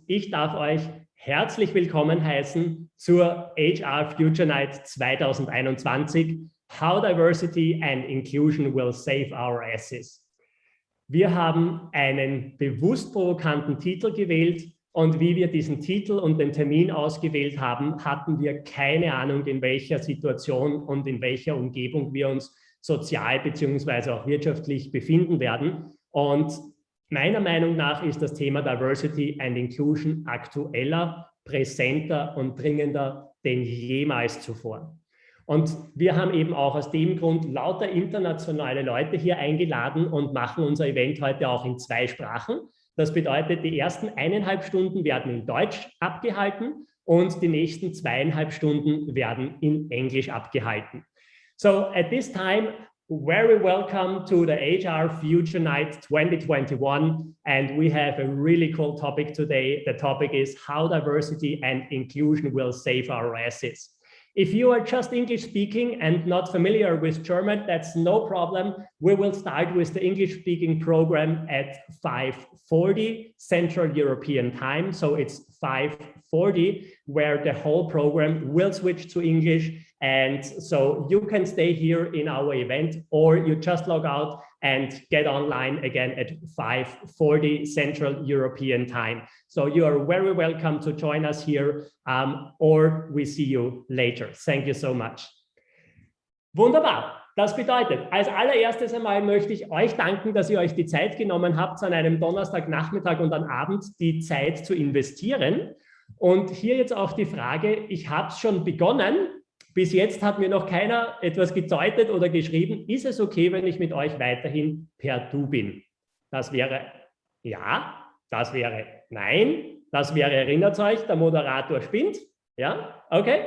ich darf euch herzlich willkommen heißen zur HR Future Night 2021, How Diversity and Inclusion will save our asses. Wir haben einen bewusst provokanten Titel gewählt und wie wir diesen Titel und den Termin ausgewählt haben, hatten wir keine Ahnung, in welcher Situation und in welcher Umgebung wir uns sozial bzw. auch wirtschaftlich befinden werden. Und meiner Meinung nach ist das Thema Diversity and Inclusion aktueller, präsenter und dringender denn jemals zuvor. Und wir haben eben auch aus dem Grund lauter internationale Leute hier eingeladen und machen unser Event heute auch in 2 Sprachen. Das bedeutet, die ersten 1,5 Stunden werden in Deutsch abgehalten und die nächsten 2,5 Stunden werden in Englisch abgehalten. So at this time, very welcome to the HR Future Night 2021, and we have a really cool topic today. The topic is how diversity and inclusion will save our asses. If you are just English speaking and not familiar with German, that's no problem. We will start with the English speaking program at 5:40 Central European Time. So it's 5:40 where the whole program will switch to English. And so you can stay here in our event, or you just log out and get online again at 5:40 Central European Time. So you are very welcome to join us here, or we see you later. Thank you so much. Wunderbar. Das bedeutet, als allererstes einmal möchte ich euch danken, dass ihr euch die Zeit genommen habt, an einem Donnerstagnachmittag und am Abend die Zeit zu investieren. Und hier jetzt auch die Frage, ich habe es schon begonnen. Bis jetzt hat mir noch keiner etwas gedeutet oder geschrieben, ist es okay, wenn ich mit euch weiterhin per Du bin? Das wäre ja, das wäre nein, das wäre, erinnert euch, der Moderator spinnt. Ja, okay,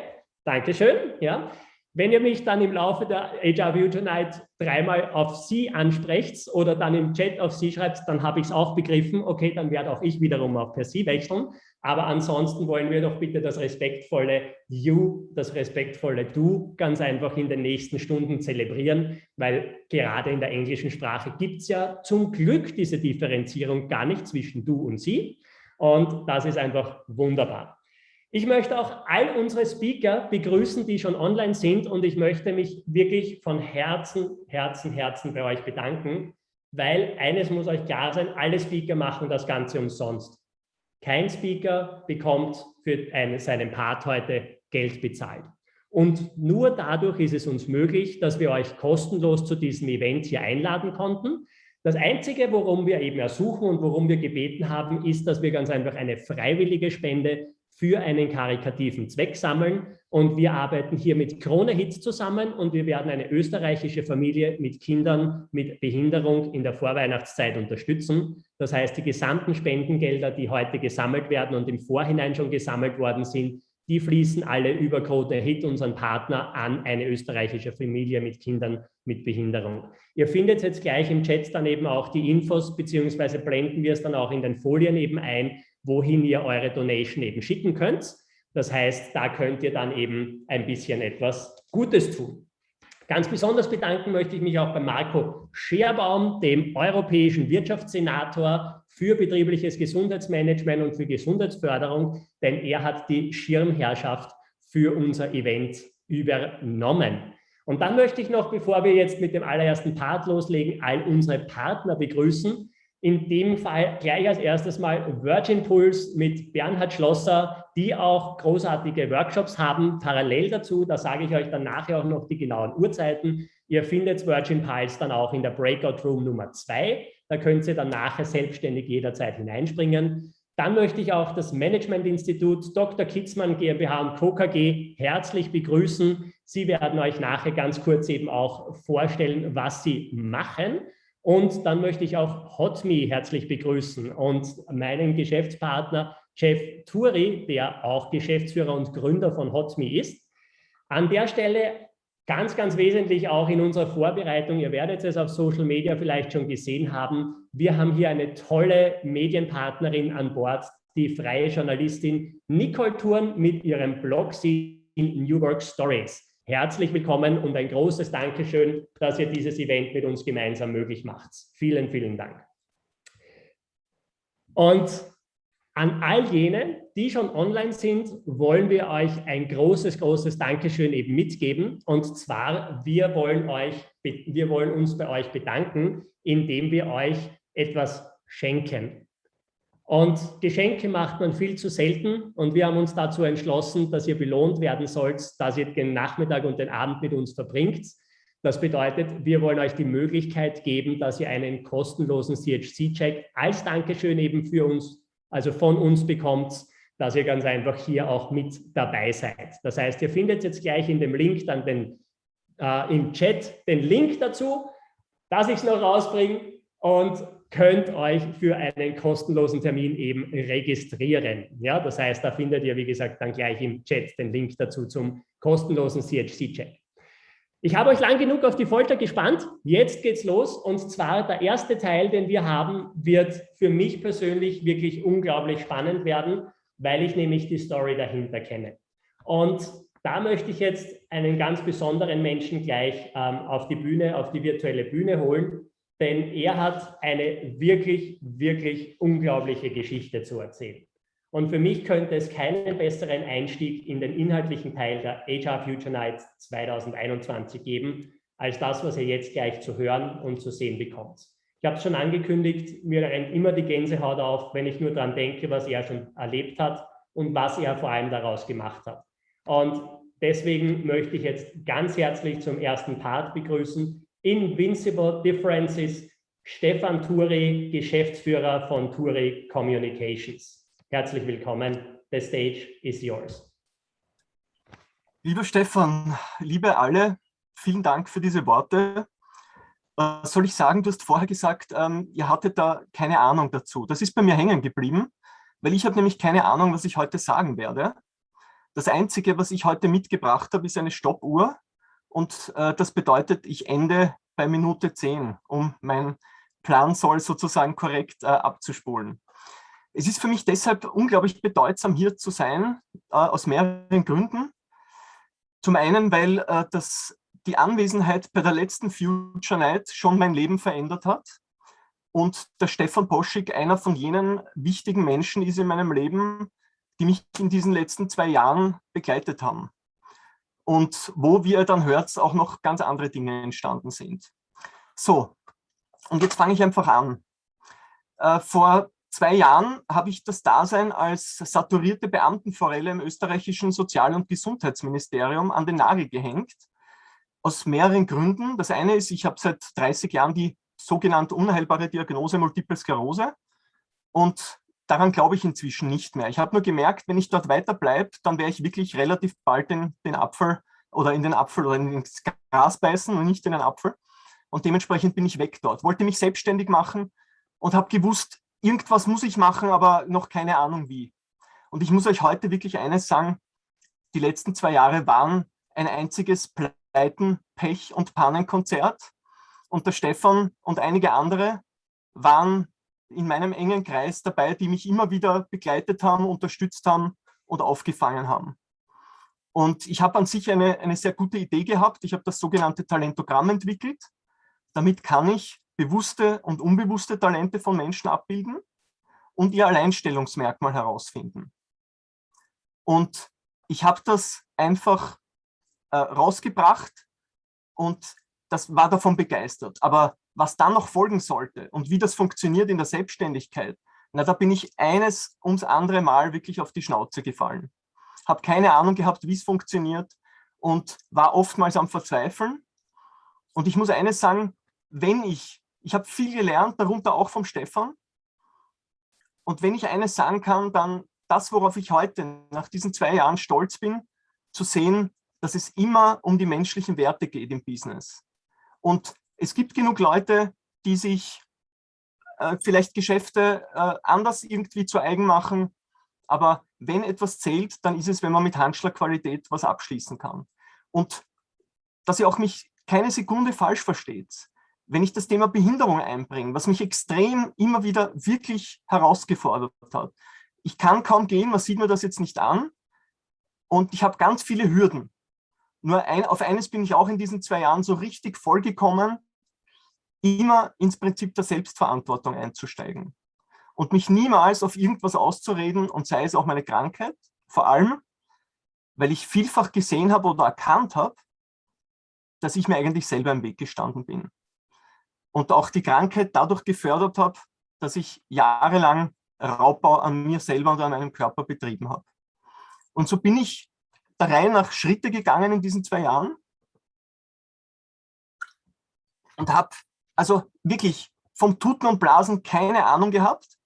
Dankeschön. Ja. Wenn ihr mich dann im Laufe der HR Future Night 3-mal auf Sie ansprecht oder dann im Chat auf Sie schreibt, dann habe ich es auch begriffen. Okay, dann werde auch ich wiederum auf per Sie wechseln. Aber ansonsten wollen wir doch bitte das respektvolle You, das respektvolle Du ganz einfach in den nächsten Stunden zelebrieren, weil gerade in der englischen Sprache gibt es ja zum Glück diese Differenzierung gar nicht zwischen Du und Sie. Und das ist einfach wunderbar. Ich möchte auch all unsere Speaker begrüßen, die schon online sind, und ich möchte mich wirklich von Herzen bei euch bedanken, weil eines muss euch klar sein, alle Speaker machen das Ganze umsonst. Kein Speaker bekommt für seinen Part heute Geld bezahlt. Und nur dadurch ist es uns möglich, dass wir euch kostenlos zu diesem Event hier einladen konnten. Das Einzige, worum wir eben ersuchen und worum wir gebeten haben, ist, dass wir ganz einfach eine freiwillige Spende für einen karitativen Zweck sammeln. Und wir arbeiten hier mit Krone Hit zusammen und wir werden eine österreichische Familie mit Kindern mit Behinderung in der Vorweihnachtszeit unterstützen. Das heißt, die gesamten Spendengelder, die heute gesammelt werden und im Vorhinein schon gesammelt worden sind, die fließen alle über Krone Hit, unseren Partner, an eine österreichische Familie mit Kindern mit Behinderung. Ihr findet jetzt gleich im Chat dann eben auch die Infos, beziehungsweise blenden wir es dann auch in den Folien eben ein, wohin ihr eure Donation eben schicken könnt. Das heißt, da könnt ihr dann eben ein bisschen etwas Gutes tun. Ganz besonders bedanken möchte ich mich auch bei Marco Scherbaum, dem europäischen Wirtschaftssenator für betriebliches Gesundheitsmanagement und für Gesundheitsförderung, denn er hat die Schirmherrschaft für unser Event übernommen. Und dann möchte ich noch, bevor wir jetzt mit dem allerersten Part loslegen, all unsere Partner begrüßen. In dem Fall gleich als erstes mal Virgin Pulse mit Bernhard Schlosser, die auch großartige Workshops haben. Parallel dazu, da sage ich euch dann nachher auch noch die genauen Uhrzeiten. Ihr findet Virgin Pulse dann auch in der Breakout Room Nummer 2. Da könnt ihr dann nachher selbstständig jederzeit hineinspringen. Dann möchte ich auch das Management-Institut Dr. Kitzmann GmbH und Co. KG herzlich begrüßen. Sie werden euch nachher ganz kurz eben auch vorstellen, was sie machen. Und dann möchte ich auch HotMe herzlich begrüßen und meinen Geschäftspartner Jeff Turi, der auch Geschäftsführer und Gründer von HotMe ist. An der Stelle ganz wesentlich auch in unserer Vorbereitung, ihr werdet es auf Social Media vielleicht schon gesehen haben, wir haben hier eine tolle Medienpartnerin an Bord, die freie Journalistin Nicole Thurn mit ihrem Blog New Work Stories. Herzlich willkommen und ein großes Dankeschön, dass ihr dieses Event mit uns gemeinsam möglich macht. Vielen Dank. Und An all jenen, die schon online sind, wollen wir euch ein großes Dankeschön eben mitgeben. Und zwar, wir wollen uns bei euch bedanken, indem wir euch etwas schenken. Und Geschenke macht man viel zu selten und wir haben uns dazu entschlossen, dass ihr belohnt werden sollt, dass ihr den Nachmittag und den Abend mit uns verbringt. Das bedeutet, wir wollen euch die Möglichkeit geben, dass ihr einen kostenlosen CHC-Check als Dankeschön eben für uns, also von uns bekommt, dass ihr ganz einfach hier auch mit dabei seid. Das heißt, ihr findet jetzt gleich in dem Link dann im Chat den Link dazu, dass ich es noch rausbringe und könnt euch für einen kostenlosen Termin eben registrieren. Ja, das heißt, da findet ihr, wie gesagt, dann gleich im Chat den Link dazu zum kostenlosen CHC-Check. Ich habe euch lang genug auf die Folter gespannt. Jetzt geht's los. Und zwar der erste Teil, den wir haben, wird für mich persönlich wirklich unglaublich spannend werden, weil ich nämlich die Story dahinter kenne. Und da möchte ich jetzt einen ganz besonderen Menschen gleich auf die Bühne, auf die virtuelle Bühne holen, denn er hat eine wirklich unglaubliche Geschichte zu erzählen. Und für mich könnte es keinen besseren Einstieg in den inhaltlichen Teil der HR Future Night 2021 geben, als das, was ihr jetzt gleich zu hören und zu sehen bekommt. Ich habe es schon angekündigt, mir rennt immer die Gänsehaut auf, wenn ich nur daran denke, was er schon erlebt hat und was er vor allem daraus gemacht hat. Und deswegen möchte ich jetzt ganz herzlich zum ersten Part begrüßen, Invincible Differences, Stefan Thury, Geschäftsführer von Thury Communications. Herzlich willkommen, the stage is yours. Lieber Stefan, liebe alle, vielen Dank für diese Worte. Was soll ich sagen? Du hast vorher gesagt, ihr hattet da keine Ahnung dazu. Das ist bei mir hängen geblieben, weil ich habe nämlich keine Ahnung, was ich heute sagen werde. Das Einzige, was ich heute mitgebracht habe, ist eine Stoppuhr und das bedeutet, ich ende bei Minute 10, um mein Plan soll sozusagen korrekt abzuspulen. Es ist für mich deshalb unglaublich bedeutsam, hier zu sein, aus mehreren Gründen. Zum einen, weil die Anwesenheit bei der letzten Future Night schon mein Leben verändert hat und der Stefan Poschig einer von jenen wichtigen Menschen ist in meinem Leben, die mich in diesen letzten 2 Jahren begleitet haben. Und wo, wie ihr dann hört, auch noch ganz andere Dinge entstanden sind. So, und jetzt fange ich einfach an. Vor 2 Jahren habe ich das Dasein als saturierte Beamtenforelle im österreichischen Sozial- und Gesundheitsministerium an den Nagel gehängt. Aus mehreren Gründen. Das eine ist, ich habe seit 30 Jahren die sogenannte unheilbare Diagnose Multiple Sklerose und daran glaube ich inzwischen nicht mehr. Ich habe nur gemerkt, wenn ich dort weiter bleibe, dann werde ich wirklich relativ bald in den Apfel oder in das Gras beißen und nicht in den Apfel. Und dementsprechend bin ich weg dort. Wollte mich selbstständig machen und habe gewusst, irgendwas muss ich machen, aber noch keine Ahnung wie. Und ich muss euch heute wirklich eines sagen, die letzten 2 Jahre waren ein einziges Pleiten-, Pech- und Pannenkonzert. Und der Stefan und einige andere waren in meinem engen Kreis dabei, die mich immer wieder begleitet haben, unterstützt haben und aufgefangen haben. Und ich habe an sich eine sehr gute Idee gehabt. Ich habe das sogenannte Talentogramm entwickelt. Damit kann ich bewusste und unbewusste Talente von Menschen abbilden und ihr Alleinstellungsmerkmal herausfinden. Und ich habe das einfach rausgebracht und das war davon begeistert. Aber was dann noch folgen sollte und wie das funktioniert in der Selbstständigkeit, na, da bin ich eines ums andere Mal wirklich auf die Schnauze gefallen. Habe keine Ahnung gehabt, wie es funktioniert und war oftmals am Verzweifeln. Und ich muss eines sagen, ich habe viel gelernt, darunter auch vom Stefan. Und wenn ich eines sagen kann, dann das, worauf ich heute nach diesen 2 Jahren stolz bin, zu sehen, dass es immer um die menschlichen Werte geht im Business. Und es gibt genug Leute, die sich vielleicht Geschäfte anders irgendwie zu eigen machen. Aber wenn etwas zählt, dann ist es, wenn man mit Handschlagqualität was abschließen kann. Und dass ihr auch mich keine Sekunde falsch versteht. Wenn ich das Thema Behinderung einbringe, was mich extrem immer wieder wirklich herausgefordert hat. Ich kann kaum gehen, man sieht mir das jetzt nicht an. Und ich habe ganz viele Hürden. Nur auf eines bin ich auch in diesen 2 Jahren so richtig vollgekommen, immer ins Prinzip der Selbstverantwortung einzusteigen. und mich niemals auf irgendwas auszureden, und sei es auch meine Krankheit, vor allem, weil ich vielfach gesehen habe oder erkannt habe, dass ich mir eigentlich selber im Weg gestanden bin. Und auch die Krankheit dadurch gefördert habe, dass ich jahrelang Raubbau an mir selber und an meinem Körper betrieben habe. Und so bin ich der Reihe nach Schritte gegangen in diesen 2 Jahren und habe also wirklich vom Tuten und Blasen keine Ahnung gehabt.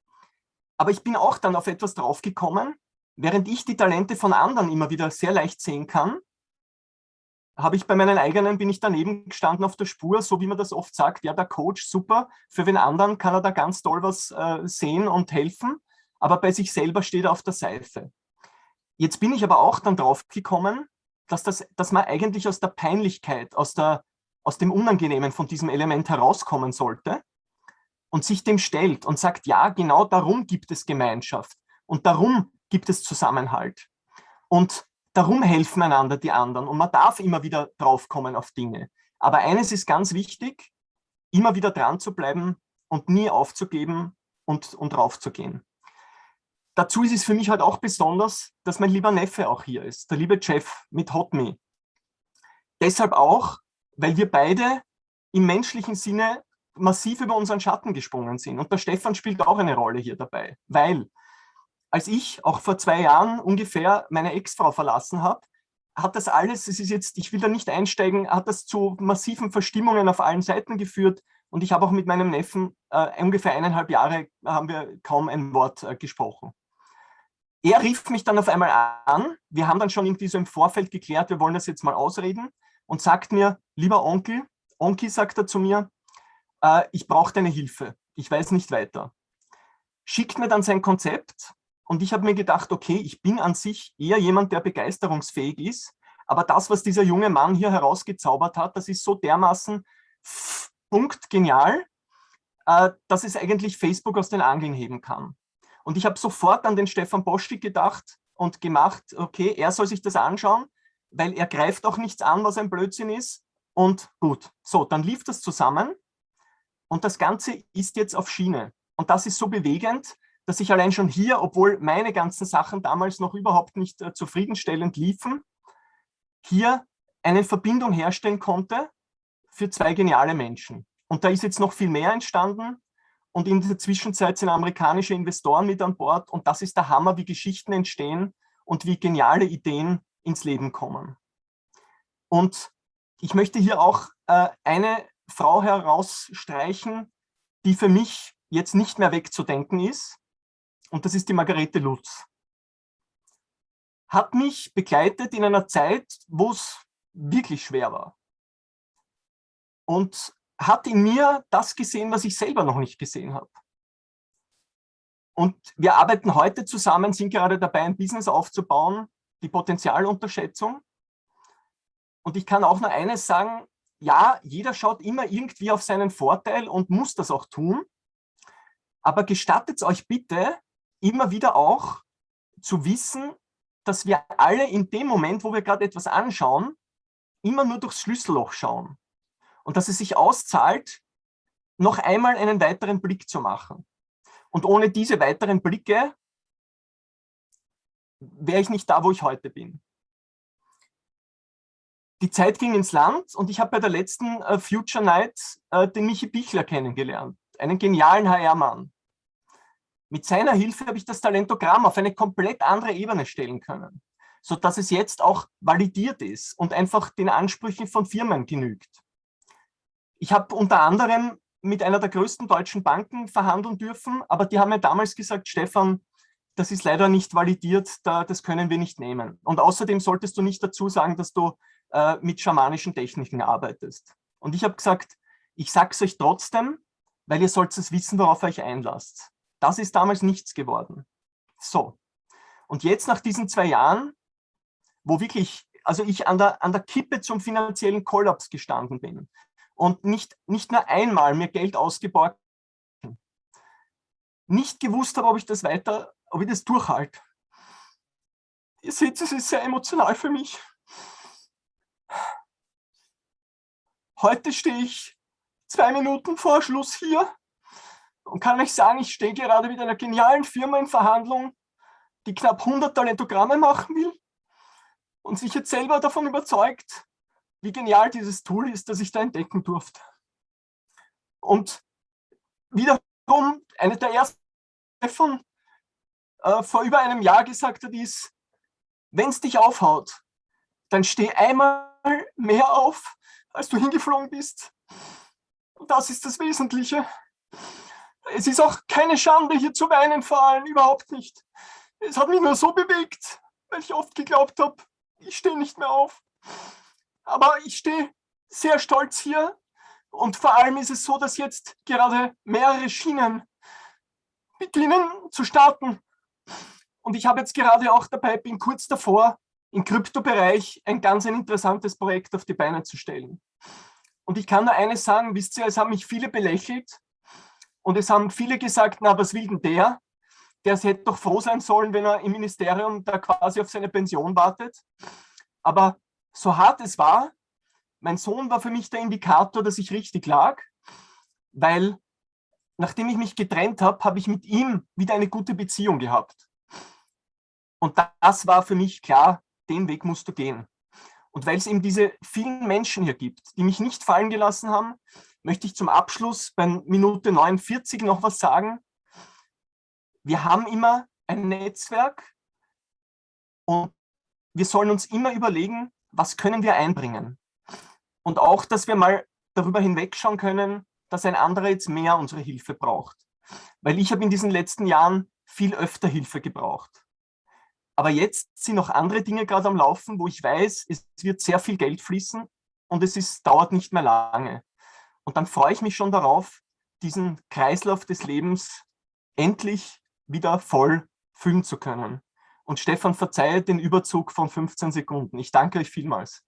Aber ich bin auch dann auf etwas draufgekommen, während ich die Talente von anderen immer wieder sehr leicht sehen kann, habe ich bei meinen eigenen, bin ich daneben gestanden auf der Spur, so wie man das oft sagt, ja, der Coach, super, für den anderen kann er da ganz toll was sehen und helfen, aber bei sich selber steht er auf der Seife. Jetzt bin ich aber auch dann drauf gekommen, dass man eigentlich aus der Peinlichkeit, aus dem Unangenehmen von diesem Element herauskommen sollte und sich dem stellt und sagt, ja, genau darum gibt es Gemeinschaft und darum gibt es Zusammenhalt. Und darum helfen einander die anderen und man darf immer wieder draufkommen auf Dinge. Aber eines ist ganz wichtig, immer wieder dran zu bleiben und nie aufzugeben und raufzugehen. Dazu ist es für mich halt auch besonders, dass mein lieber Neffe auch hier ist, der liebe Jeff mit HotMe. Deshalb auch, weil wir beide im menschlichen Sinne massiv über unseren Schatten gesprungen sind. Und der Stefan spielt auch eine Rolle hier dabei, weil als ich auch vor 2 Jahren ungefähr meine Ex-Frau verlassen habe, hat das alles, es ist jetzt, ich will da nicht einsteigen, hat das zu massiven Verstimmungen auf allen Seiten geführt. Und ich habe auch mit meinem Neffen ungefähr 1,5 Jahre haben wir kaum ein Wort gesprochen. Er rief mich dann auf einmal an, wir haben dann schon irgendwie so im Vorfeld geklärt, wir wollen das jetzt mal ausreden, und sagt mir, lieber Onkel, Onki, sagt er zu mir, ich brauche deine Hilfe, ich weiß nicht weiter. Schickt mir dann sein Konzept und ich habe mir gedacht, okay, ich bin an sich eher jemand, der begeisterungsfähig ist, aber das, was dieser junge Mann hier herausgezaubert hat, das ist so dermaßen punktgenial, dass es eigentlich Facebook aus den Angeln heben kann. Und ich habe sofort an den Stefan Boschwig gedacht und gemacht, okay, er soll sich das anschauen, weil er greift auch nichts an, was ein Blödsinn ist. Und gut, so, dann lief das zusammen und das Ganze ist jetzt auf Schiene. Und das ist so bewegend, dass ich allein schon hier, obwohl meine ganzen Sachen damals noch überhaupt nicht zufriedenstellend liefen, hier eine Verbindung herstellen konnte für 2 geniale Menschen. Und da ist jetzt noch viel mehr entstanden. Und in dieser Zwischenzeit sind amerikanische Investoren mit an Bord. Und das ist der Hammer, wie Geschichten entstehen und wie geniale Ideen ins Leben kommen. Und ich möchte hier auch eine Frau herausstreichen, die für mich jetzt nicht mehr wegzudenken ist. Und das ist die Margarete Lutz. Hat mich begleitet in einer Zeit, wo es wirklich schwer war. Und hat in mir das gesehen, was ich selber noch nicht gesehen habe. Und wir arbeiten heute zusammen, sind gerade dabei, ein Business aufzubauen, die Potenzialunterschätzung. Und ich kann auch nur eines sagen, ja, jeder schaut immer irgendwie auf seinen Vorteil und muss das auch tun. Aber gestattet euch bitte, immer wieder auch zu wissen, dass wir alle in dem Moment, wo wir gerade etwas anschauen, immer nur durchs Schlüsselloch schauen. Und dass es sich auszahlt, noch einmal einen weiteren Blick zu machen. Und ohne diese weiteren Blicke wäre ich nicht da, wo ich heute bin. Die Zeit ging ins Land und ich habe bei der letzten Future Night den Michi Bichler kennengelernt, einen genialen HR-Mann. Mit seiner Hilfe habe ich das Talentogramm auf eine komplett andere Ebene stellen können, sodass es jetzt auch validiert ist und einfach den Ansprüchen von Firmen genügt. Ich habe unter anderem mit einer der größten deutschen Banken verhandeln dürfen, aber die haben mir damals gesagt, Stefan, das ist leider nicht validiert, das können wir nicht nehmen. Und außerdem solltest du nicht dazu sagen, dass du mit schamanischen Techniken arbeitest. Und ich habe gesagt, ich sage es euch trotzdem, weil ihr sollt es wissen, worauf ihr euch einlasst. Das ist damals nichts geworden. So, und jetzt nach diesen 2 Jahren, wo wirklich, also ich an der Kippe zum finanziellen Kollaps gestanden bin, und nicht nur einmal mir Geld ausgeborgt, nicht gewusst habe, ob ich das durchhalte. Ihr seht, es ist sehr emotional für mich. Heute stehe ich 2 Minuten vor Schluss hier Und kann euch sagen, ich stehe gerade mit einer genialen Firma in Verhandlung, die knapp 100 Talentogramme machen will und sich jetzt selber davon überzeugt, wie genial dieses Tool ist, das ich da entdecken durfte. Und wiederum, eine der ersten Stefan vor über einem Jahr gesagt hat, ist, wenn es dich aufhaut, dann steh einmal mehr auf, als du hingeflogen bist. Und das ist das Wesentliche. Es ist auch keine Schande, hier zu weinen, vor allem überhaupt nicht. Es hat mich nur so bewegt, weil ich oft geglaubt habe, ich stehe nicht mehr auf. Aber ich stehe sehr stolz hier und vor allem ist es so, dass jetzt gerade mehrere Schienen beginnen zu starten. Und ich habe jetzt gerade auch dabei, bin kurz davor, im Kryptobereich ein interessantes Projekt auf die Beine zu stellen. Und ich kann nur eines sagen, wisst ihr, es haben mich viele belächelt und es haben viele gesagt, na, was will denn der? Der hätte doch froh sein sollen, wenn er im Ministerium da quasi auf seine Pension wartet. Aber so hart es war, mein Sohn war für mich der Indikator, dass ich richtig lag, weil nachdem ich mich getrennt habe, habe ich mit ihm wieder eine gute Beziehung gehabt. Und das war für mich klar, den Weg musst du gehen. Und weil es eben diese vielen Menschen hier gibt, die mich nicht fallen gelassen haben, möchte ich zum Abschluss bei Minute 49 noch was sagen. Wir haben immer ein Netzwerk und wir sollen uns immer überlegen, was können wir einbringen. Und auch, dass wir mal darüber hinwegschauen können, dass ein anderer jetzt mehr unsere Hilfe braucht. Weil ich habe in diesen letzten Jahren viel öfter Hilfe gebraucht. Aber jetzt sind noch andere Dinge gerade am Laufen, wo ich weiß, es wird sehr viel Geld fließen und dauert nicht mehr lange. Und dann freue ich mich schon darauf, diesen Kreislauf des Lebens endlich wieder voll füllen zu können. Und Stefan, verzeihe den Überzug von 15 Sekunden. Ich danke euch vielmals.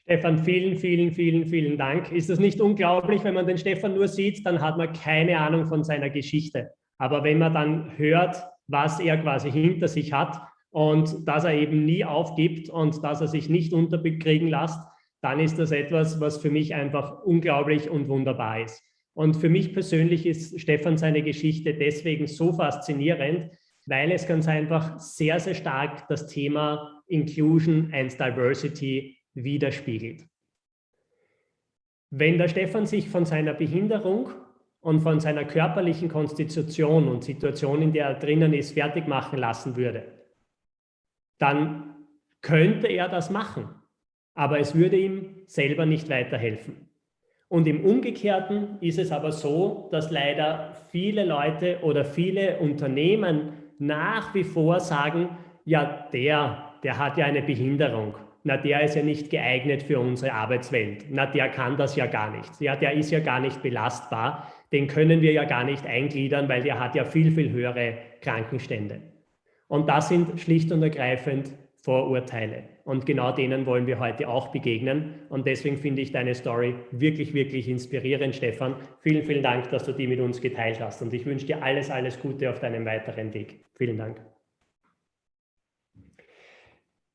Stefan, vielen Dank. Ist das nicht unglaublich, wenn man den Stefan nur sieht, dann hat man keine Ahnung von seiner Geschichte. Aber wenn man dann hört, was er quasi hinter sich hat und dass er eben nie aufgibt und dass er sich nicht unterkriegen lässt, dann ist das etwas, was für mich einfach unglaublich und wunderbar ist. Und für mich persönlich ist Stefan seine Geschichte deswegen so faszinierend, weil es ganz einfach sehr, sehr stark das Thema Inclusion and Diversity widerspiegelt. Wenn der Stefan sich von seiner Behinderung und von seiner körperlichen Konstitution und Situation, in der er drinnen ist, fertig machen lassen würde, dann könnte er das machen, aber es würde ihm selber nicht weiterhelfen. Und im Umgekehrten ist es aber so, dass leider viele Leute oder viele Unternehmen nach wie vor sagen, ja, der hat ja eine Behinderung. Na, der ist ja nicht geeignet für unsere Arbeitswelt. Na, der kann das ja gar nicht. Ja, der ist ja gar nicht belastbar. Den können wir ja gar nicht eingliedern, weil der hat ja viel höhere Krankenstände. Und das sind schlicht und ergreifend Vorurteile. Und genau denen wollen wir heute auch begegnen. Und deswegen finde ich deine Story wirklich inspirierend, Stefan. Vielen Dank, dass du die mit uns geteilt hast. Und ich wünsche dir alles Gute auf deinem weiteren Weg. Vielen Dank.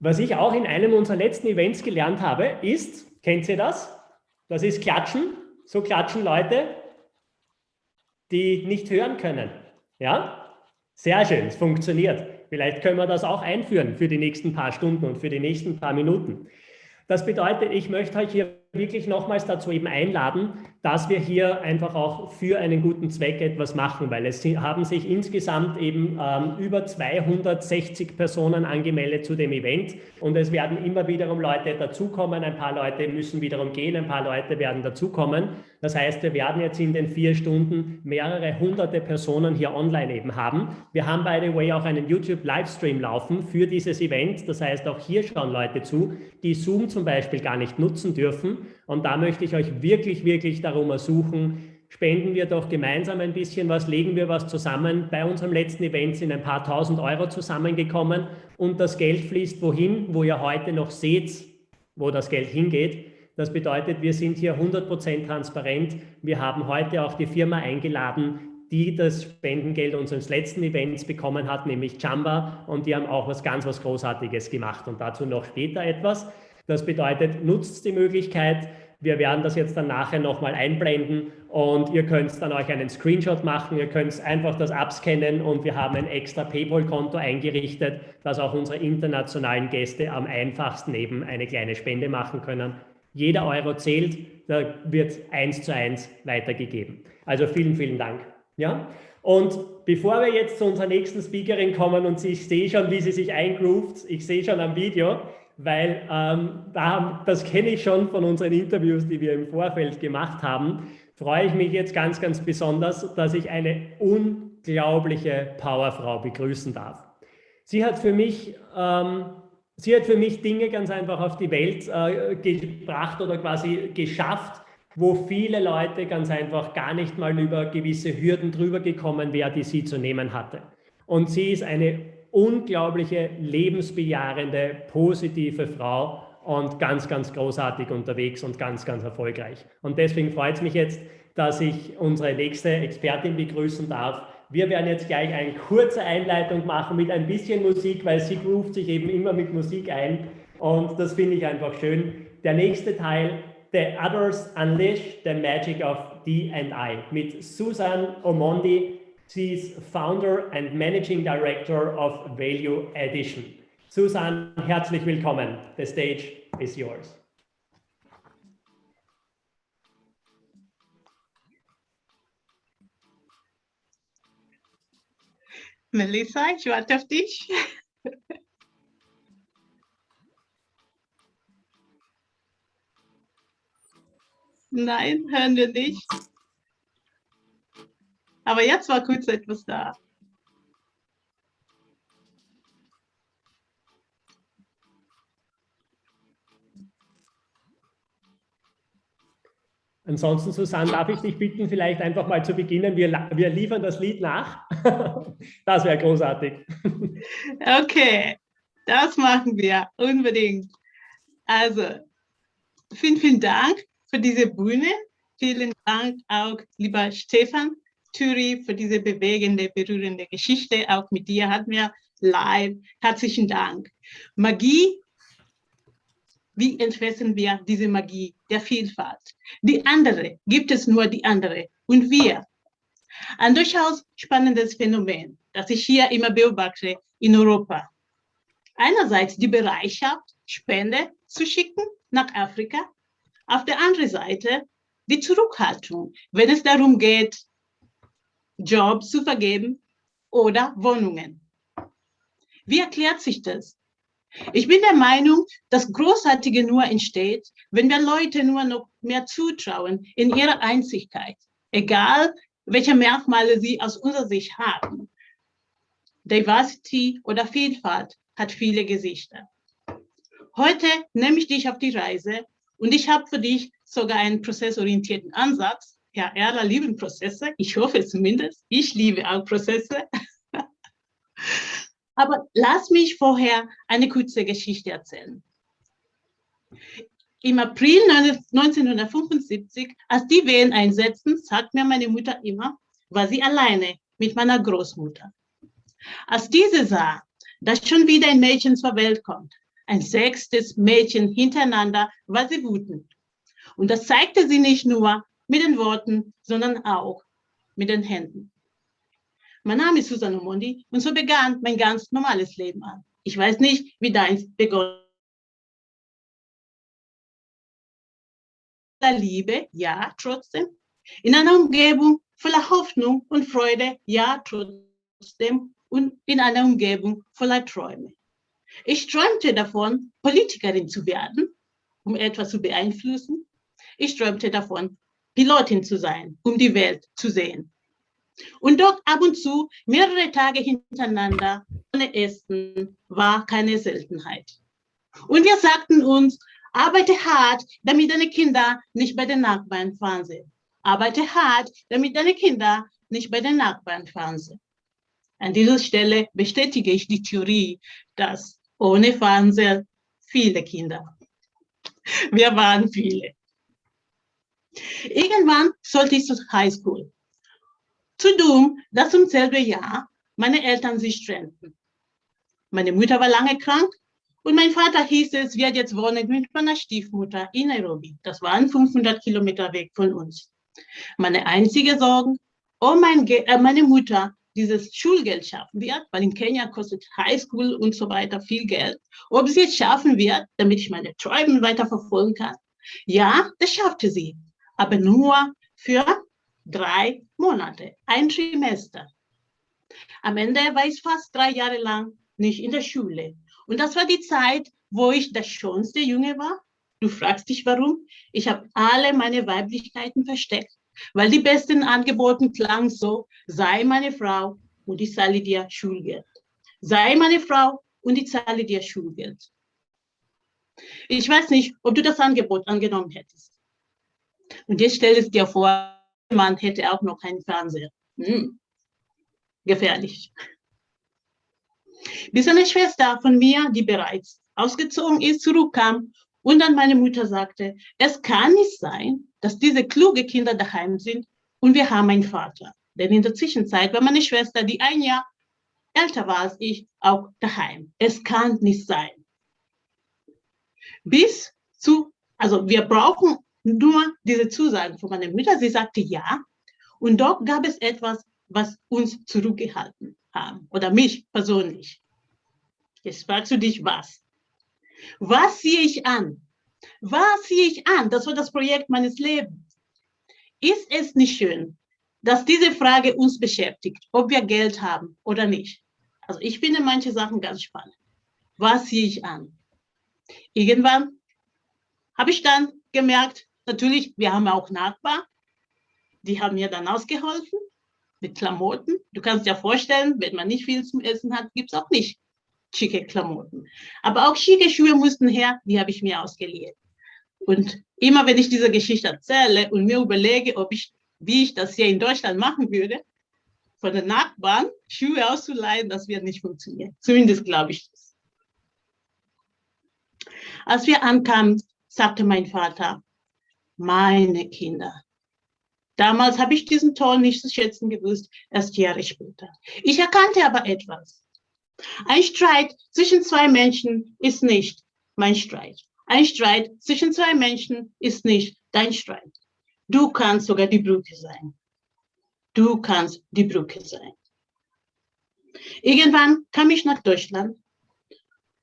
Was ich auch in einem unserer letzten Events gelernt habe, ist, kennt ihr das? Das ist Klatschen. So klatschen Leute, die nicht hören können. Ja? Sehr schön, es funktioniert. Vielleicht können wir das auch einführen für die nächsten paar Stunden und für die nächsten paar Minuten. Das bedeutet, ich möchte euch hier wirklich nochmals dazu eben einladen, dass wir hier einfach auch für einen guten Zweck etwas machen, weil es haben sich insgesamt eben über 260 Personen angemeldet zu dem Event und es werden immer wiederum Leute dazukommen, ein paar Leute müssen wiederum gehen, ein paar Leute werden dazukommen. Das heißt, wir werden jetzt in den 4 Stunden mehrere hunderte Personen hier online eben haben. Wir haben, by the way, auch einen YouTube-Livestream laufen für dieses Event. Das heißt, auch hier schauen Leute zu, die Zoom zum Beispiel gar nicht nutzen dürfen. Und da möchte ich euch wirklich darum ersuchen, spenden wir doch gemeinsam ein bisschen was, legen wir was zusammen. Bei unserem letzten Event sind ein paar tausend Euro zusammengekommen und das Geld fließt wohin, wo ihr heute noch seht, wo das Geld hingeht. Das bedeutet, wir sind hier 100% transparent. Wir haben heute auch die Firma eingeladen, die das Spendengeld unseres letzten Events bekommen hat, nämlich Chamba, und die haben auch was Großartiges gemacht und dazu noch später etwas. Das bedeutet, nutzt die Möglichkeit. Wir werden das jetzt dann nachher nochmal einblenden und ihr könnt dann euch einen Screenshot machen, ihr könnt einfach das abscannen und wir haben ein extra PayPal-Konto eingerichtet, dass auch unsere internationalen Gäste am einfachsten eben eine kleine Spende machen können. Jeder Euro zählt, da wird 1:1 weitergegeben. Also vielen, vielen Dank. Ja? Und bevor wir jetzt zu unserer nächsten Speakerin kommen und ich sehe schon, wie sie sich eingroovt, ich sehe schon am Video, weil das kenne ich schon von unseren Interviews, die wir im Vorfeld gemacht haben, freue ich mich jetzt ganz, ganz besonders, dass ich eine unglaubliche Powerfrau begrüßen darf. Sie hat für mich Dinge ganz einfach auf die Welt gebracht oder quasi geschafft, wo viele Leute ganz einfach gar nicht mal über gewisse Hürden drüber gekommen wären, die sie zu nehmen hatte. Und sie ist eine unglaubliche, lebensbejahende, positive Frau und ganz, ganz großartig unterwegs und ganz, ganz erfolgreich. Und deswegen freut es mich jetzt, dass ich unsere nächste Expertin begrüßen darf. Wir werden jetzt gleich eine kurze Einleitung machen mit ein bisschen Musik, weil sie groovt sich eben immer mit Musik ein und das finde ich einfach schön. Der nächste Teil, The Others Unleash the Magic of D&I mit Susan Omondi. She is Founder and Managing Director of Value Addition. Susan, herzlich willkommen. The stage is yours. Melissa, ich warte auf dich. Nein, hören wir nicht. Aber jetzt war kurz etwas da. Ansonsten, Susanne, darf ich dich bitten, vielleicht einfach mal zu beginnen? Wir liefern das Lied nach. Das wäre großartig. Okay, das machen wir unbedingt. Also, vielen, vielen Dank für diese Bühne. Vielen Dank auch, lieber Stefan Thüry, für diese bewegende, berührende Geschichte. Auch mit dir hatten wir live. Herzlichen Dank. Magie. Wie entfesseln wir diese Magie der Vielfalt? Die andere, gibt es nur die andere und wir. Ein durchaus spannendes Phänomen, das ich hier immer beobachte in Europa. Einerseits die Bereitschaft, Spende zu schicken nach Afrika, auf der anderen Seite die Zurückhaltung, wenn es darum geht, Jobs zu vergeben oder Wohnungen. Wie erklärt sich das? Ich bin der Meinung, dass Großartige nur entsteht, wenn wir Leute nur noch mehr zutrauen in ihrer Einzigkeit, egal welche Merkmale sie aus unserer Sicht haben. Diversity oder Vielfalt hat viele Gesichter. Heute nehme ich dich auf die Reise und ich habe für dich sogar einen prozessorientierten Ansatz. Herr Erler liebt Prozesse, ich hoffe zumindest. Ich liebe auch Prozesse. Aber lass mich vorher eine kurze Geschichte erzählen. Im April 1975, als die Wehen einsetzten, sagt mir meine Mutter immer, war sie alleine mit meiner Großmutter. Als diese sah, dass schon wieder ein Mädchen zur Welt kommt, ein 6. Mädchen hintereinander, war sie wütend. Und das zeigte sie nicht nur mit den Worten, sondern auch mit den Händen. Mein Name ist Susan Omondi und so begann mein ganz normales Leben an. Ich weiß nicht, wie deins begonnen hat. Liebe, ja, trotzdem. In einer Umgebung voller Hoffnung und Freude, ja, trotzdem. Und in einer Umgebung voller Träume. Ich träumte davon, Politikerin zu werden, um etwas zu beeinflussen. Ich träumte davon, Pilotin zu sein, um die Welt zu sehen. Und doch ab und zu mehrere Tage hintereinander ohne Essen war keine Seltenheit. Und wir sagten uns, arbeite hart, damit deine Kinder nicht bei den Nachbarn Fernsehen. Arbeite hart, damit deine Kinder nicht bei den Nachbarn Fernsehen. An dieser Stelle bestätige ich die Theorie, dass ohne Fernseher viele Kinder. Wir waren viele. Irgendwann sollte ich zur Highschool. Zu dumm, dass im selben Jahr meine Eltern sich trennten. Meine Mutter war lange krank Und mein Vater hieß es, wird jetzt wohnen mit meiner Stiefmutter in Nairobi. Das waren 500 Kilometer weg von uns. Meine einzige Sorge, ob meine Mutter dieses Schulgeld schaffen wird, weil in Kenia kostet Highschool und so weiter viel Geld, ob sie es schaffen wird, damit ich meine Träume weiterverfolgen kann. Ja, das schaffte sie, aber nur für 3 Monate, ein Trimester. Am Ende war ich fast 3 Jahre lang nicht in der Schule. Und das war die Zeit, wo ich der schönste Junge war. Du fragst dich, warum? Ich habe alle meine Weiblichkeiten versteckt, weil die besten Angebote klangen so, sei meine Frau und ich zahle dir Schulgeld. Sei meine Frau und ich zahle dir Schulgeld. Ich weiß nicht, ob du das Angebot angenommen hättest. Und jetzt stell es dir vor, man hätte auch noch keinen Fernseher. Gefährlich. Bis eine Schwester von mir, die bereits ausgezogen ist, zurückkam und dann meine Mutter sagte, es kann nicht sein, dass diese klugen Kinder daheim sind und wir haben einen Vater. Denn in der Zwischenzeit war meine Schwester, die 1 Jahr älter war als ich, auch daheim. Es kann nicht sein. Also wir brauchen nur diese Zusagen von meiner Mutter. Sie sagte ja. Und dort gab es etwas, was uns zurückgehalten haben. Oder mich persönlich. Jetzt fragst du dich, was? Was ziehe ich an? Was ziehe ich an? Das war das Projekt meines Lebens. Ist es nicht schön, dass diese Frage uns beschäftigt, ob wir Geld haben oder nicht? Also ich finde manche Sachen ganz spannend. Was ziehe ich an? Irgendwann habe ich dann gemerkt, natürlich, wir haben auch Nachbarn, die haben mir dann ausgeholfen mit Klamotten. Du kannst dir vorstellen, wenn man nicht viel zum Essen hat, gibt es auch nicht schicke Klamotten. Aber auch schicke Schuhe mussten her, die habe ich mir ausgeliehen. Und immer wenn ich diese Geschichte erzähle und mir überlege, wie ich das hier in Deutschland machen würde, von den Nachbarn Schuhe auszuleihen, das wird nicht funktionieren. Zumindest glaube ich das. Als wir ankamen, sagte mein Vater, meine Kinder. Damals habe ich diesen Ton nicht zu schätzen gewusst, erst Jahre später. Ich erkannte aber etwas. Ein Streit zwischen 2 Menschen ist nicht mein Streit. Ein Streit zwischen 2 Menschen ist nicht dein Streit. Du kannst sogar die Brücke sein. Du kannst die Brücke sein. Irgendwann kam ich nach Deutschland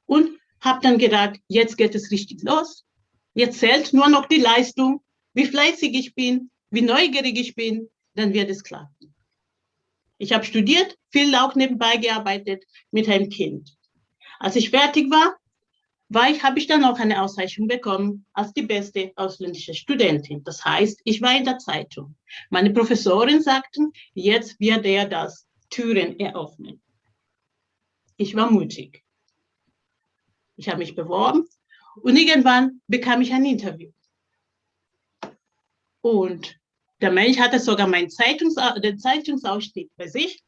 und habe dann gedacht, jetzt geht es richtig los. Jetzt zählt nur noch die Leistung, wie fleißig ich bin, wie neugierig ich bin, dann wird es klappen. Ich habe studiert, viel auch nebenbei gearbeitet mit einem Kind. Als ich fertig war, habe ich dann auch eine Auszeichnung bekommen als die beste ausländische Studentin. Das heißt, ich war in der Zeitung. Meine Professorin sagten, jetzt wird er das Türen eröffnen. Ich war mutig. Ich habe mich beworben und irgendwann bekam ich ein Interview. Und der Mensch hatte sogar den Zeitungsausschnitt bei sich.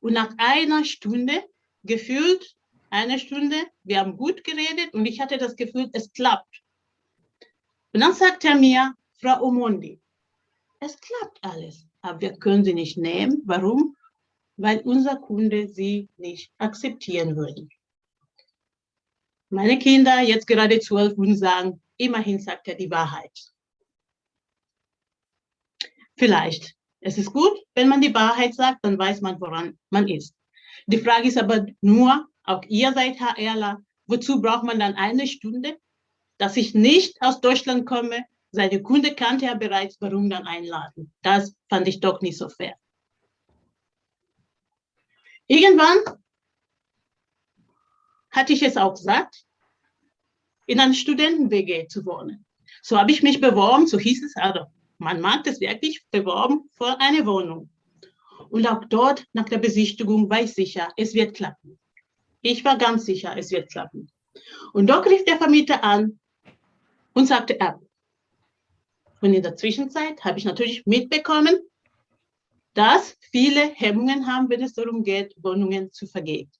Und nach einer Stunde, gefühlt eine Stunde, wir haben gut geredet und ich hatte das Gefühl, es klappt. Und dann sagt er mir, Frau Omondi, es klappt alles, aber wir können Sie nicht nehmen. Warum? Weil unser Kunde Sie nicht akzeptieren würde. Meine Kinder, jetzt gerade 12, würden sagen, immerhin sagt er die Wahrheit. Vielleicht. Es ist gut, wenn man die Wahrheit sagt, dann weiß man, woran man ist. Die Frage ist aber nur, auch ihr seid HRler, wozu braucht man dann 1 Stunde? Dass ich nicht aus Deutschland komme, seine Kunde kannte er bereits, warum dann einladen? Das fand ich doch nicht so fair. Irgendwann hatte ich es auch satt, in einer Studenten-WG zu wohnen. So habe ich mich beworben, so hieß es, also man mag das wirklich, beworben für eine Wohnung. Und auch dort, nach der Besichtigung, war ich sicher, es wird klappen. Ich war ganz sicher, es wird klappen. Und dort rief der Vermieter an und sagte ab. Und in der Zwischenzeit habe ich natürlich mitbekommen, dass viele Hemmungen haben, wenn es darum geht, Wohnungen zu vergeben.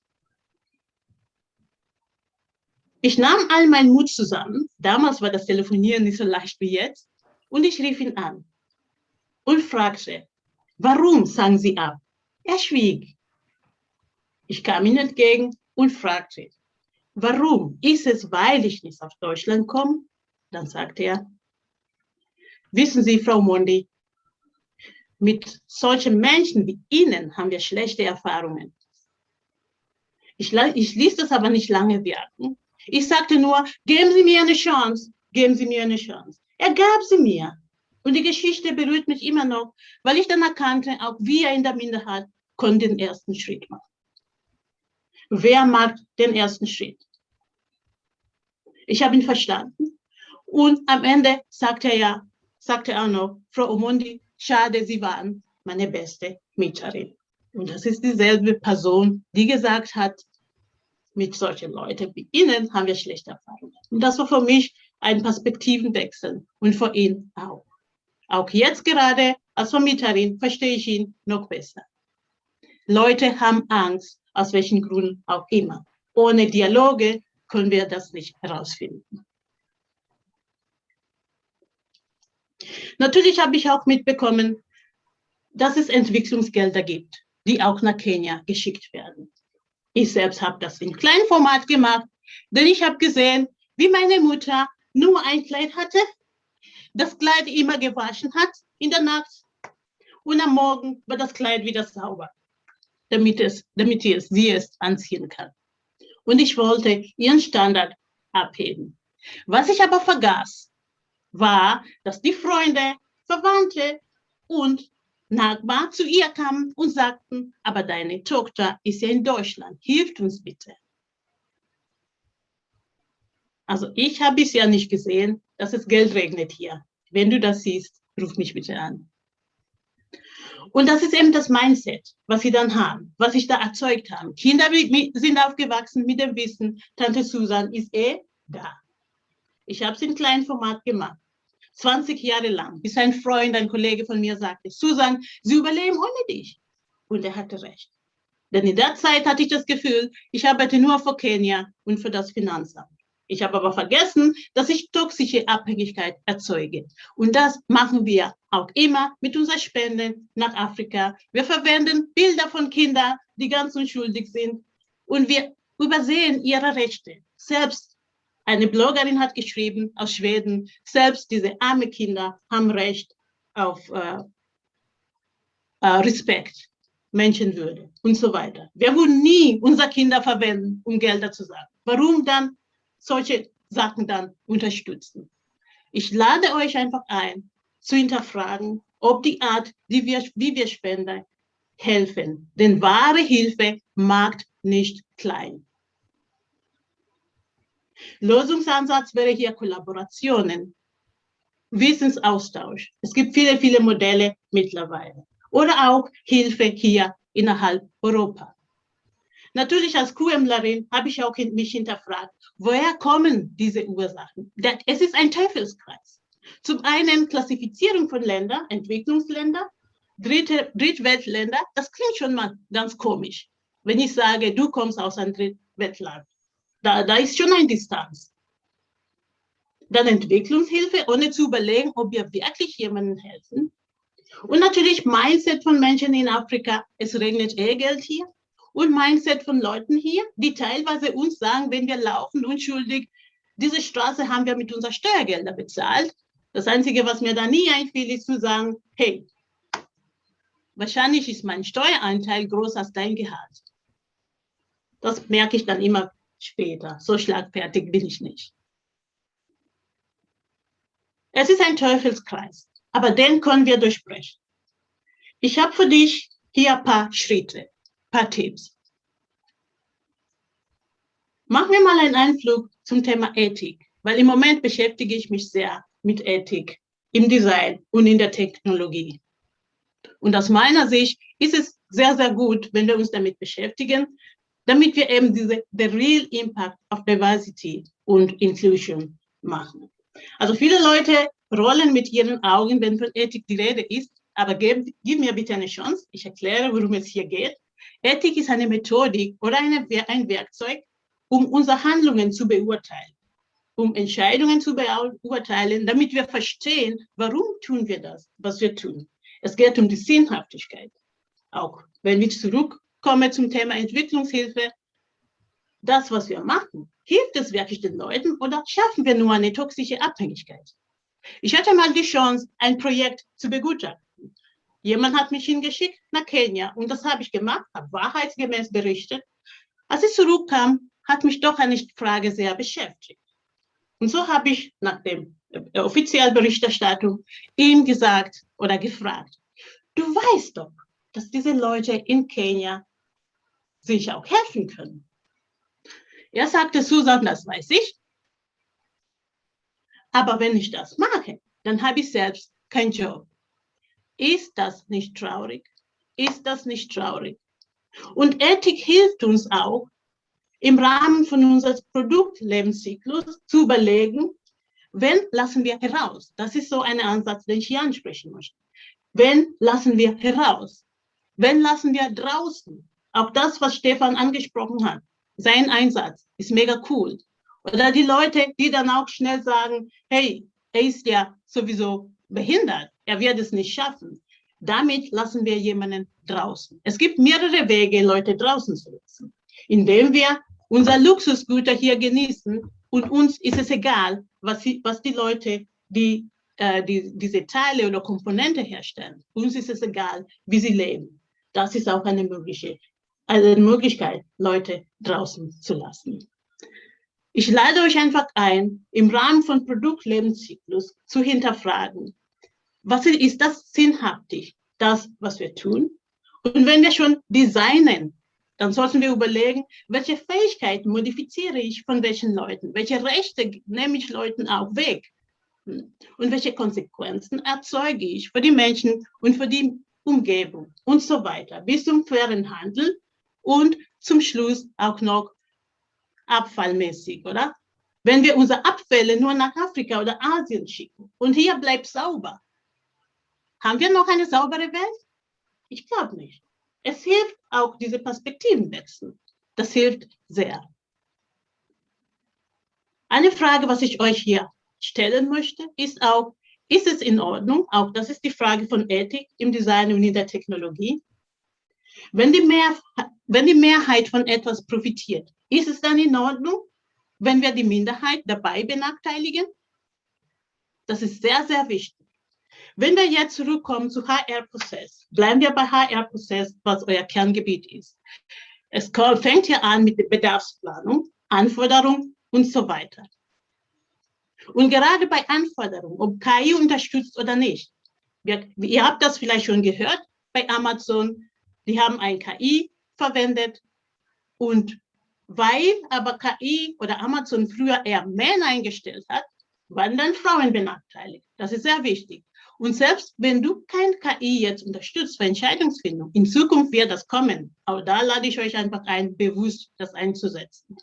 Ich nahm all meinen Mut zusammen. Damals war das Telefonieren nicht so leicht wie jetzt. Und ich rief ihn an und fragte, warum sagen Sie ab? Er schwieg. Ich kam ihm entgegen und fragte, warum? Ist es, weil ich nicht aus Deutschland komme? Dann sagt er, wissen Sie, Frau Mondi, mit solchen Menschen wie Ihnen haben wir schlechte Erfahrungen. Ich ließ das aber nicht lange wirken. Ich sagte nur, geben Sie mir eine Chance, geben Sie mir eine Chance. Er gab sie mir. Und die Geschichte berührt mich immer noch, weil ich dann erkannte, auch wir in der Minderheit können den ersten Schritt machen. Wer macht den ersten Schritt? Ich habe ihn verstanden. Und am Ende sagte er auch noch, Frau Omondi, schade, Sie waren meine beste Mieterin. Und das ist dieselbe Person, die gesagt hat, mit solchen Leuten wie Ihnen haben wir schlechte Erfahrungen. Und das war für mich ein Perspektivenwechsel und für ihn auch. Auch jetzt gerade als Vermieterin verstehe ich ihn noch besser. Leute haben Angst, aus welchen Gründen auch immer. Ohne Dialoge können wir das nicht herausfinden. Natürlich habe ich auch mitbekommen, dass es Entwicklungsgelder gibt, die auch nach Kenia geschickt werden. Ich selbst habe das in kleinem Format gemacht, denn ich habe gesehen, wie meine Mutter nur ein Kleid hatte, das Kleid immer gewaschen hat in der Nacht und am Morgen war das Kleid wieder sauber, damit sie es anziehen kann. Und ich wollte ihren Standard abheben. Was ich aber vergaß, war, dass die Freunde, Verwandte und Nachbarn zu ihr kamen und sagten, aber deine Tochter ist ja in Deutschland, hilf uns bitte. Also ich habe bisher nicht gesehen, dass es Geld regnet hier. Wenn du das siehst, ruf mich bitte an. Und das ist eben das Mindset, was sie dann haben, was sich da erzeugt haben. Kinder sind aufgewachsen mit dem Wissen, Tante Susan ist da. Ich habe es in kleinem Format gemacht. 20 Jahre lang, bis ein Freund, ein Kollege von mir sagte, Susan, sie überleben ohne dich. Und er hatte recht. Denn in der Zeit hatte ich das Gefühl, ich arbeite nur für Kenia und für das Finanzamt. Ich habe aber vergessen, dass ich toxische Abhängigkeit erzeuge. Und das machen wir auch immer mit unseren Spenden nach Afrika. Wir verwenden Bilder von Kindern, die ganz unschuldig sind. Und wir übersehen ihre Rechte. Selbst eine Bloggerin hat geschrieben aus Schweden, selbst diese armen Kinder haben Recht auf Respekt, Menschenwürde und so weiter. Wir würden nie unsere Kinder verwenden, um Gelder zu sagen. Warum dann solche Sachen dann unterstützen? Ich lade euch einfach ein, zu hinterfragen, ob die Art, wie wir spenden, helfen. Denn wahre Hilfe macht nicht klein. Lösungsansatz wäre hier Kollaborationen, Wissensaustausch. Es gibt viele, viele Modelle mittlerweile. Oder auch Hilfe hier innerhalb Europas. Natürlich als QMlerin habe ich auch mich hinterfragt, woher kommen diese Ursachen? Es ist ein Teufelskreis. Zum einen Klassifizierung von Ländern, Entwicklungsländer, Drittweltländer, das klingt schon mal ganz komisch. Wenn ich sage, du kommst aus einem Drittweltland, da ist schon eine Distanz. Dann Entwicklungshilfe, ohne zu überlegen, ob wir wirklich jemandem helfen. Und natürlich Mindset von Menschen in Afrika, es regnet Geld hier. Und Mindset von Leuten hier, die teilweise uns sagen, wenn wir laufen, unschuldig, diese Straße haben wir mit unseren Steuergeldern bezahlt. Das Einzige, was mir da nie einfiel, ist zu sagen, hey, wahrscheinlich ist mein Steueranteil größer als dein Gehalt. Das merke ich dann immer später. So schlagfertig bin ich nicht. Es ist ein Teufelskreis, aber den können wir durchbrechen. Ich habe für dich hier ein paar Schritte, ein paar Tipps. Machen wir mal einen Einflug zum Thema Ethik, weil im Moment beschäftige ich mich sehr mit Ethik im Design und in der Technologie. Und aus meiner Sicht ist es sehr, sehr gut, wenn wir uns damit beschäftigen, damit wir eben the real impact of diversity und inclusion machen. Also viele Leute rollen mit ihren Augen, wenn von Ethik die Rede ist, aber gib mir bitte eine Chance, ich erkläre, worum es hier geht. Ethik ist eine Methodik oder ein Werkzeug, um unsere Handlungen zu beurteilen, um Entscheidungen zu beurteilen, damit wir verstehen, warum tun wir das, was wir tun. Es geht um die Sinnhaftigkeit. Auch wenn ich zurückkomme zum Thema Entwicklungshilfe, das, was wir machen, Hilft es wirklich den Leuten oder schaffen wir nur eine toxische Abhängigkeit? Ich hatte mal die Chance, ein Projekt zu begutachten. Jemand hat mich hingeschickt nach Kenia und das habe ich gemacht, habe wahrheitsgemäß berichtet. Als ich zurückkam, hat mich doch eine Frage sehr beschäftigt. Und so habe ich nach der offiziellen Berichterstattung ihm gesagt oder gefragt, du weißt doch, dass diese Leute in Kenia sich auch helfen können. Er sagte, Susan, das weiß ich. Aber wenn ich das mache, dann habe ich selbst keinen Job. Ist das nicht traurig? Ist das nicht traurig? Und Ethik hilft uns auch, im Rahmen von unserem Produktlebenszyklus zu überlegen, wen lassen wir heraus? Das ist so ein Ansatz, den ich hier ansprechen möchte. Wen lassen wir heraus? Wen lassen wir draußen? Auch das, was Stefan angesprochen hat, sein Einsatz ist mega cool. Oder die Leute, die dann auch schnell sagen, hey, er ist ja sowieso behindert, er wird es nicht schaffen. Damit lassen wir jemanden draußen. Es gibt mehrere Wege, Leute draußen zu lassen, indem wir unser Luxusgüter hier genießen und uns ist es egal, was die Leute, die diese Teile oder Komponente herstellen, uns ist es egal, wie sie leben. Das ist auch eine Möglichkeit, Leute draußen zu lassen. Ich lade euch einfach ein, im Rahmen von Produktlebenszyklus zu hinterfragen, was ist das sinnhaftig, das, was wir tun? Und wenn wir schon designen, dann sollten wir überlegen, welche Fähigkeiten modifiziere ich von welchen Leuten, welche Rechte nehme ich Leuten auch weg und welche Konsequenzen erzeuge ich für die Menschen und für die Umgebung und so weiter, bis zum fairen Handel und zum Schluss auch noch abfallmäßig, oder? Wenn wir unsere Abfälle nur nach Afrika oder Asien schicken und hier bleibt sauber, haben wir noch eine saubere Welt? Ich glaube nicht. Es hilft auch, diese Perspektivenwechsel. Das hilft sehr. Eine Frage, was ich euch hier stellen möchte, ist auch, ist es in Ordnung, auch das ist die Frage von Ethik im Design und in der Technologie, wenn die Mehrheit von etwas profitiert, ist es dann in Ordnung, wenn wir die Minderheit dabei benachteiligen? Das ist sehr, sehr wichtig. Wenn wir jetzt zurückkommen zu HR-Prozess, bleiben wir bei HR-Prozess, was euer Kerngebiet ist. Es fängt hier an mit der Bedarfsplanung, Anforderung und so weiter. Und gerade bei Anforderungen, ob KI unterstützt oder nicht, ihr habt das vielleicht schon gehört bei Amazon, die haben ein KI verwendet und weil aber KI oder Amazon früher eher Männer eingestellt hat, waren dann Frauen benachteiligt. Das ist sehr wichtig. Und selbst wenn du kein KI jetzt unterstützt für Entscheidungsfindung, in Zukunft wird das kommen. Aber da lade ich euch einfach ein, bewusst das einzusetzen.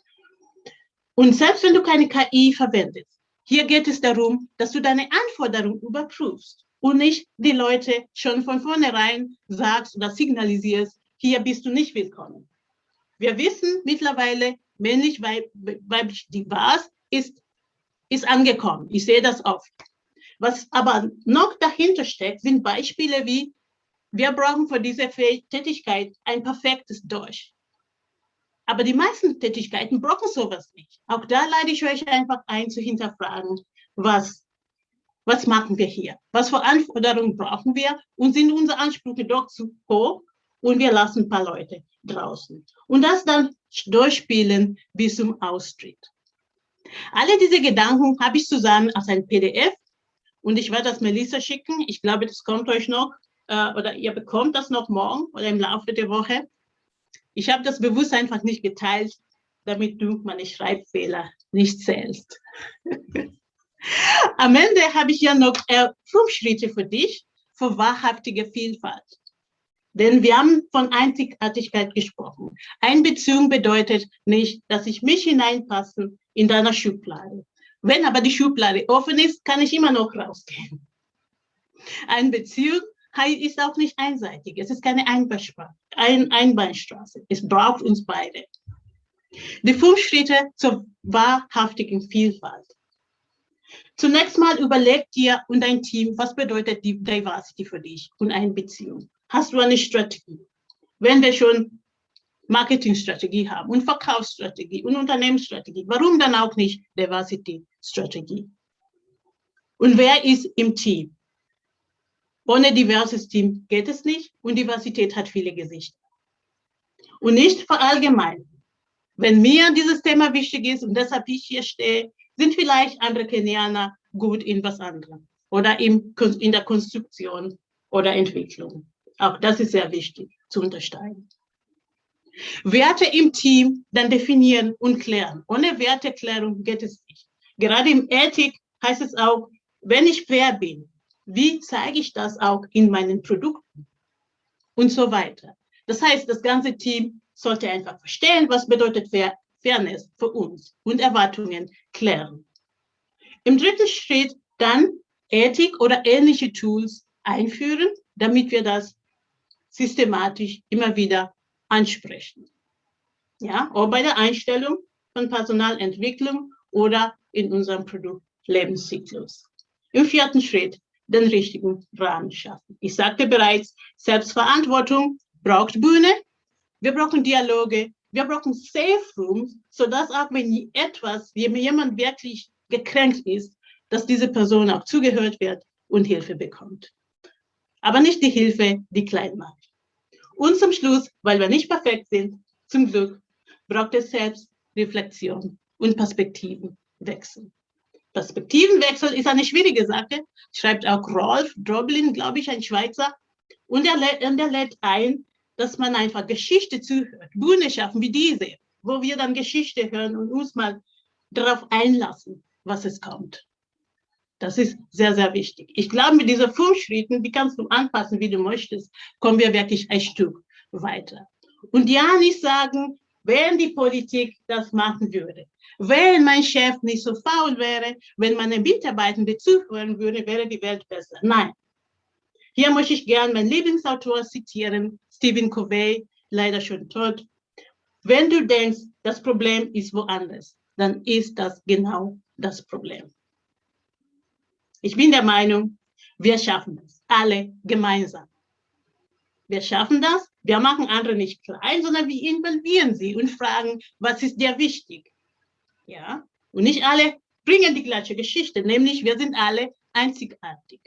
Und selbst wenn du keine KI verwendest, hier geht es darum, dass du deine Anforderungen überprüfst und nicht die Leute schon von vornherein sagst oder signalisierst, hier bist du nicht willkommen. Wir wissen mittlerweile, männlich, weiblich, divers ist angekommen. Ich sehe das oft. Was aber noch dahinter steckt, sind Beispiele wie, wir brauchen für diese Tätigkeit ein perfektes Deutsch. Aber die meisten Tätigkeiten brauchen sowas nicht. Auch da lade ich euch einfach ein, zu hinterfragen, was machen wir hier? Was für Anforderungen brauchen wir? Und sind unsere Ansprüche doch zu hoch? Und wir lassen ein paar Leute draußen. Und das dann durchspielen bis zum Austritt. Alle diese Gedanken habe ich zusammen als ein PDF. Und ich werde das Melissa schicken. Ich glaube, das kommt euch noch, oder ihr bekommt das noch morgen oder im Laufe der Woche. Ich habe das bewusst einfach nicht geteilt, damit du meine Schreibfehler nicht zählst. Am Ende habe ich ja noch 5 Schritte für dich, für wahrhaftige Vielfalt. Denn wir haben von Einzigartigkeit gesprochen. Einbeziehung bedeutet nicht, dass ich mich hineinpasse in deiner Schublade. Wenn aber die Schublade offen ist, kann ich immer noch rausgehen. Einbeziehung ist auch nicht einseitig. Es ist keine Einbahnstraße. Es braucht uns beide. Die 5 Schritte zur wahrhaftigen Vielfalt. Zunächst mal überlegt dir und dein Team, was bedeutet die Diversity für dich und Einbeziehung. Hast du eine Strategie? Wenn wir schon Marketingstrategie haben und Verkaufsstrategie und Unternehmensstrategie. Warum dann auch nicht Diversity-Strategie? Und wer ist im Team? Ohne diverses Team geht es nicht und Diversität hat viele Gesichter. Und nicht verallgemeinern. Wenn mir dieses Thema wichtig ist und deshalb ich hier stehe, sind vielleicht andere Kenianer gut in was anderem oder in der Konstruktion oder Entwicklung. Auch das ist sehr wichtig zu unterscheiden. Werte im Team dann definieren und klären. Ohne Werteklärung geht es nicht. Gerade in Ethik heißt es auch, wenn ich fair bin, wie zeige ich das auch in meinen Produkten? Und so weiter. Das heißt, das ganze Team sollte einfach verstehen, was bedeutet Fairness für uns und Erwartungen klären. Im dritten Schritt dann Ethik oder ähnliche Tools einführen, damit wir das systematisch immer wieder ansprechen. Ja, auch bei der Einstellung von Personalentwicklung oder in unserem Produktlebenszyklus. Im vierten Schritt den richtigen Rahmen schaffen. Ich sagte bereits, Selbstverantwortung braucht Bühne, wir brauchen Dialoge, wir brauchen Safe Rooms, sodass auch wenn jemand wirklich gekränkt ist, dass diese Person auch zugehört wird und Hilfe bekommt. Aber nicht die Hilfe, die klein macht. Und zum Schluss, weil wir nicht perfekt sind, zum Glück, braucht es Selbstreflexion und Perspektivenwechsel. Perspektivenwechsel ist eine schwierige Sache, schreibt auch Rolf Droblin, glaube ich, ein Schweizer. Und er lädt ein, dass man einfach Geschichte zuhört, Bühne schaffen wie diese, wo wir dann Geschichte hören und uns mal darauf einlassen, was es kommt. Das ist sehr, sehr wichtig. Ich glaube, mit diesen 5 Schritten, die kannst du anpassen, wie du möchtest, kommen wir wirklich ein Stück weiter. Und ja, nicht sagen, wenn die Politik das machen würde, wenn mein Chef nicht so faul wäre, wenn meine Mitarbeitenden zuhören würden, wäre die Welt besser. Nein. Hier möchte ich gerne meinen Lieblingsautor zitieren, Stephen Covey, leider schon tot. Wenn du denkst, das Problem ist woanders, dann ist das genau das Problem. Ich bin der Meinung, wir schaffen das, alle gemeinsam. Wir schaffen das, wir machen andere nicht klein, sondern wir involvieren sie und fragen, was ist dir wichtig? Ja? Und nicht alle bringen die gleiche Geschichte, nämlich wir sind alle einzigartig.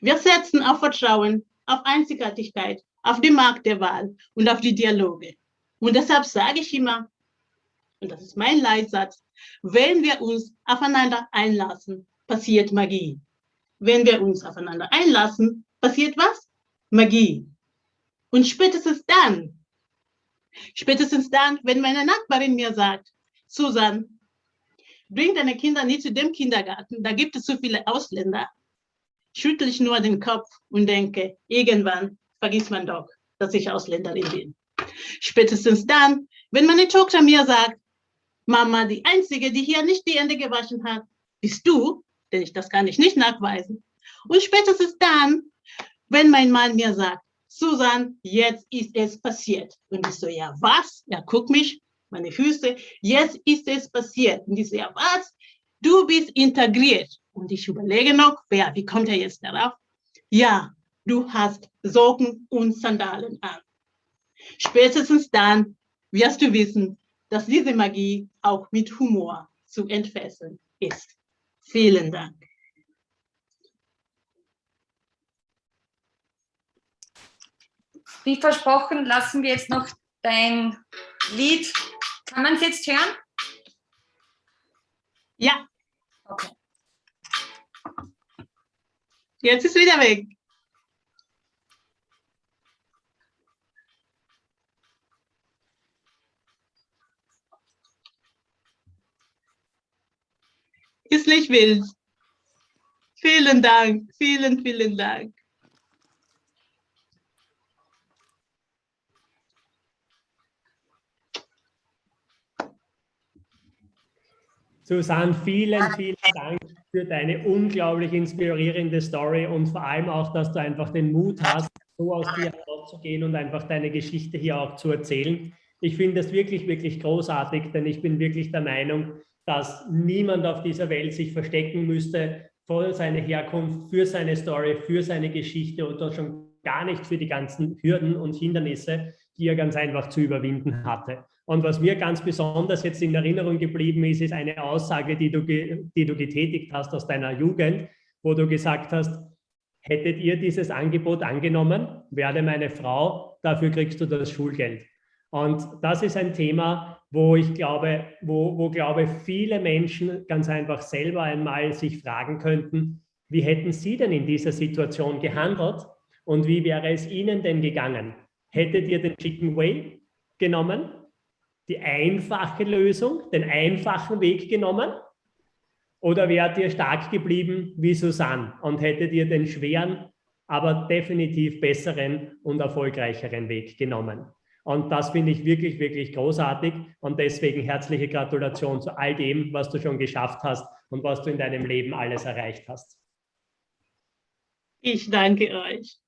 Wir setzen auf Vertrauen, auf Einzigartigkeit, auf die Macht der Wahl und auf die Dialoge. Und deshalb sage ich immer, und das ist mein Leitsatz, wenn wir uns aufeinander einlassen, passiert Magie. Wenn wir uns aufeinander einlassen, passiert was? Magie. Und spätestens dann, wenn meine Nachbarin mir sagt, Susan, bring deine Kinder nicht zu dem Kindergarten, da gibt es so viele Ausländer, schüttle ich nur den Kopf und denke, irgendwann vergisst man doch, dass ich Ausländerin bin. Spätestens dann, wenn meine Tochter mir sagt, Mama, die Einzige, die hier nicht die Hände gewaschen hat, bist du, denn das kann ich nicht nachweisen. Und spätestens dann, wenn mein Mann mir sagt, Susan, jetzt ist es passiert. Und ich so, ja, was? Er guckt mich, meine Füße, jetzt ist es passiert. Und ich so, ja, was? Du bist integriert. Und ich überlege noch, wie kommt er jetzt darauf? Ja, du hast Socken und Sandalen an. Spätestens dann wirst du wissen, dass diese Magie auch mit Humor zu entfesseln ist. Vielen Dank. Wie versprochen, lassen wir jetzt noch dein Lied. Kann man es jetzt hören? Ja. Okay. Jetzt ist wieder weg. Ist nicht wild. Vielen Dank, vielen Dank. Susanne, vielen Dank für deine unglaublich inspirierende Story und vor allem auch, dass du einfach den Mut hast, so aus dir herauszugehen und einfach deine Geschichte hier auch zu erzählen. Ich finde das wirklich, wirklich großartig, denn ich bin wirklich der Meinung, dass niemand auf dieser Welt sich verstecken müsste vor seiner Herkunft, für seine Story, für seine Geschichte oder schon gar nicht für die ganzen Hürden und Hindernisse, die er ganz einfach zu überwinden hatte. Und was mir ganz besonders jetzt in Erinnerung geblieben ist, ist eine Aussage, die du getätigt hast aus deiner Jugend, wo du gesagt hast, hättet ihr dieses Angebot angenommen, werde meine Frau, dafür kriegst du das Schulgeld. Und das ist ein Thema, wo ich glaube, glaube viele Menschen ganz einfach selber einmal sich fragen könnten, wie hätten sie denn in dieser Situation gehandelt und wie wäre es ihnen denn gegangen? Hättet ihr den Chicken Way genommen, die einfache Lösung, den einfachen Weg genommen? Oder wärt ihr stark geblieben wie Susanne und hättet ihr den schweren, aber definitiv besseren und erfolgreicheren Weg genommen? Und das finde ich wirklich, wirklich großartig. Und deswegen herzliche Gratulation zu all dem, was du schon geschafft hast und was du in deinem Leben alles erreicht hast. Ich danke euch.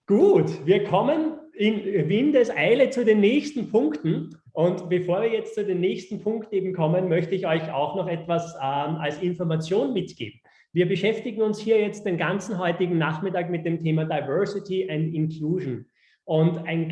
Gut, wir kommen in Windeseile zu den nächsten Punkten. Und bevor wir jetzt zu den nächsten Punkt eben kommen, möchte ich euch auch noch etwas als Information mitgeben. Wir beschäftigen uns hier jetzt den ganzen heutigen Nachmittag mit dem Thema Diversity and Inclusion. Und ein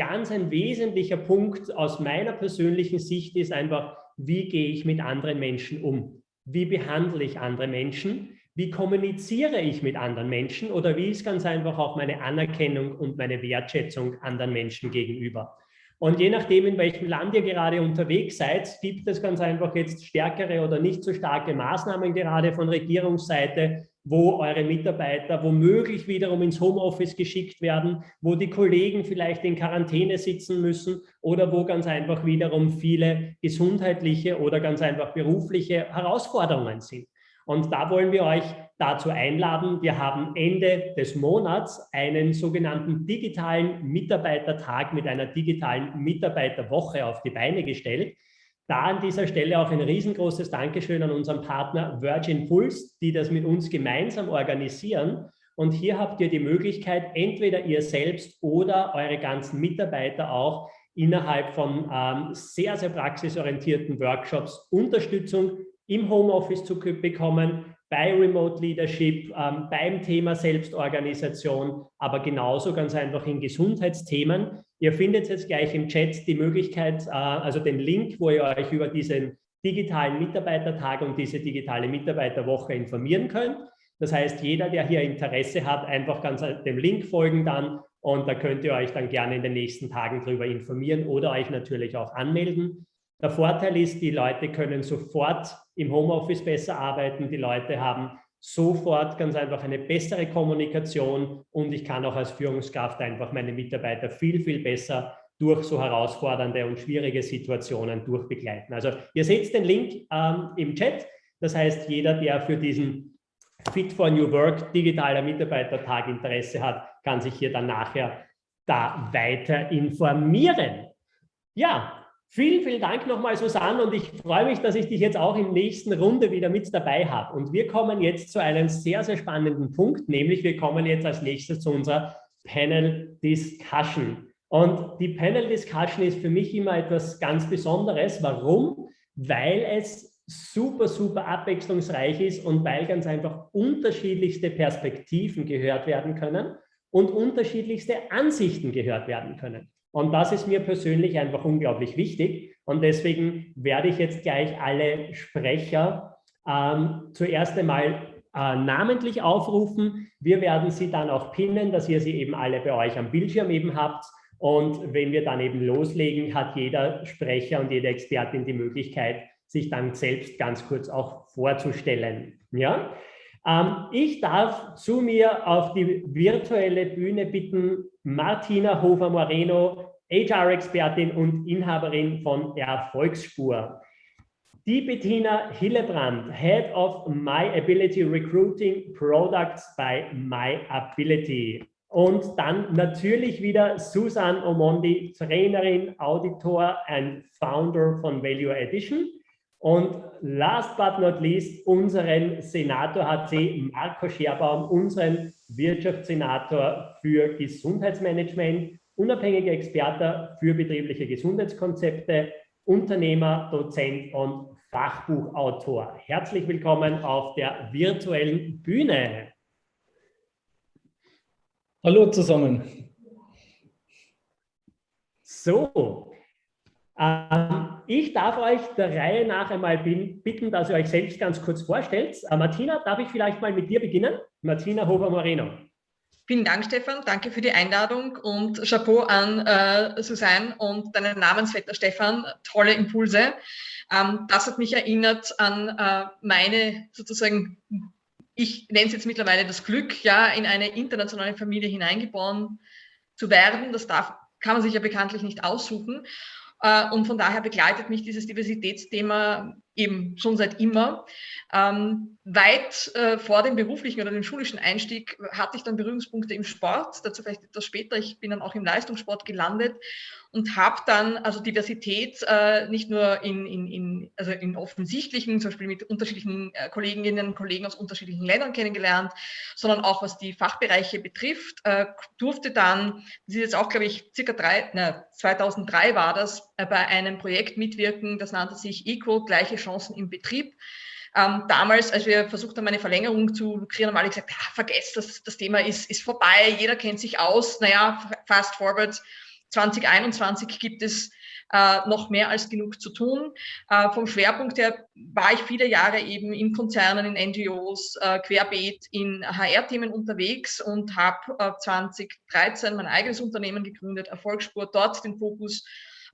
wesentlicher Punkt aus meiner persönlichen Sicht ist einfach, wie gehe ich mit anderen Menschen um? Wie behandle ich andere Menschen? Wie kommuniziere ich mit anderen Menschen? Oder wie ist ganz einfach auch meine Anerkennung und meine Wertschätzung anderen Menschen gegenüber? Und je nachdem, in welchem Land ihr gerade unterwegs seid, gibt es ganz einfach jetzt stärkere oder nicht so starke Maßnahmen gerade von Regierungsseite, wo eure Mitarbeiter womöglich wiederum ins Homeoffice geschickt werden, wo die Kollegen vielleicht in Quarantäne sitzen müssen oder wo ganz einfach wiederum viele gesundheitliche oder ganz einfach berufliche Herausforderungen sind. Und da wollen wir euch dazu einladen. Wir haben Ende des Monats einen sogenannten digitalen Mitarbeitertag mit einer digitalen Mitarbeiterwoche auf die Beine gestellt. Da an dieser Stelle auch ein riesengroßes Dankeschön an unseren Partner Virgin Pulse, die das mit uns gemeinsam organisieren. Und hier habt ihr die Möglichkeit, entweder ihr selbst oder eure ganzen Mitarbeiter auch innerhalb von sehr, sehr praxisorientierten Workshops Unterstützung im Homeoffice zu bekommen, bei Remote Leadership, beim Thema Selbstorganisation, aber genauso ganz einfach in Gesundheitsthemen. Ihr findet jetzt gleich im Chat die Möglichkeit, also den Link, wo ihr euch über diesen digitalen Mitarbeitertag und diese digitale Mitarbeiterwoche informieren könnt. Das heißt, jeder, der hier Interesse hat, einfach ganz dem Link folgen dann und da könnt ihr euch dann gerne in den nächsten Tagen darüber informieren oder euch natürlich auch anmelden. Der Vorteil ist, die Leute können sofort im Homeoffice besser arbeiten, die Leute haben sofort ganz einfach eine bessere Kommunikation und ich kann auch als Führungskraft einfach meine Mitarbeiter viel, viel besser durch so herausfordernde und schwierige Situationen durchbegleiten. Also ihr seht den Link im Chat, das heißt, jeder, der für diesen Fit for New Work digitaler Mitarbeitertag Interesse hat, kann sich hier dann nachher da weiter informieren. Ja, vielen, vielen Dank nochmal, Susanne, und ich freue mich, dass ich dich jetzt auch in der nächsten Runde wieder mit dabei habe. Und wir kommen jetzt zu einem sehr, sehr spannenden Punkt, nämlich wir kommen jetzt als nächstes zu unserer Panel Discussion. Und die Panel Discussion ist für mich immer etwas ganz Besonderes. Warum? Weil es super, super abwechslungsreich ist und weil ganz einfach unterschiedlichste Perspektiven gehört werden können und unterschiedlichste Ansichten gehört werden können. Und das ist mir persönlich einfach unglaublich wichtig. Und deswegen werde ich jetzt gleich alle Sprecher zuerst einmal namentlich aufrufen. Wir werden sie dann auch pinnen, dass ihr sie eben alle bei euch am Bildschirm eben habt. Und wenn wir dann eben loslegen, hat jeder Sprecher und jede Expertin die Möglichkeit, sich dann selbst ganz kurz auch vorzustellen. Ja? Ich darf zu mir auf die virtuelle Bühne bitten Martina Hofer-Moreno, HR-Expertin und Inhaberin von Erfolgsspur. Die Bettina Hillebrand, Head of My Ability Recruiting Products bei My Ability. Und dann natürlich wieder Susan Omondi, Trainerin, Auditor und Founder von Value Addition. Und last but not least, unseren Senator HC Marco Scherbaum, unseren Wirtschaftssenator für Gesundheitsmanagement, unabhängiger Experte für betriebliche Gesundheitskonzepte, Unternehmer, Dozent und Fachbuchautor. Herzlich willkommen auf der virtuellen Bühne. Hallo zusammen. So, ich darf euch der Reihe nach einmal bitten, dass ihr euch selbst ganz kurz vorstellt. Martina, darf ich vielleicht mal mit dir beginnen? Martina Hofer-Moreno. Vielen Dank, Stefan. Danke für die Einladung und Chapeau an Susanne und deinen Namensvetter Stefan. Tolle Impulse. Das hat mich erinnert an meine sozusagen, ich nenne es jetzt mittlerweile das Glück, ja, in eine internationale Familie hineingeboren zu werden. Das kann man sich ja bekanntlich nicht aussuchen. Und von daher begleitet mich dieses Diversitätsthema eben schon seit immer. Weit vor dem beruflichen oder dem schulischen Einstieg hatte ich dann Berührungspunkte im Sport, dazu vielleicht etwas später. Ich bin dann auch im Leistungssport gelandet und habe dann also Diversität nicht nur in offensichtlichen, zum Beispiel mit unterschiedlichen Kolleginnen und Kollegen aus unterschiedlichen Ländern kennengelernt, sondern auch was die Fachbereiche betrifft, durfte dann, das ist jetzt auch, glaube ich, 2003 war das, bei einem Projekt mitwirken, das nannte sich Equal, gleiche Chancen im Betrieb. Damals, als wir versucht haben, eine Verlängerung zu lukrieren, haben alle gesagt, vergesst, das Thema ist vorbei, jeder kennt sich aus. Naja, fast forward 2021 gibt es noch mehr als genug zu tun. Vom Schwerpunkt her war ich viele Jahre eben in Konzernen, in NGOs, querbeet in HR-Themen unterwegs und habe 2013 mein eigenes Unternehmen gegründet, Erfolgsspur, dort den Fokus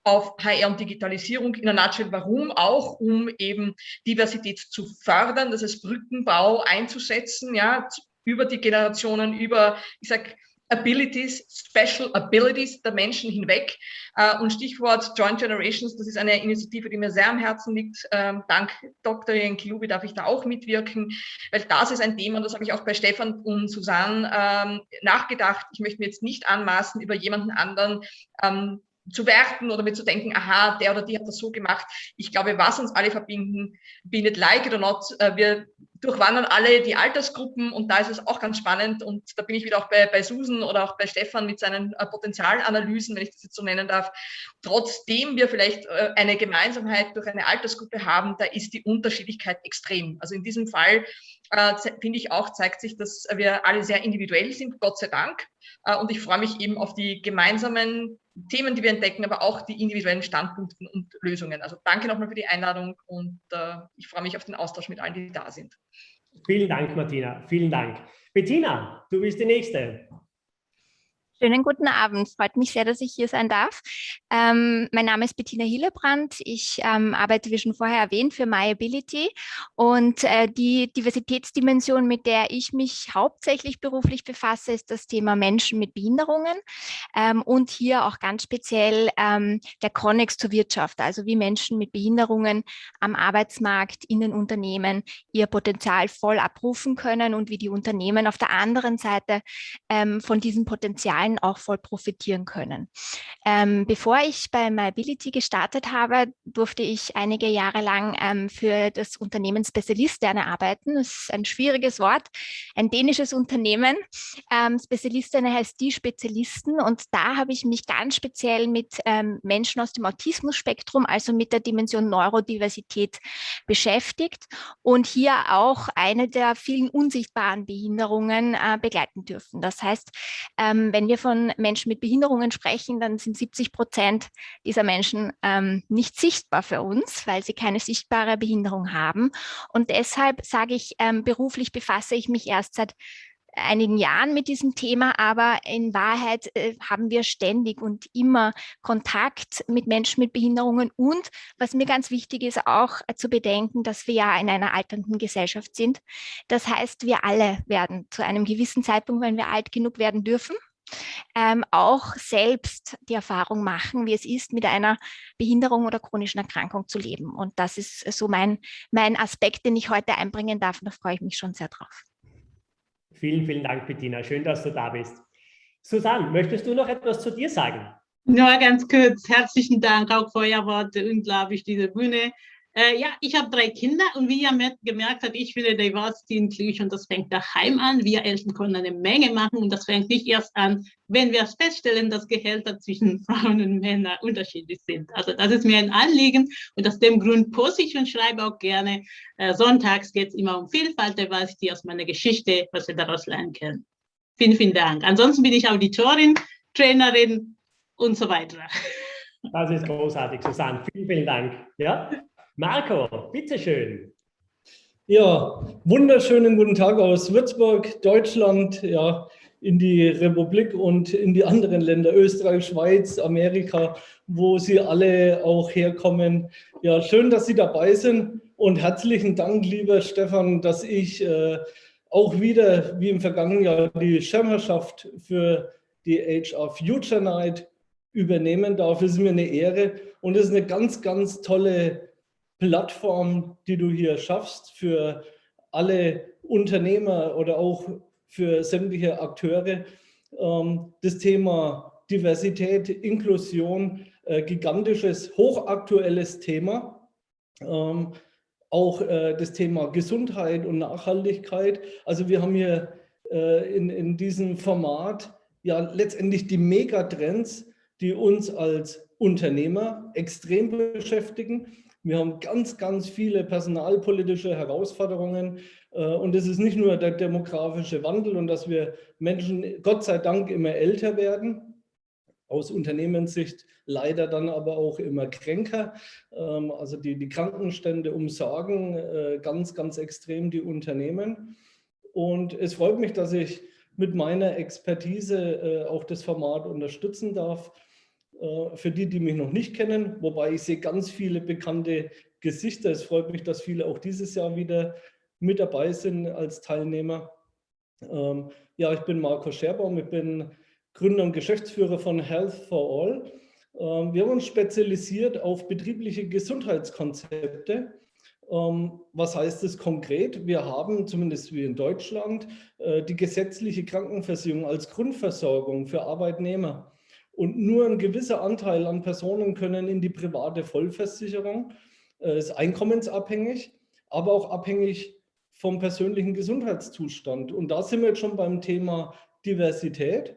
auf HR und Digitalisierung. In einer Nutshell, warum? Auch um eben Diversität zu fördern, das heißt Brückenbau einzusetzen, ja, über die Generationen, über, ich sag, Abilities, Special Abilities der Menschen hinweg. Und Stichwort Joint Generations, das ist eine Initiative, die mir sehr am Herzen liegt. Dank Dr. Jan Klubi darf ich da auch mitwirken, weil das ist ein Thema, das habe ich auch bei Stefan und Susanne nachgedacht. Ich möchte mir jetzt nicht anmaßen, über jemanden anderen zu werten oder mir zu denken, aha, der oder die hat das so gemacht. Ich glaube, was uns alle verbindet, like it or not, wir durchwandern alle die Altersgruppen und da ist es auch ganz spannend und da bin ich wieder auch bei Susan oder auch bei Stefan mit seinen Potenzialanalysen, wenn ich das jetzt so nennen darf. Trotzdem wir vielleicht eine Gemeinsamkeit durch eine Altersgruppe haben, da ist die Unterschiedlichkeit extrem. Also in diesem Fall finde ich auch, zeigt sich, dass wir alle sehr individuell sind, Gott sei Dank. Und ich freue mich eben auf die gemeinsamen Themen, die wir entdecken, aber auch die individuellen Standpunkte und Lösungen. Also danke nochmal für die Einladung und ich freue mich auf den Austausch mit allen, die da sind. Vielen Dank, Martina. Vielen Dank. Bettina, du bist die Nächste. Schönen guten Abend. Freut mich sehr, dass ich hier sein darf. Mein Name ist Bettina Hillebrand. Ich arbeite, wie schon vorher erwähnt, für MyAbility. Und die Diversitätsdimension, mit der ich mich hauptsächlich beruflich befasse, ist das Thema Menschen mit Behinderungen und hier auch ganz speziell der Konnex zur Wirtschaft, also wie Menschen mit Behinderungen am Arbeitsmarkt, in den Unternehmen ihr Potenzial voll abrufen können und wie die Unternehmen auf der anderen Seite von diesem Potenzial auch voll profitieren können. Bevor ich bei MyAbility gestartet habe, durfte ich einige Jahre lang für das Unternehmen Specialisterne arbeiten. Das ist ein schwieriges Wort, ein dänisches Unternehmen. Specialisterne heißt die Spezialisten und da habe ich mich ganz speziell mit Menschen aus dem Autismus-Spektrum, also mit der Dimension Neurodiversität beschäftigt und hier auch eine der vielen unsichtbaren Behinderungen begleiten dürfen. Das heißt, wenn wir von Menschen mit Behinderungen sprechen, dann sind 70% dieser Menschen nicht sichtbar für uns, weil sie keine sichtbare Behinderung haben. Und deshalb sage ich, beruflich befasse ich mich erst seit einigen Jahren mit diesem Thema, aber in Wahrheit haben wir ständig und immer Kontakt mit Menschen mit Behinderungen und was mir ganz wichtig ist, auch zu bedenken, dass wir ja in einer alternden Gesellschaft sind. Das heißt, wir alle werden zu einem gewissen Zeitpunkt, wenn wir alt genug werden dürfen, auch selbst die Erfahrung machen, wie es ist, mit einer Behinderung oder chronischen Erkrankung zu leben. Und das ist so mein Aspekt, den ich heute einbringen darf. Und da freue ich mich schon sehr drauf. Vielen, vielen Dank, Bettina. Schön, dass du da bist. Susanne, möchtest du noch etwas zu dir sagen? Nur ganz kurz, herzlichen Dank auch für eure Worte, unglaublich, diese Bühne. Ja, ich habe 3 Kinder und wie ihr gemerkt habt, ich finde Diversity Inclusion, das fängt daheim an. Wir Eltern können eine Menge machen und das fängt nicht erst an, wenn wir feststellen, dass Gehälter zwischen Frauen und Männern unterschiedlich sind. Also das ist mir ein Anliegen und aus dem Grund poste ich und schreibe auch gerne. Sonntags geht es immer um Vielfalt, Diversity aus meiner Geschichte, was wir daraus lernen können. Vielen, vielen Dank. Ansonsten bin ich Auditorin, Trainerin und so weiter. Das ist großartig, Susanne. Vielen, vielen Dank. Ja? Marco, bitteschön. Ja, wunderschönen guten Tag aus Würzburg, Deutschland, ja, in die Republik und in die anderen Länder, Österreich, Schweiz, Amerika, wo Sie alle auch herkommen. Ja, schön, dass Sie dabei sind und herzlichen Dank, lieber Stefan, dass ich auch wieder, wie im vergangenen Jahr, die Schirmherrschaft für die HR Future Night übernehmen darf. Es ist mir eine Ehre und es ist eine ganz, ganz tolle Plattform, die du hier schaffst für alle Unternehmer oder auch für sämtliche Akteure. Das Thema Diversität, Inklusion, gigantisches, hochaktuelles Thema. Auch das Thema Gesundheit und Nachhaltigkeit. Also wir haben hier in diesem Format ja letztendlich die Megatrends, die uns als Unternehmer extrem beschäftigen. Wir haben ganz, ganz viele personalpolitische Herausforderungen und es ist nicht nur der demografische Wandel und dass wir Menschen Gott sei Dank immer älter werden, aus Unternehmenssicht leider dann aber auch immer kränker. Also die Krankenstände umsorgen ganz, ganz extrem die Unternehmen. Und es freut mich, dass ich mit meiner Expertise auch das Format unterstützen darf. Für die, die mich noch nicht kennen, wobei ich sehe ganz viele bekannte Gesichter. Es freut mich, dass viele auch dieses Jahr wieder mit dabei sind als Teilnehmer. Ja, ich bin Marco Scherbaum, ich bin Gründer und Geschäftsführer von Health for All. Wir haben uns spezialisiert auf betriebliche Gesundheitskonzepte. Was heißt das konkret? Wir haben, zumindest wie in Deutschland, die gesetzliche Krankenversicherung als Grundversorgung für Arbeitnehmer. Und nur ein gewisser Anteil an Personen können in die private Vollversicherung. Ist einkommensabhängig, aber auch abhängig vom persönlichen Gesundheitszustand. Und da sind wir jetzt schon beim Thema Diversität.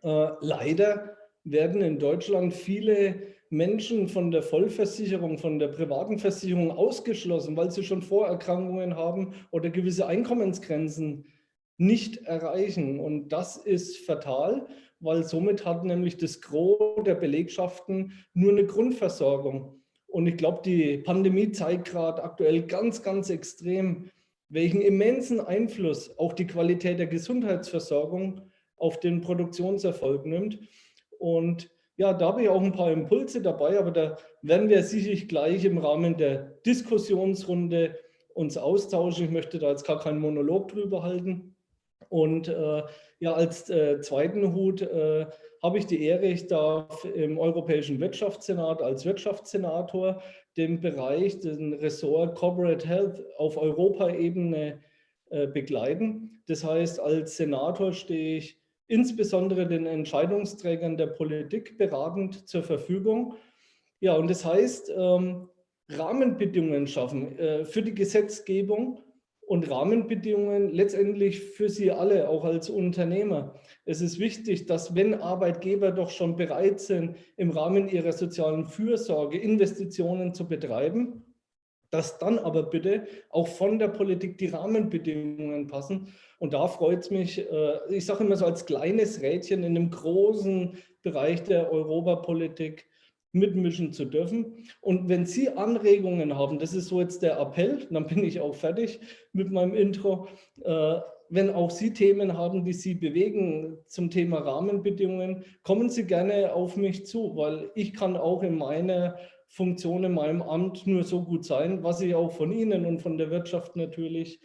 Leider werden in Deutschland viele Menschen von der Vollversicherung, von der privaten Versicherung ausgeschlossen, weil sie schon Vorerkrankungen haben oder gewisse Einkommensgrenzen nicht erreichen. Und das ist fatal, weil somit hat nämlich das Gros der Belegschaften nur eine Grundversorgung. Und ich glaube, die Pandemie zeigt gerade aktuell ganz, ganz extrem, welchen immensen Einfluss auch die Qualität der Gesundheitsversorgung auf den Produktionserfolg nimmt. Und ja, da habe ich auch ein paar Impulse dabei, aber da werden wir sicherlich gleich im Rahmen der Diskussionsrunde uns austauschen. Ich möchte da jetzt gar keinen Monolog drüber halten. Und ja, als zweiten Hut habe ich die Ehre, ich darf im Europäischen Wirtschaftssenat als Wirtschaftssenator den Bereich, den Ressort Corporate Health auf Europaebene begleiten. Das heißt, als Senator stehe ich insbesondere den Entscheidungsträgern der Politik beratend zur Verfügung. Ja, und das heißt, Rahmenbedingungen schaffen für die Gesetzgebung und Rahmenbedingungen letztendlich für Sie alle, auch als Unternehmer. Es ist wichtig, dass wenn Arbeitgeber doch schon bereit sind, im Rahmen ihrer sozialen Fürsorge Investitionen zu betreiben, dass dann aber bitte auch von der Politik die Rahmenbedingungen passen. Und da freut es mich, ich sage immer so als kleines Rädchen in einem großen Bereich der Europapolitik mitmischen zu dürfen. Und wenn Sie Anregungen haben, das ist so jetzt der Appell, dann bin ich auch fertig mit meinem Intro, wenn auch Sie Themen haben, die Sie bewegen zum Thema Rahmenbedingungen, kommen Sie gerne auf mich zu, weil ich kann auch in meiner Funktion, in meinem Amt nur so gut sein, was ich auch von Ihnen und von der Wirtschaft natürlich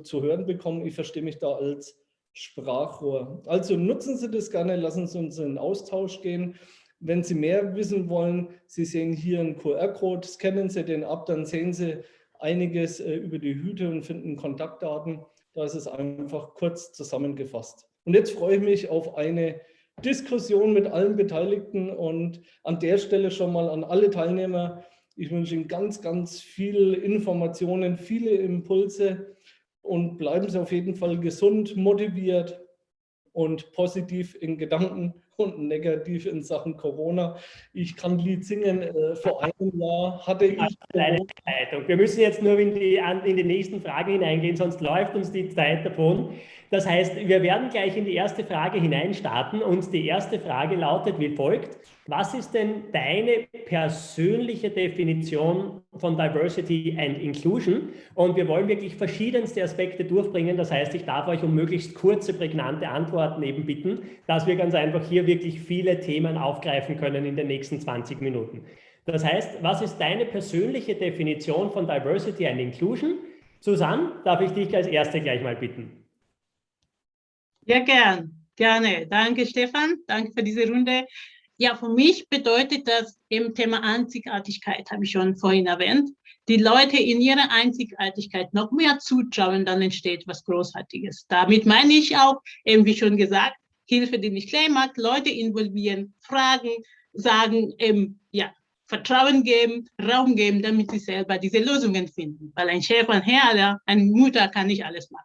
zu hören bekomme. Ich verstehe mich da als Sprachrohr. Also nutzen Sie das gerne, lassen Sie uns in den Austausch gehen. Wenn Sie mehr wissen wollen, Sie sehen hier einen QR-Code, scannen Sie den ab, dann sehen Sie einiges über die Hüte und finden Kontaktdaten. Da ist es einfach kurz zusammengefasst. Und jetzt freue ich mich auf eine Diskussion mit allen Beteiligten und an der Stelle schon mal an alle Teilnehmer. Ich wünsche Ihnen ganz, ganz viele Informationen, viele Impulse und bleiben Sie auf jeden Fall gesund, motiviert und positiv in Gedanken und negativ in Sachen Corona. Ich kann ein Lied singen. Vor einem Jahr hatte ich Corona. Wir müssen jetzt nur in die nächsten Fragen hineingehen, sonst läuft uns die Zeit davon. Das heißt, wir werden gleich in die erste Frage hineinstarten und die erste Frage lautet wie folgt. Was ist denn deine persönliche Definition von Diversity and Inclusion? Und wir wollen wirklich verschiedenste Aspekte durchbringen. Das heißt, ich darf euch um möglichst kurze, prägnante Antworten eben bitten, dass wir ganz einfach hier wirklich viele Themen aufgreifen können in den nächsten 20 Minuten. Das heißt, was ist deine persönliche Definition von Diversity and Inclusion? Susanne, darf ich dich als Erste gleich mal bitten? Ja, gerne. Danke, Stefan. Danke für diese Runde. Ja, für mich bedeutet das im Thema Einzigartigkeit, habe ich schon vorhin erwähnt, die Leute in ihrer Einzigartigkeit noch mehr zutrauen, dann entsteht was Großartiges. Damit meine ich auch, eben wie schon gesagt, Hilfe, die nicht klein macht, Leute involvieren, fragen, sagen, ja, Vertrauen geben, Raum geben, damit sie selber diese Lösungen finden. Weil ein Chef, ein Herr, eine Mutter kann nicht alles machen.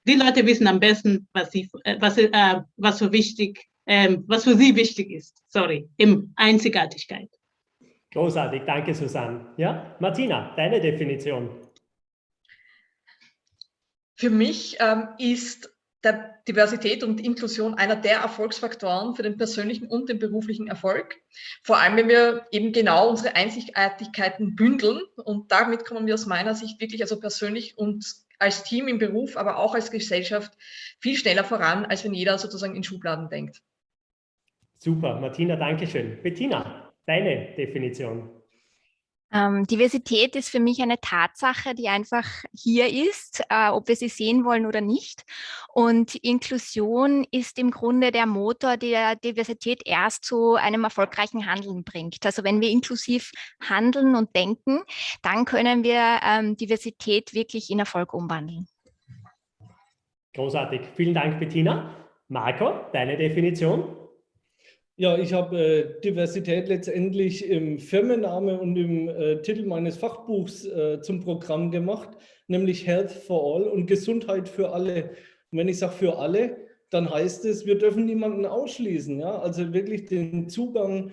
Die Leute wissen am besten, was für sie wichtig ist. Im Einzigartigkeit. Großartig, danke Susanne. Ja, Martina, deine Definition? Für mich ist Diversität und Inklusion einer der Erfolgsfaktoren für den persönlichen und den beruflichen Erfolg. Vor allem, wenn wir eben genau unsere Einzigartigkeiten bündeln. Und damit kommen wir aus meiner Sicht wirklich also persönlich und als Team im Beruf, aber auch als Gesellschaft viel schneller voran, als wenn jeder sozusagen in Schubladen denkt. Super, Martina, danke schön. Bettina, deine Definition? Diversität ist für mich eine Tatsache, die einfach hier ist, ob wir sie sehen wollen oder nicht. Und Inklusion ist im Grunde der Motor, der Diversität erst zu einem erfolgreichen Handeln bringt. Also wenn wir inklusiv handeln und denken, dann können wir Diversität wirklich in Erfolg umwandeln. Großartig. Vielen Dank, Bettina. Marco, deine Definition? Ja, ich habe Diversität letztendlich im Firmenname und im Titel meines Fachbuchs zum Programm gemacht, nämlich Health for All und Gesundheit für alle. Und wenn ich sage für alle, dann heißt es, wir dürfen niemanden ausschließen. Ja? Also wirklich den Zugang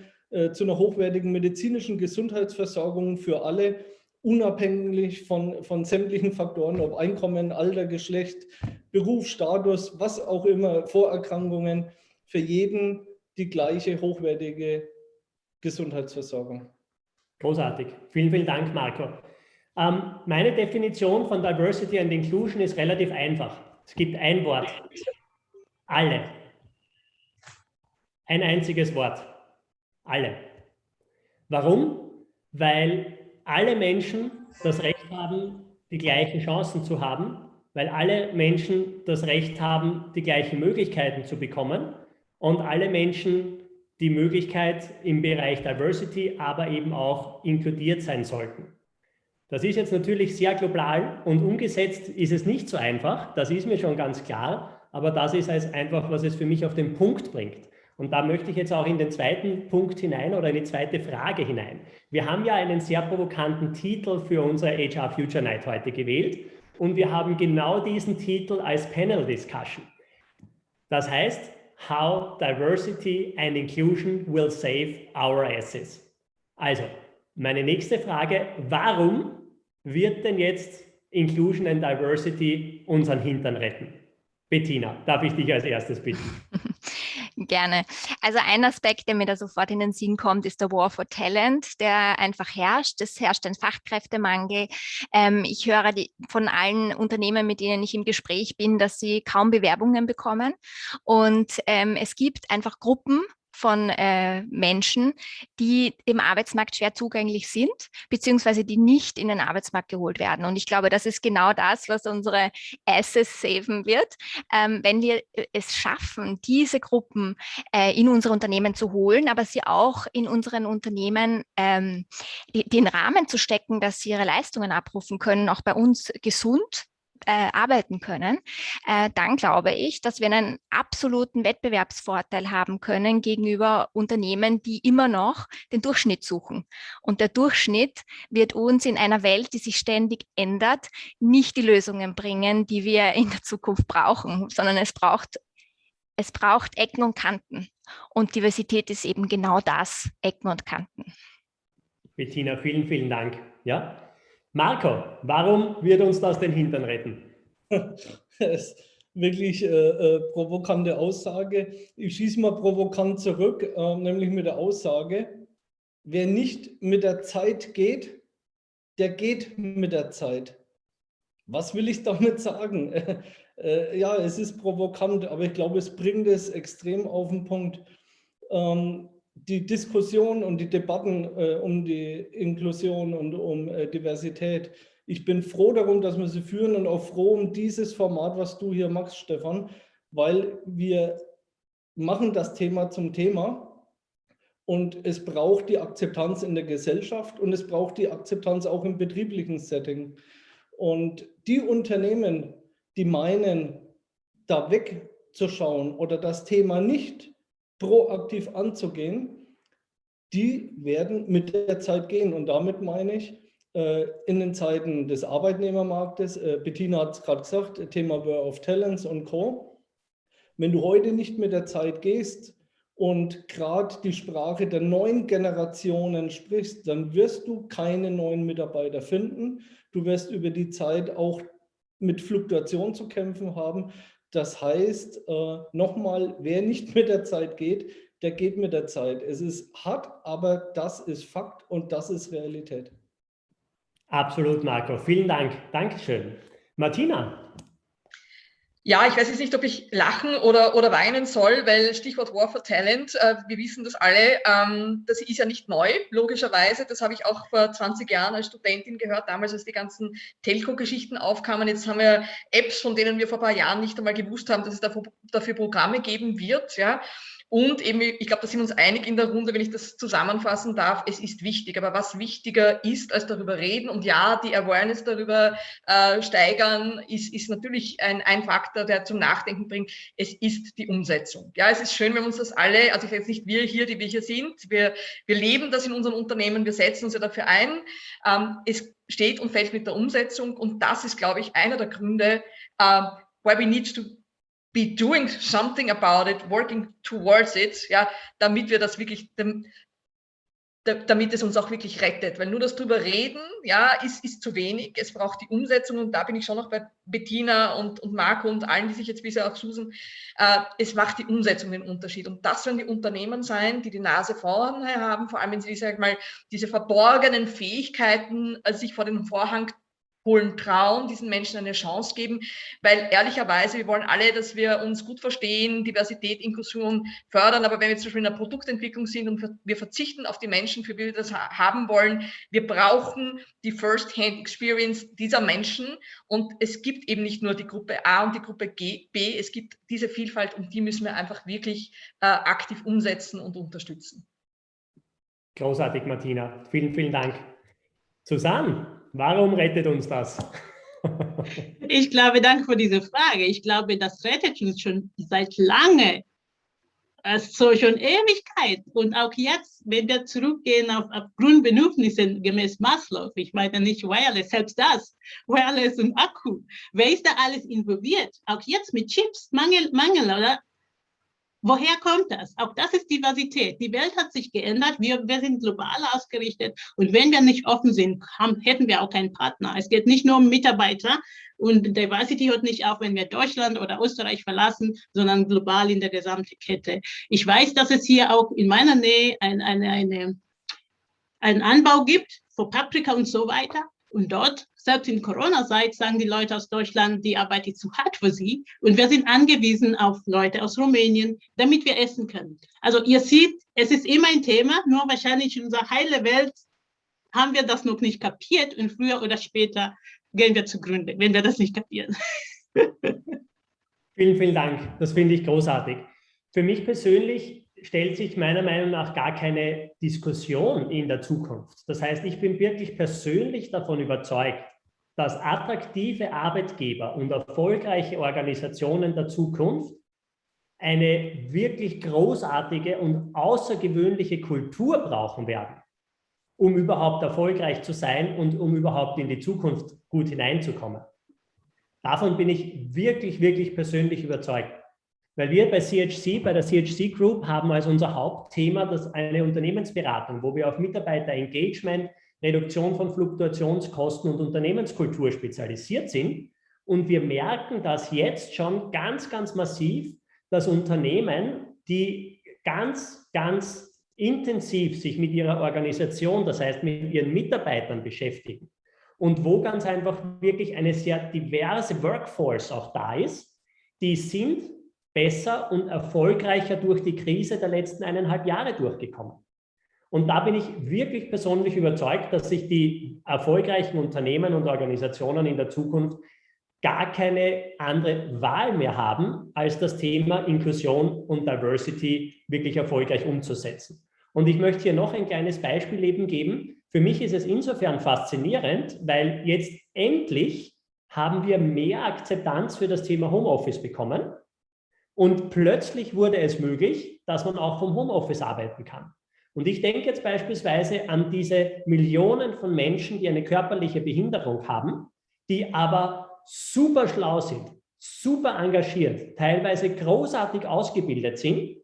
zu einer hochwertigen medizinischen Gesundheitsversorgung für alle, unabhängig von sämtlichen Faktoren, ob Einkommen, Alter, Geschlecht, Beruf, Status, was auch immer, Vorerkrankungen, für jeden die gleiche hochwertige Gesundheitsversorgung. Großartig. Vielen, vielen Dank, Marco. Meine Definition von Diversity and Inclusion ist relativ einfach. Es gibt ein Wort. Alle. Ein einziges Wort. Alle. Warum? Weil alle Menschen das Recht haben, die gleichen Chancen zu haben, weil alle Menschen das Recht haben, die gleichen Möglichkeiten zu bekommen und alle Menschen die Möglichkeit im Bereich Diversity, aber eben auch inkludiert sein sollten. Das ist jetzt natürlich sehr global und umgesetzt ist es nicht so einfach, das ist mir schon ganz klar, aber das ist also einfach, was es für mich auf den Punkt bringt. Und da möchte ich jetzt auch in den zweiten Punkt hinein oder in die zweite Frage hinein. Wir haben ja einen sehr provokanten Titel für unsere HR Future Night heute gewählt und wir haben genau diesen Titel als Panel Discussion. Das heißt, How Diversity and Inclusion will save our asses. Also, meine nächste Frage, warum wird denn jetzt Inclusion and Diversity unseren Hintern retten? Bettina, darf ich dich als erstes bitten? Gerne. Also ein Aspekt, der mir da sofort in den Sinn kommt, ist der War for Talent, der einfach herrscht. Es herrscht ein Fachkräftemangel. Ich höre von allen Unternehmen, mit denen ich im Gespräch bin, dass sie kaum Bewerbungen bekommen. Und es gibt einfach Gruppen von Menschen, die dem Arbeitsmarkt schwer zugänglich sind, beziehungsweise die nicht in den Arbeitsmarkt geholt werden. Und ich glaube, das ist genau das, was unsere Assets saven wird, wenn wir es schaffen, diese Gruppen in unsere Unternehmen zu holen, aber sie auch in unseren Unternehmen den Rahmen zu stecken, dass sie ihre Leistungen abrufen können, auch bei uns gesund arbeiten können, dann glaube ich, dass wir einen absoluten Wettbewerbsvorteil haben können gegenüber Unternehmen, die immer noch den Durchschnitt suchen. Und der Durchschnitt wird uns in einer Welt, die sich ständig ändert, nicht die Lösungen bringen, die wir in der Zukunft brauchen, sondern es braucht es braucht Ecken und Kanten. Und Diversität ist eben genau das, Ecken und Kanten. Bettina, vielen, vielen Dank. Ja? Marco, warum wird uns das den Hintern retten? Das ist wirklich provokante Aussage. Ich schieße mal provokant zurück, nämlich mit der Aussage, wer nicht mit der Zeit geht, der geht mit der Zeit. Was will ich damit sagen? Ja, es ist provokant, aber ich glaube, es bringt es extrem auf den Punkt. Die Diskussion und die Debatten um die Inklusion und um Diversität, ich bin froh darum, dass wir sie führen und auch froh um dieses Format, was du hier machst, Stefan, weil wir machen das Thema zum Thema und es braucht die Akzeptanz in der Gesellschaft und es braucht die Akzeptanz auch im betrieblichen Setting. Und die Unternehmen, die meinen, da wegzuschauen oder das Thema nicht proaktiv anzugehen, die werden mit der Zeit gehen. Und damit meine ich, in den Zeiten des Arbeitnehmermarktes, Bettina hat es gerade gesagt, Thema War of Talents und Co. Wenn du heute nicht mit der Zeit gehst und gerade die Sprache der neuen Generationen sprichst, dann wirst du keine neuen Mitarbeiter finden. Du wirst über die Zeit auch mit Fluktuation zu kämpfen haben. Das heißt, nochmal, wer nicht mit der Zeit geht, der geht mit der Zeit. Es ist hart, aber das ist Fakt und das ist Realität. Absolut, Marco. Vielen Dank. Dankeschön. Martina. Ja, ich weiß jetzt nicht, ob ich lachen oder weinen soll, weil Stichwort War for Talent, wir wissen das alle, das ist ja nicht neu, logischerweise. Das habe ich auch vor 20 Jahren als Studentin gehört, damals als die ganzen Telco-Geschichten aufkamen. Jetzt haben wir Apps, von denen wir vor ein paar Jahren nicht einmal gewusst haben, dass es dafür Programme geben wird, ja. Und eben, ich glaube, da sind wir uns einig in der Runde, wenn ich das zusammenfassen darf, es ist wichtig. Aber was wichtiger ist, als darüber reden und ja, die Awareness darüber steigern, ist natürlich ein Faktor, der zum Nachdenken bringt. Es ist die Umsetzung. Ja, es ist schön, wenn wir uns das alle, also jetzt nicht wir hier, die wir hier sind, wir leben das in unseren Unternehmen, wir setzen uns ja dafür ein. Es steht und fällt mit der Umsetzung und das ist, glaube ich, einer der Gründe, why we need to be doing something about it, working towards it, ja, damit wir das wirklich, damit es uns auch wirklich rettet. Weil nur das drüber reden, ja, ist zu wenig. Es braucht die Umsetzung und da bin ich schon noch bei Bettina und Marco und allen, die sich jetzt bisher auch Susan, es macht die Umsetzung den Unterschied. Und das sollen die Unternehmen sein, die die Nase vorne haben, vor allem wenn sie, sag ich mal, diese verborgenen Fähigkeiten sich vor den Vorhang holen trauen, diesen Menschen eine Chance geben, weil ehrlicherweise, wir wollen alle, dass wir uns gut verstehen, Diversität, Inklusion fördern, aber wenn wir zum Beispiel in der Produktentwicklung sind und wir verzichten auf die Menschen, für die wir das haben wollen, wir brauchen die First-Hand-Experience dieser Menschen und es gibt eben nicht nur die Gruppe A und die Gruppe B, es gibt diese Vielfalt und die müssen wir einfach wirklich aktiv umsetzen und unterstützen. Großartig, Martina. Vielen, vielen Dank. Susanne, warum rettet uns das? Ich glaube, danke für diese Frage. Ich glaube, das rettet uns schon seit lange, also schon Ewigkeit. Und auch jetzt, wenn wir zurückgehen auf Grundbedürfnisse gemäß Maslow, ich meine nicht Wireless, selbst das, Wireless und Akku, wer ist da alles involviert? Auch jetzt mit Chips, Mangel, oder? Woher kommt das? Auch das ist Diversität. Die Welt hat sich geändert. Wir sind global ausgerichtet. Und wenn wir nicht offen sind, hätten wir auch keinen Partner. Es geht nicht nur um Mitarbeiter. Und Diversity hört nicht auf, wenn wir Deutschland oder Österreich verlassen, sondern global in der gesamten Kette. Ich weiß, dass es hier auch in meiner Nähe einen Anbau gibt für Paprika und so weiter. Und dort, selbst in Corona-Zeit, sagen die Leute aus Deutschland, die Arbeit ist zu hart für sie. Und wir sind angewiesen auf Leute aus Rumänien, damit wir essen können. Also ihr seht, es ist immer ein Thema, nur wahrscheinlich in unserer heilen Welt haben wir das noch nicht kapiert und früher oder später gehen wir zugrunde, wenn wir das nicht kapieren. Vielen, vielen Dank. Das finde ich großartig. Für mich persönlich stellt sich meiner Meinung nach gar keine Diskussion in der Zukunft. Das heißt, ich bin wirklich persönlich davon überzeugt, dass attraktive Arbeitgeber und erfolgreiche Organisationen der Zukunft eine wirklich großartige und außergewöhnliche Kultur brauchen werden, um überhaupt erfolgreich zu sein und um überhaupt in die Zukunft gut hineinzukommen. Davon bin ich wirklich, wirklich persönlich überzeugt. Weil wir bei der CHC Group haben als unser Hauptthema eine Unternehmensberatung, wo wir auf Mitarbeiter-Engagement, Reduktion von Fluktuationskosten und Unternehmenskultur spezialisiert sind. Und wir merken das jetzt schon ganz, ganz massiv, dass Unternehmen, die ganz, ganz intensiv sich mit ihrer Organisation, das heißt mit ihren Mitarbeitern beschäftigen und wo ganz einfach wirklich eine sehr diverse Workforce auch da ist, die sind besser und erfolgreicher durch die Krise der letzten 1,5 Jahre durchgekommen. Und da bin ich wirklich persönlich überzeugt, dass sich die erfolgreichen Unternehmen und Organisationen in der Zukunft gar keine andere Wahl mehr haben, als das Thema Inklusion und Diversity wirklich erfolgreich umzusetzen. Und ich möchte hier noch ein kleines Beispiel eben geben. Für mich ist es insofern faszinierend, weil jetzt endlich haben wir mehr Akzeptanz für das Thema Homeoffice bekommen. Und plötzlich wurde es möglich, dass man auch vom Homeoffice arbeiten kann. Und ich denke jetzt beispielsweise an diese Millionen von Menschen, die eine körperliche Behinderung haben, die aber super schlau sind, super engagiert, teilweise großartig ausgebildet sind,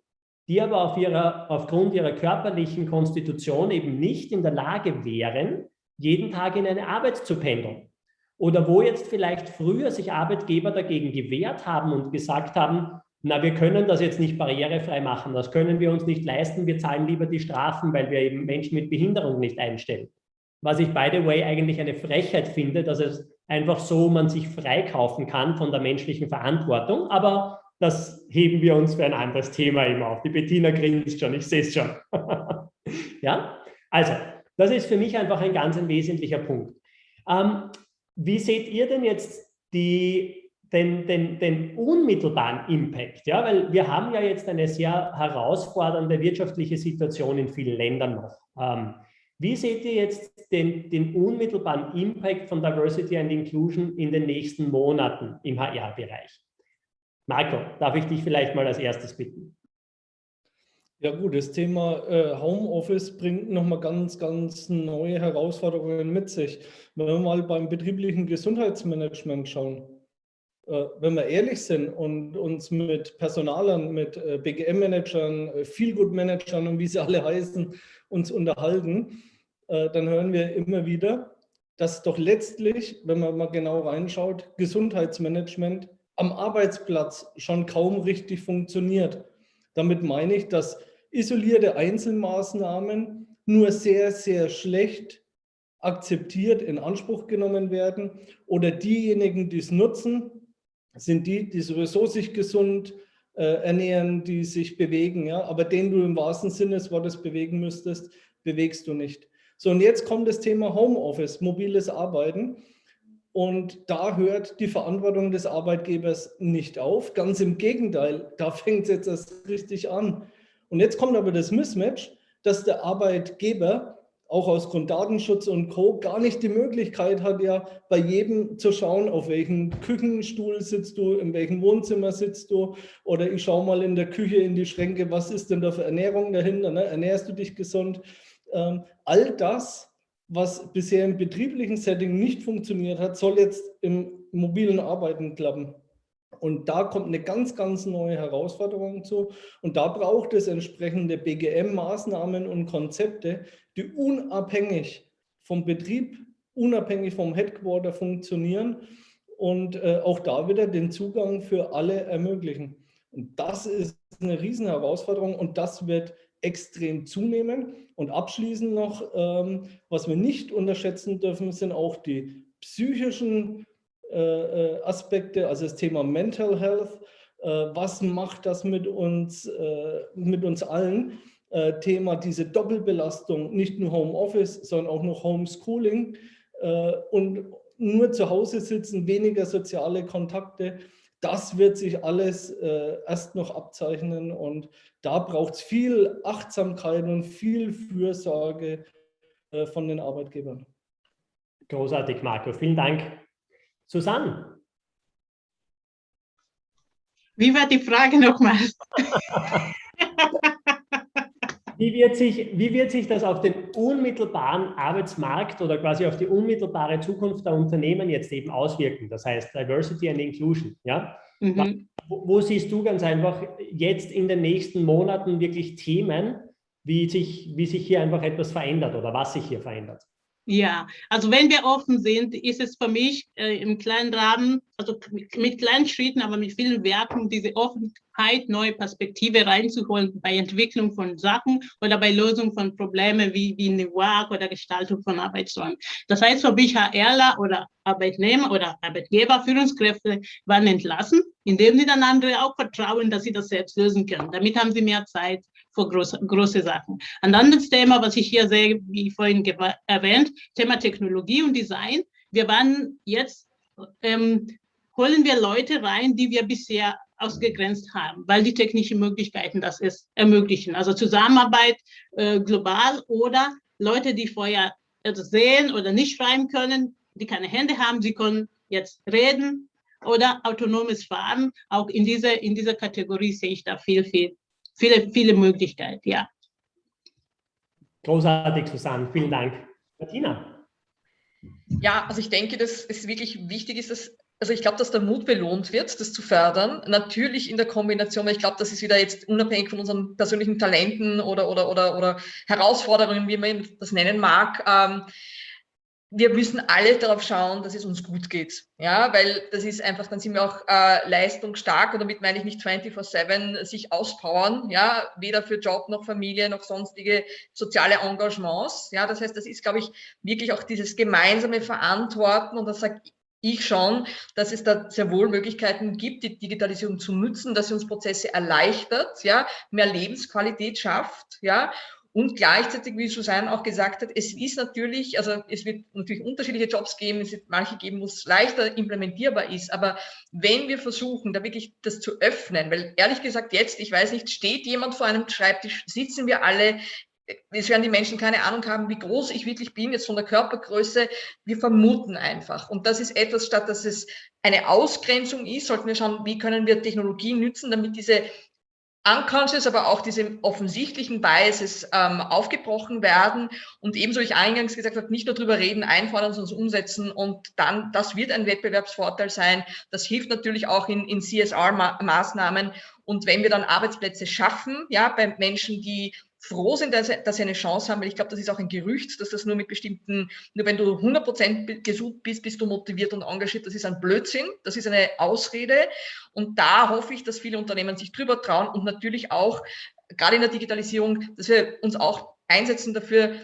die aber aufgrund ihrer körperlichen Konstitution eben nicht in der Lage wären, jeden Tag in eine Arbeit zu pendeln. Oder wo jetzt vielleicht früher sich Arbeitgeber dagegen gewehrt haben und gesagt haben, na, wir können das jetzt nicht barrierefrei machen, das können wir uns nicht leisten, wir zahlen lieber die Strafen, weil wir eben Menschen mit Behinderung nicht einstellen. Was ich, by the way, eigentlich eine Frechheit finde, dass es einfach so man sich freikaufen kann von der menschlichen Verantwortung, aber das heben wir uns für ein anderes Thema eben auf. Die Bettina grinst schon, ich sehe es schon. Ja, also, das ist für mich einfach ein ganz wesentlicher Punkt. Wie seht ihr denn jetzt den unmittelbaren Impact? Ja, weil wir haben ja jetzt eine sehr herausfordernde wirtschaftliche Situation in vielen Ländern noch. Wie seht ihr jetzt den unmittelbaren Impact von Diversity and Inclusion in den nächsten Monaten im HR-Bereich? Marco, darf ich dich vielleicht mal als erstes bitten? Ja gut, das Thema Homeoffice bringt nochmal ganz, ganz neue Herausforderungen mit sich. Wenn wir mal beim betrieblichen Gesundheitsmanagement schauen, wenn wir ehrlich sind und uns mit Personalern, mit BGM-Managern, Feel-Good-Managern und wie sie alle heißen, uns unterhalten, dann hören wir immer wieder, dass doch letztlich, wenn man mal genau reinschaut, Gesundheitsmanagement am Arbeitsplatz schon kaum richtig funktioniert. Damit meine ich, dass isolierte Einzelmaßnahmen nur sehr, sehr schlecht akzeptiert, in Anspruch genommen werden oder diejenigen, die es nutzen, sind die sowieso sich gesund ernähren, die sich bewegen, ja, aber den du im wahrsten Sinne des Wortes bewegen müsstest, bewegst du nicht. So, und jetzt kommt das Thema Homeoffice, mobiles Arbeiten. Und da hört die Verantwortung des Arbeitgebers nicht auf. Ganz im Gegenteil, da fängt es jetzt erst richtig an. Und jetzt kommt aber das Mismatch, dass der Arbeitgeber auch aus Grund Datenschutz und Co. gar nicht die Möglichkeit hat, ja bei jedem zu schauen, auf welchem Küchenstuhl sitzt du, in welchem Wohnzimmer sitzt du, oder ich schaue mal in der Küche in die Schränke, was ist denn da für Ernährung dahinter, ne? Ernährst du dich gesund? All das, was bisher im betrieblichen Setting nicht funktioniert hat, soll jetzt im mobilen Arbeiten klappen. Und da kommt eine ganz, ganz neue Herausforderung zu. Und da braucht es entsprechende BGM-Maßnahmen und Konzepte, die unabhängig vom Betrieb, unabhängig vom Headquarter funktionieren und auch da wieder den Zugang für alle ermöglichen. Und das ist eine riesen Herausforderung und das wird extrem zunehmen. Und abschließend noch, was wir nicht unterschätzen dürfen, sind auch die psychischen Aspekte, also das Thema Mental Health. Was macht das mit uns allen? Thema diese Doppelbelastung, nicht nur Homeoffice, sondern auch noch Homeschooling und nur zu Hause sitzen, weniger soziale Kontakte. Das wird sich alles erst noch abzeichnen und da braucht es viel Achtsamkeit und viel Fürsorge von den Arbeitgebern. Großartig, Marco. Vielen Dank. Susanne. Wie war die Frage nochmals? Wie wird sich das auf den unmittelbaren Arbeitsmarkt oder quasi auf die unmittelbare Zukunft der Unternehmen jetzt eben auswirken? Das heißt Diversity and Inclusion. Ja? Wo siehst du ganz einfach jetzt in den nächsten Monaten wirklich Themen, wie sich hier einfach etwas verändert oder was sich hier verändert? Ja, also wenn wir offen sind, ist es für mich im kleinen Rahmen, also mit kleinen Schritten, aber mit vielen Werken, diese Offenheit, neue Perspektive reinzuholen bei Entwicklung von Sachen oder bei Lösung von Problemen wie New Work oder Gestaltung von Arbeitsräumen. Das heißt, für mich HRler oder Arbeitnehmer oder Arbeitgeber, Führungskräfte waren entlassen, indem sie dann andere auch vertrauen, dass sie das selbst lösen können. Damit haben sie mehr Zeit für große Sachen. Ein anderes Thema, was ich hier sehe, wie vorhin erwähnt, Thema Technologie und Design. Wir waren jetzt, holen wir Leute rein, die wir bisher ausgegrenzt haben, weil die technischen Möglichkeiten das ermöglichen. Also Zusammenarbeit global oder Leute, die vorher sehen oder nicht schreiben können, die keine Hände haben, sie können jetzt reden oder autonomes Fahren. Auch in dieser Kategorie sehe ich da viele Möglichkeiten, ja. Großartig, Susanne, vielen Dank. Martina? Ja, also ich denke, dass es wirklich wichtig ist, also ich glaube, dass der Mut belohnt wird, das zu fördern. Natürlich in der Kombination, weil ich glaube, das ist wieder jetzt unabhängig von unseren persönlichen Talenten oder Herausforderungen, wie man das nennen mag. Wir müssen alle darauf schauen, dass es uns gut geht. Ja, weil das ist einfach, dann sind wir auch leistungsstark, und damit meine ich nicht 24/7 sich auspowern, ja, weder für Job noch Familie noch sonstige soziale Engagements. Ja, das heißt, das ist, glaube ich, wirklich auch dieses gemeinsame Verantworten, und das sage ich schon, dass es da sehr wohl Möglichkeiten gibt, die Digitalisierung zu nutzen, dass sie uns Prozesse erleichtert, ja, mehr Lebensqualität schafft, ja. Und gleichzeitig, wie Susanne auch gesagt hat, es ist natürlich, also es wird natürlich unterschiedliche Jobs geben, es wird manche geben, wo es leichter implementierbar ist, aber wenn wir versuchen, da wirklich das zu öffnen, weil ehrlich gesagt jetzt, ich weiß nicht, steht jemand vor einem Schreibtisch, sitzen wir alle, es werden die Menschen keine Ahnung haben, wie groß ich wirklich bin, jetzt von der Körpergröße, wir vermuten einfach. Und das ist etwas, statt dass es eine Ausgrenzung ist, sollten wir schauen, wie können wir Technologie nützen, damit diese unconscious, aber auch diese offensichtlichen Biases aufgebrochen werden, und ebenso, wie ich eingangs gesagt habe, nicht nur drüber reden, einfordern, sondern umsetzen, und dann, das wird ein Wettbewerbsvorteil sein. Das hilft natürlich auch in CSR-Maßnahmen, und wenn wir dann Arbeitsplätze schaffen, ja, bei Menschen, die froh sind, dass sie eine Chance haben, weil ich glaube, das ist auch ein Gerücht, dass das nur wenn du 100% gesund bist, bist du motiviert und engagiert. Das ist ein Blödsinn, das ist eine Ausrede, und da hoffe ich, dass viele Unternehmen sich drüber trauen, und natürlich auch, gerade in der Digitalisierung, dass wir uns auch einsetzen dafür.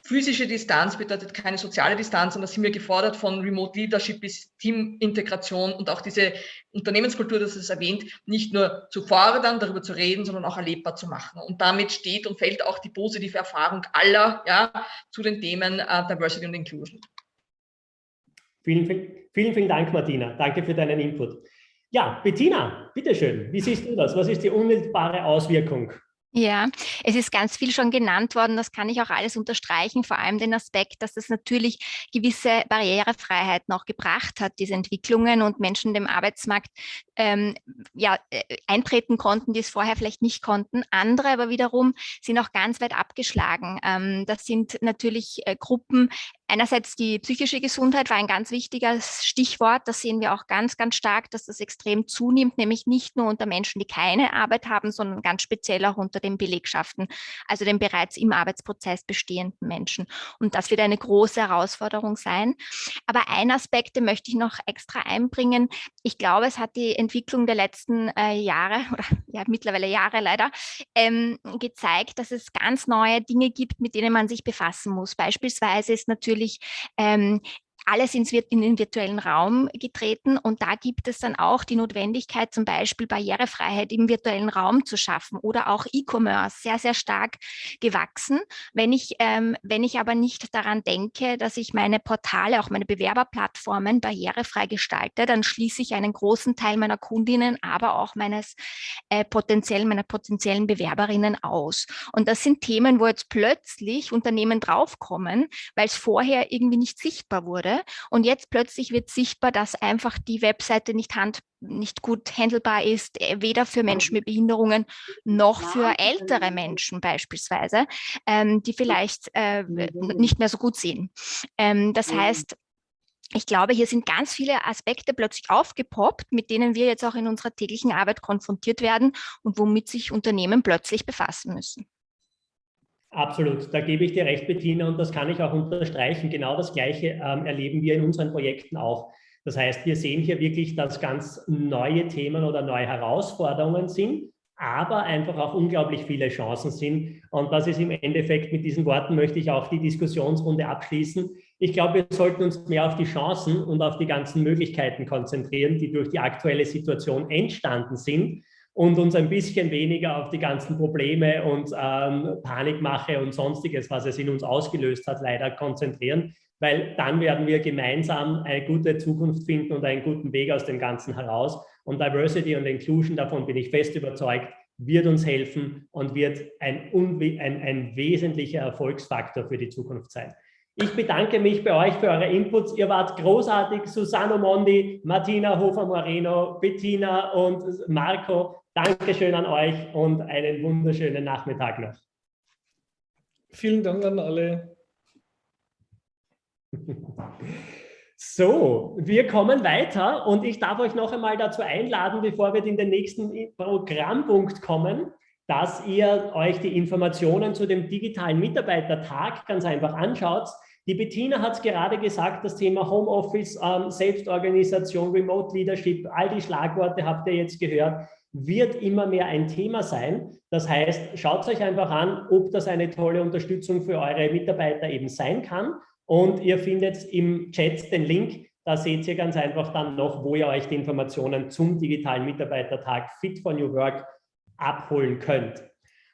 Physische Distanz bedeutet keine soziale Distanz, und da sind wir gefordert, von Remote Leadership bis Teamintegration und auch diese Unternehmenskultur, das ist erwähnt, nicht nur zu fordern, darüber zu reden, sondern auch erlebbar zu machen. Und damit steht und fällt auch die positive Erfahrung aller, ja, zu den Themen Diversity und Inclusion. Vielen Dank, Martina. Danke für deinen Input. Ja, Bettina, bitteschön. Wie siehst du das? Was ist die unmittelbare Auswirkung? Ja, es ist ganz viel schon genannt worden, das kann ich auch alles unterstreichen, vor allem den Aspekt, dass es natürlich gewisse Barrierefreiheit noch gebracht hat, diese Entwicklungen, und Menschen dem Arbeitsmarkt eintreten konnten, die es vorher vielleicht nicht konnten. Andere aber wiederum sind auch ganz weit abgeschlagen. Das sind natürlich Gruppen. Einerseits die psychische Gesundheit war ein ganz wichtiges Stichwort. Das sehen wir auch ganz, ganz stark, dass das extrem zunimmt, nämlich nicht nur unter Menschen, die keine Arbeit haben, sondern ganz speziell auch unter den Belegschaften, also den bereits im Arbeitsprozess bestehenden Menschen. Und das wird eine große Herausforderung sein. Aber ein Aspekt, den möchte ich noch extra einbringen. Ich glaube, es hat die Entwicklung der letzten Jahre, oder ja mittlerweile Jahre leider, gezeigt, dass es ganz neue Dinge gibt, mit denen man sich befassen muss. Beispielsweise ist natürlich alles in den virtuellen Raum getreten, und da gibt es dann auch die Notwendigkeit, zum Beispiel Barrierefreiheit im virtuellen Raum zu schaffen, oder auch E-Commerce, sehr, sehr stark gewachsen. Wenn ich aber nicht daran denke, dass ich meine Portale, auch meine Bewerberplattformen barrierefrei gestalte, dann schließe ich einen großen Teil meiner Kundinnen, aber auch meiner potenziellen Bewerberinnen aus. Und das sind Themen, wo jetzt plötzlich Unternehmen draufkommen, weil es vorher irgendwie nicht sichtbar wurde. Und jetzt plötzlich wird sichtbar, dass einfach die Webseite nicht gut handelbar ist, weder für Menschen mit Behinderungen noch für ältere Menschen beispielsweise, die vielleicht nicht mehr so gut sehen. Das heißt, ich glaube, hier sind ganz viele Aspekte plötzlich aufgepoppt, mit denen wir jetzt auch in unserer täglichen Arbeit konfrontiert werden und womit sich Unternehmen plötzlich befassen müssen. Absolut, da gebe ich dir recht, Bettina, und das kann ich auch unterstreichen. Genau das Gleiche erleben wir in unseren Projekten auch. Das heißt, wir sehen hier wirklich, dass ganz neue Themen oder neue Herausforderungen sind, aber einfach auch unglaublich viele Chancen sind. Und das ist im Endeffekt, mit diesen Worten möchte ich auch die Diskussionsrunde abschließen. Ich glaube, wir sollten uns mehr auf die Chancen und auf die ganzen Möglichkeiten konzentrieren, die durch die aktuelle Situation entstanden sind, und uns ein bisschen weniger auf die ganzen Probleme und Panikmache und Sonstiges, was es in uns ausgelöst hat, leider konzentrieren, weil dann werden wir gemeinsam eine gute Zukunft finden und einen guten Weg aus dem Ganzen heraus. Und Diversity und Inclusion, davon bin ich fest überzeugt, wird uns helfen und wird ein wesentlicher Erfolgsfaktor für die Zukunft sein. Ich bedanke mich bei euch für eure Inputs. Ihr wart großartig. Susanne Mondi, Martina Hofer-Moreno, Bettina und Marco. Dankeschön an euch und einen wunderschönen Nachmittag noch. Vielen Dank an alle. So, wir kommen weiter und ich darf euch noch einmal dazu einladen, bevor wir in den nächsten Programmpunkt kommen, dass ihr euch die Informationen zu dem digitalen Mitarbeitertag ganz einfach anschaut. Die Bettina hat es gerade gesagt, das Thema Homeoffice, Selbstorganisation, Remote Leadership, all die Schlagworte habt ihr jetzt gehört, wird immer mehr ein Thema sein. Das heißt, schaut euch einfach an, ob das eine tolle Unterstützung für eure Mitarbeiter eben sein kann. Und ihr findet im Chat den Link, da seht ihr ganz einfach dann noch, wo ihr euch die Informationen zum digitalen Mitarbeitertag Fit for New Work abholen könnt.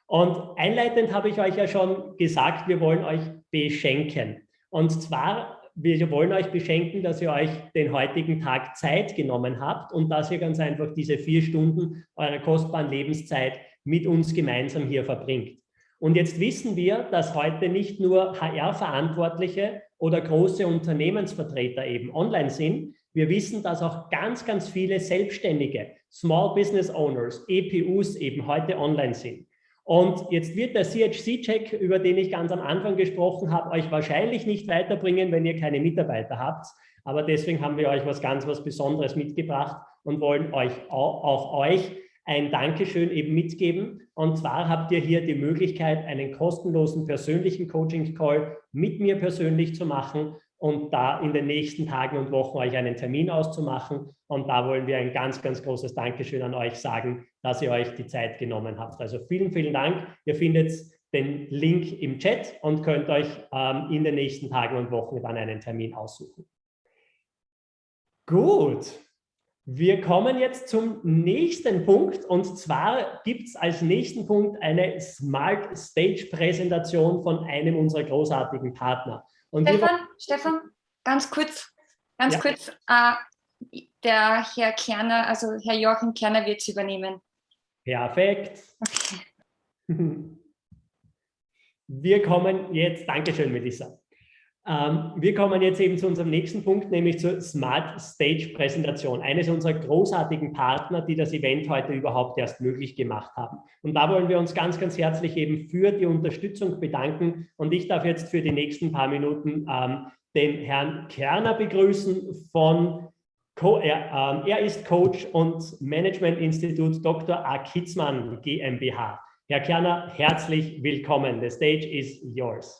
Und einleitend habe ich euch ja schon gesagt, wir wollen euch beschenken. Und zwar, wir wollen euch beschenken, dass ihr euch den heutigen Tag Zeit genommen habt und dass ihr ganz einfach diese 4 Stunden eurer kostbaren Lebenszeit mit uns gemeinsam hier verbringt. Und jetzt wissen wir, dass heute nicht nur HR-Verantwortliche oder große Unternehmensvertreter eben online sind. Wir wissen, dass auch ganz, ganz viele Selbstständige, Small Business Owners, EPUs eben heute online sind. Und jetzt wird der CHC-Check, über den ich ganz am Anfang gesprochen habe, euch wahrscheinlich nicht weiterbringen, wenn ihr keine Mitarbeiter habt. Aber deswegen haben wir euch was Besonderes mitgebracht und wollen euch auch euch ein Dankeschön eben mitgeben. Und zwar habt ihr hier die Möglichkeit, einen kostenlosen persönlichen Coaching-Call mit mir persönlich zu machen und da in den nächsten Tagen und Wochen euch einen Termin auszumachen. Und da wollen wir ein ganz, ganz großes Dankeschön an euch sagen, dass ihr euch die Zeit genommen habt. Also vielen, vielen Dank. Ihr findet den Link im Chat und könnt euch in den nächsten Tagen und Wochen dann einen Termin aussuchen. Gut. Wir kommen jetzt zum nächsten Punkt, und zwar gibt es als nächsten Punkt eine Smart Stage Präsentation von einem unserer großartigen Partner. Und Stefan, ganz kurz, der Herr Kerner, also Herr Joachim Kerner wird es übernehmen. Perfekt. Okay. Wir kommen jetzt, Dankeschön, Melissa. Wir kommen jetzt eben zu unserem nächsten Punkt, nämlich zur Smart Stage Präsentation, eines unserer großartigen Partner, die das Event heute überhaupt erst möglich gemacht haben. Und da wollen wir uns ganz, ganz herzlich eben für die Unterstützung bedanken. Und ich darf jetzt für die nächsten paar Minuten den Herrn Kerner begrüßen er ist Coach und Management Institut Dr. A. Kitzmann GmbH. Herr Kerner, herzlich willkommen. The stage is yours.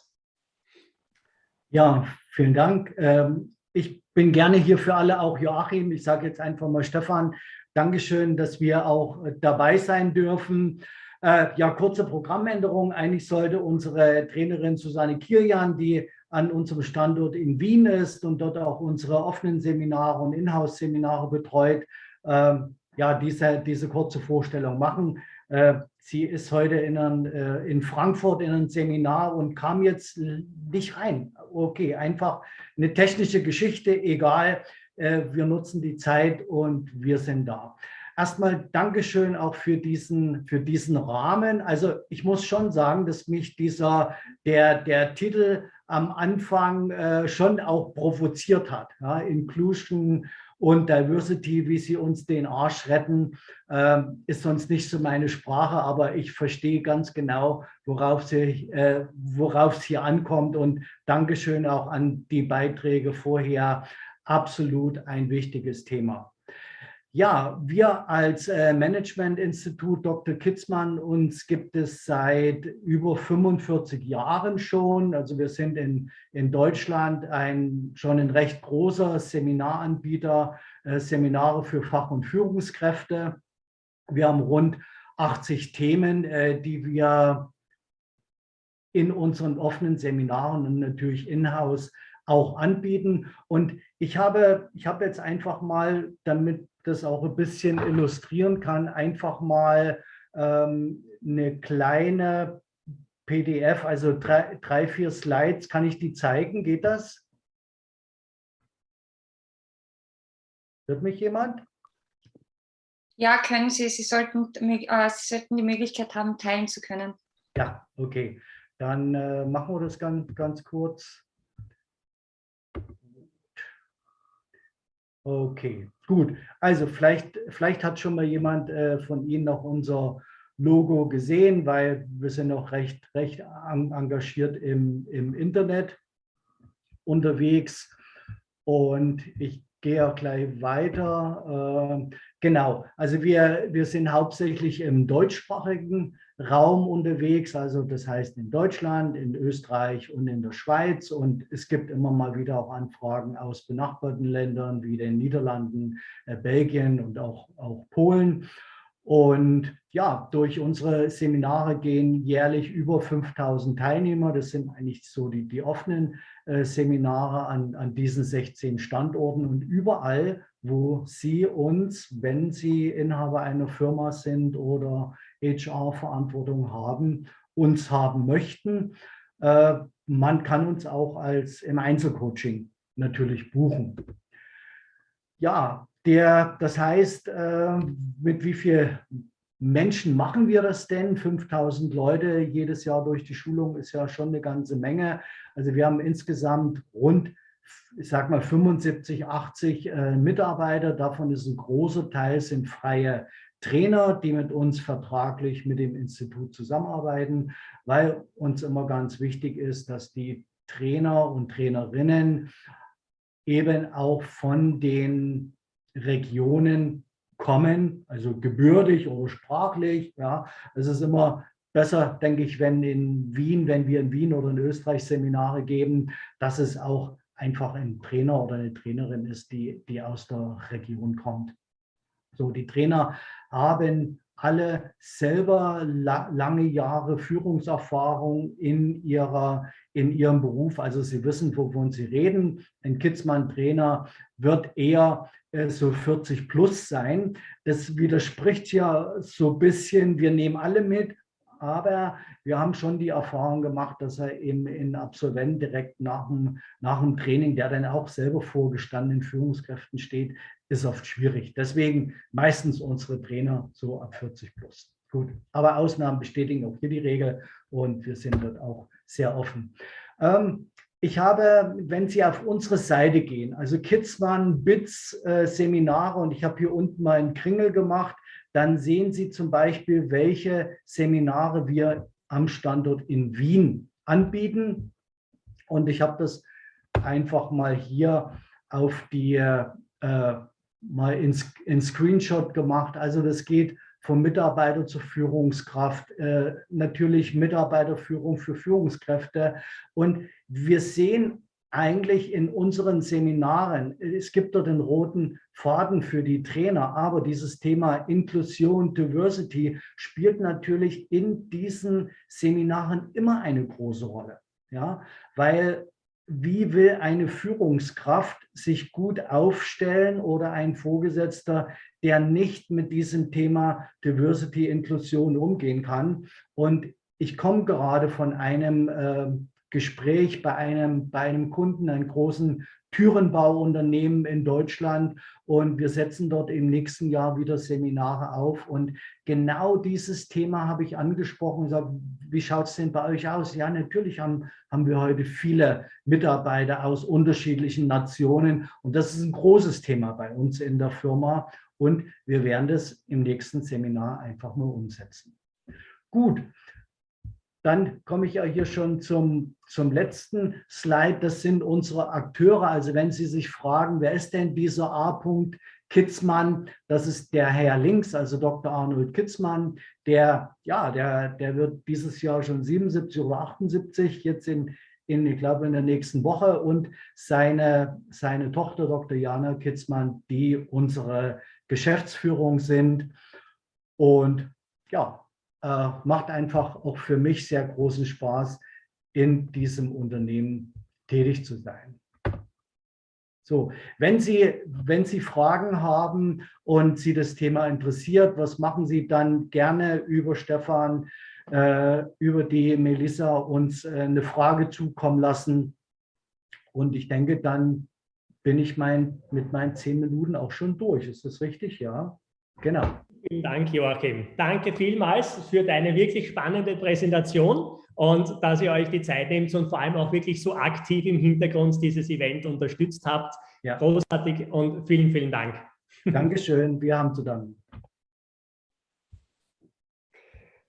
Ja, vielen Dank. Ich bin gerne hier für alle, auch Joachim. Ich sage jetzt einfach mal Stefan. Dankeschön, dass wir auch dabei sein dürfen. Ja, kurze Programmänderung. Eigentlich sollte unsere Trainerin Susanne Kirjan, die an unserem Standort in Wien ist und dort auch unsere offenen Seminare und Inhouse-Seminare betreut, ja, diese kurze Vorstellung machen. Sie ist heute in Frankfurt in einem Seminar und kam jetzt nicht rein. Okay, einfach eine technische Geschichte, egal. Wir nutzen die Zeit und wir sind da. Erstmal Dankeschön auch für diesen Rahmen. Also ich muss schon sagen, dass mich der Titel am Anfang schon auch provoziert hat. Ja, Inclusion und Diversity, wie sie uns den Arsch retten, ist sonst nicht so meine Sprache, aber ich verstehe ganz genau, worauf es hier ankommt. Und Dankeschön auch an die Beiträge vorher, absolut ein wichtiges Thema. Ja, wir als Management-Institut Dr. Kitzmann, uns gibt es seit über 45 Jahren schon. Also wir sind in Deutschland schon ein recht großer Seminaranbieter, Seminare für Fach- und Führungskräfte. Wir haben rund 80 Themen, die wir in unseren offenen Seminaren und natürlich in-house auch anbieten. Und ich habe jetzt einfach mal, damit das auch ein bisschen illustrieren kann, einfach mal eine kleine PDF, also drei, 4 Slides. Kann ich die zeigen? Geht das? Hört mich jemand? Ja, können Sie. Sie sollten die Möglichkeit haben, teilen zu können. Ja, okay. Dann machen wir das ganz kurz. Okay, gut. Also vielleicht hat schon mal jemand von Ihnen noch unser Logo gesehen, weil wir sind noch recht engagiert im Internet unterwegs. Und ich gehe auch gleich weiter. Genau, also wir sind hauptsächlich im deutschsprachigen Raum unterwegs, also das heißt in Deutschland, in Österreich und in der Schweiz. Und es gibt immer mal wieder auch Anfragen aus benachbarten Ländern wie den Niederlanden, Belgien und auch Polen. Und ja, durch unsere Seminare gehen jährlich über 5.000 Teilnehmer. Das sind eigentlich so die offenen Seminare an diesen 16 Standorten. Und überall, wo Sie uns, wenn Sie Inhaber einer Firma sind oder HR-Verantwortung haben, uns haben möchten, man kann uns auch im Einzelcoaching natürlich buchen. Ja, das heißt, mit wie vielen Menschen machen wir das denn? 5.000 Leute jedes Jahr durch die Schulung ist ja schon eine ganze Menge. Also wir haben insgesamt rund, ich sag mal 75, 80 Mitarbeiter. Davon ist ein großer Teil sind freie Trainer, die mit uns vertraglich mit dem Institut zusammenarbeiten, weil uns immer ganz wichtig ist, dass die Trainer und Trainerinnen eben auch von den Regionen kommen, also gebürtig oder sprachlich. Ja. Es ist immer besser, denke ich, wenn wir in Wien oder in Österreich Seminare geben, dass es auch einfach ein Trainer oder eine Trainerin ist, die aus der Region kommt. So, die Trainer haben alle selber lange Jahre Führungserfahrung in ihrem Beruf. Also sie wissen, wovon sie reden. Ein Kitzmann-Trainer wird eher so 40 plus sein. Das widerspricht ja so ein bisschen, wir nehmen alle mit, aber wir haben schon die Erfahrung gemacht, dass er eben ein Absolvent direkt nach dem Training, der dann auch selber vor gestandenen Führungskräften steht, ist oft schwierig. Deswegen meistens unsere Trainer so ab 40 plus. Gut, aber Ausnahmen bestätigen auch hier die Regel und wir sind dort auch sehr offen. Ich habe, wenn Sie auf unsere Seite gehen, also Kitzmann, BITS, Seminare, und ich habe hier unten mal einen Kringel gemacht, dann sehen Sie zum Beispiel, welche Seminare wir am Standort in Wien anbieten. Und ich habe das einfach mal hier auf die mal in Screenshot gemacht. Also das geht vom Mitarbeiter zur Führungskraft, natürlich Mitarbeiterführung für Führungskräfte. Und wir sehen eigentlich in unseren Seminaren, es gibt dort den roten Faden für die Trainer, aber dieses Thema Inklusion, Diversity spielt natürlich in diesen Seminaren immer eine große Rolle. Ja, weil wie will eine Führungskraft sich gut aufstellen oder ein Vorgesetzter, der nicht mit diesem Thema Diversity, Inklusion umgehen kann? Und ich komme gerade von einem Gespräch bei einem Kunden, einem großen Türenbauunternehmen in Deutschland, und wir setzen dort im nächsten Jahr wieder Seminare auf, und genau dieses Thema habe ich angesprochen. Gesagt, wie schaut es denn bei euch aus? Ja, natürlich haben wir heute viele Mitarbeiter aus unterschiedlichen Nationen, und das ist ein großes Thema bei uns in der Firma, und wir werden das im nächsten Seminar einfach mal umsetzen. Gut. dann komme ich ja hier schon zum letzten Slide. Das sind unsere Akteure. Also wenn Sie sich fragen, wer ist denn dieser A. Kitzmann? Das ist der Herr links, also Dr. Arnold Kitzmann. Der wird dieses Jahr schon 77 oder 78, jetzt ich glaube, in der nächsten Woche. Und seine Tochter, Dr. Jana Kitzmann, die unsere Geschäftsführung sind. Und ja, macht einfach auch für mich sehr großen Spaß, in diesem Unternehmen tätig zu sein. So, wenn Sie Fragen haben und Sie das Thema interessiert, was machen Sie dann? Gerne über Stefan, über die Melissa uns eine Frage zukommen lassen. Und ich denke, dann bin ich mit meinen 10 Minuten auch schon durch. Ist das richtig? Ja, genau. Vielen Dank, Joachim. Danke vielmals für deine wirklich spannende Präsentation und dass ihr euch die Zeit nehmt und vor allem auch wirklich so aktiv im Hintergrund dieses Event unterstützt habt. Ja. Großartig und vielen, vielen Dank. Dankeschön, wir haben zu danken.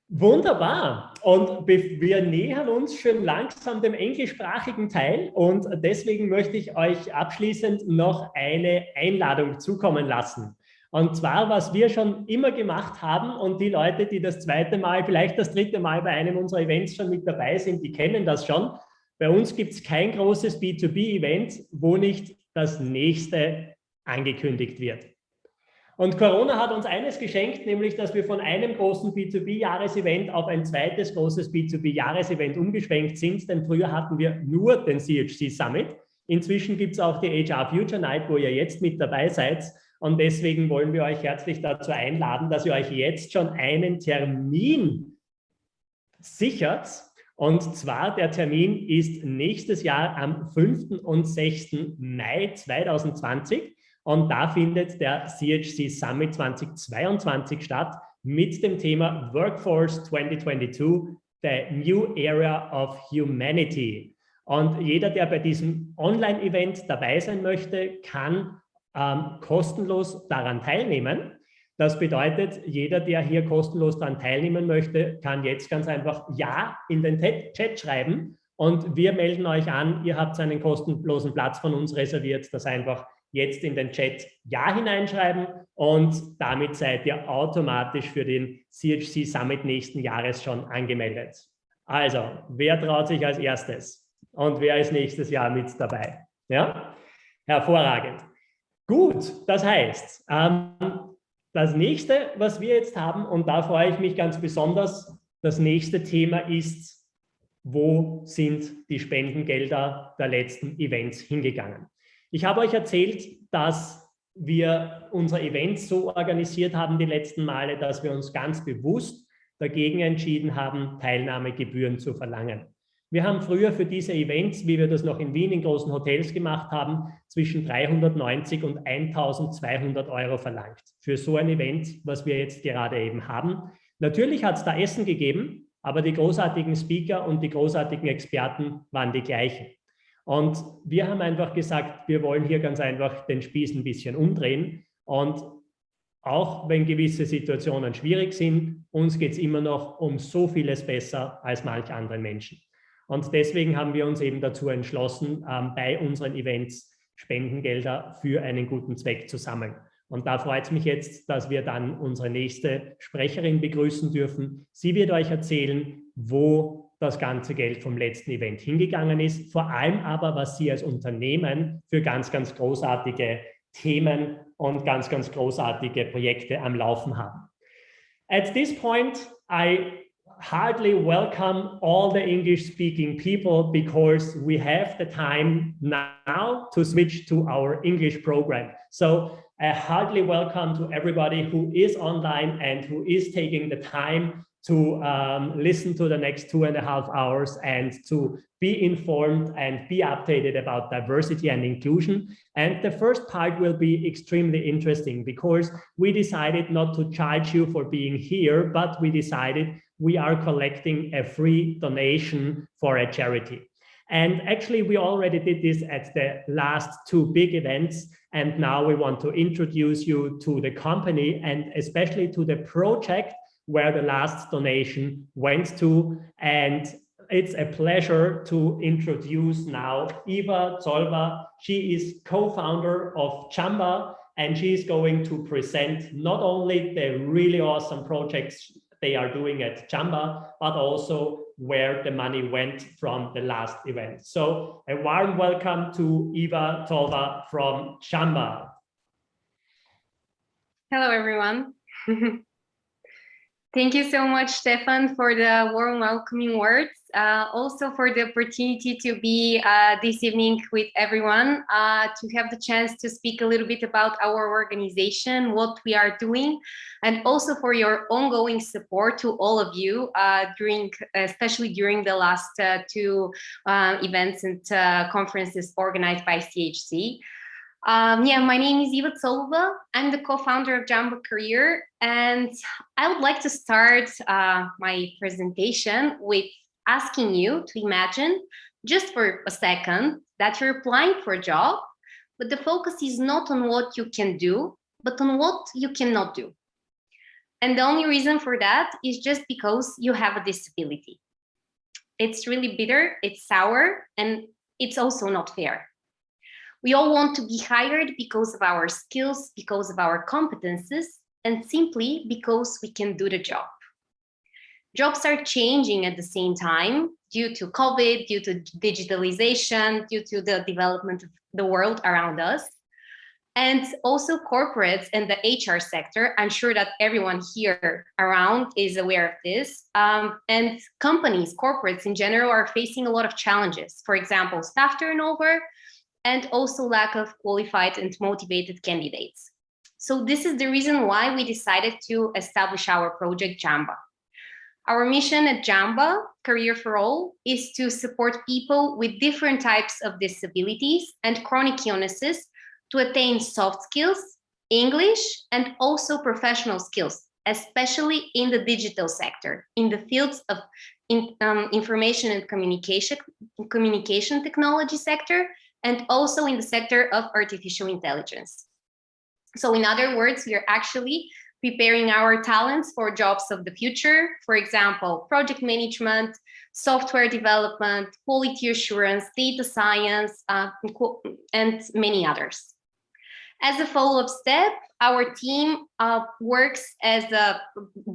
Wunderbar. Und wir nähern uns schon langsam dem englischsprachigen Teil und deswegen möchte ich euch abschließend noch eine Einladung zukommen lassen. Und zwar, was wir schon immer gemacht haben und die Leute, die das zweite Mal, vielleicht das dritte Mal bei einem unserer Events schon mit dabei sind, die kennen das schon. Bei uns gibt es kein großes B2B-Event, wo nicht das nächste angekündigt wird. Und Corona hat uns eines geschenkt, nämlich, dass wir von einem großen B2B-Jahresevent auf ein zweites großes B2B-Jahresevent umgeschwenkt sind, denn früher hatten wir nur den Chc Summit. Inzwischen gibt es auch die HR Future Night, wo ihr jetzt mit dabei seid. Und deswegen wollen wir euch herzlich dazu einladen, dass ihr euch jetzt schon einen Termin sichert. Und zwar der Termin ist nächstes Jahr am 5. und 6. Mai 2020. Und da findet der Chc Summit 2022 statt mit dem Thema Workforce 2022, the New Era of Humanity. Und jeder, der bei diesem Online-Event dabei sein möchte, kann kostenlos daran teilnehmen. Das bedeutet, jeder, der hier kostenlos daran teilnehmen möchte, kann jetzt ganz einfach Ja in den Chat schreiben und wir melden euch an, ihr habt einen kostenlosen Platz von uns reserviert, das einfach jetzt in den Chat Ja hineinschreiben und damit seid ihr automatisch für den Chc Summit nächsten Jahres schon angemeldet. Also, wer traut sich als erstes und wer ist nächstes Jahr mit dabei? Ja? Hervorragend. Gut, das heißt, das nächste, was wir jetzt haben, und da freue ich mich ganz besonders, das nächste Thema ist, wo sind die Spendengelder der letzten Events hingegangen? Ich habe euch erzählt, dass wir unser Event so organisiert haben die letzten Male, dass wir uns ganz bewusst dagegen entschieden haben, Teilnahmegebühren zu verlangen. Wir haben früher für diese Events, wie wir das noch in Wien in großen Hotels gemacht haben, zwischen 390 und 1.200 € verlangt. Für so ein Event, was wir jetzt gerade eben haben. Natürlich hat es da Essen gegeben, aber die großartigen Speaker und die großartigen Experten waren die gleichen. Und wir haben einfach gesagt, wir wollen hier ganz einfach den Spieß ein bisschen umdrehen. Und auch wenn gewisse Situationen schwierig sind, uns geht es immer noch um so vieles besser als manch anderen Menschen. Und deswegen haben wir uns eben dazu entschlossen, bei unseren Events Spendengelder für einen guten Zweck zu sammeln. Und da freut es mich jetzt, dass wir dann unsere nächste Sprecherin begrüßen dürfen. Sie wird euch erzählen, wo das ganze Geld vom letzten Event hingegangen ist, vor allem aber, was Sie als Unternehmen für ganz, ganz großartige Themen und ganz, ganz großartige Projekte am Laufen haben. At this point, I heartily welcome all the English-speaking people because we have the time now to switch to our English program. So heartily welcome to everybody who is online and who is taking the time to listen to the next 2.5 hours and to be informed and be updated about diversity and inclusion. And the first part will be extremely interesting because we decided not to charge you for being here, but we decided we are collecting a free donation for a charity. And actually, we already did this at the last 2 big events. And now we want to introduce you to the company and especially to the project where the last donation went to. And it's a pleasure to introduce now Eva Zolva. She is co-founder of Jamba, and she is going to present not only the really awesome projects they are doing at Jamba, but also where the money went from the last event. So a warm welcome to Eva Zolva from Jamba. Hello, everyone. Thank you so much, Stefan, for the warm welcoming words. Also for the opportunity to be this evening with everyone, to have the chance to speak a little bit about our organization, what we are doing, and also for your ongoing support to all of you especially during the last two events and conferences organized by CHC. My name is Eva Zolva. I'm the co-founder of Jamba Career, and I would like to start my presentation with asking you to imagine, just for a second, that you're applying for a job, but the focus is not on what you can do, but on what you cannot do. And the only reason for that is just because you have a disability. It's really bitter, it's sour, and it's also not fair. We all want to be hired because of our skills, because of our competences, and simply because we can do the job. Jobs are changing at the same time due to COVID, due to digitalization, due to the development of the world around us. And also corporates and the HR sector, I'm sure that everyone here around is aware of this. And companies, corporates in general, are facing a lot of challenges. For example, staff turnover, and also lack of qualified and motivated candidates. So this is the reason why we decided to establish our project Jamba. Our mission at Jamba, Career for All, is to support people with different types of disabilities and chronic illnesses to attain soft skills, English, and also professional skills, especially in the digital sector, in the fields of information and communication technology sector, and also in the sector of artificial intelligence. So in other words, we are actually preparing our talents for jobs of the future. For example, project management, software development, quality assurance, data science, and many others. As a follow-up step, our team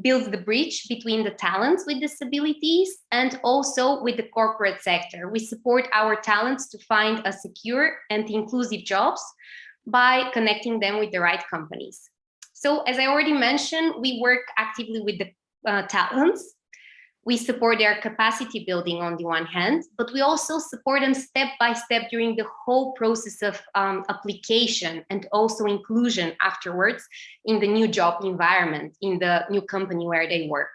builds the bridge between the talents with disabilities and also with the corporate sector. We support our talents to find a secure and inclusive jobs by connecting them with the right companies. So as I already mentioned, we work actively with the talents. We support their capacity building on the one hand, but we also support them step by step during the whole process of application and also inclusion afterwards in the new job environment, in the new company where they work.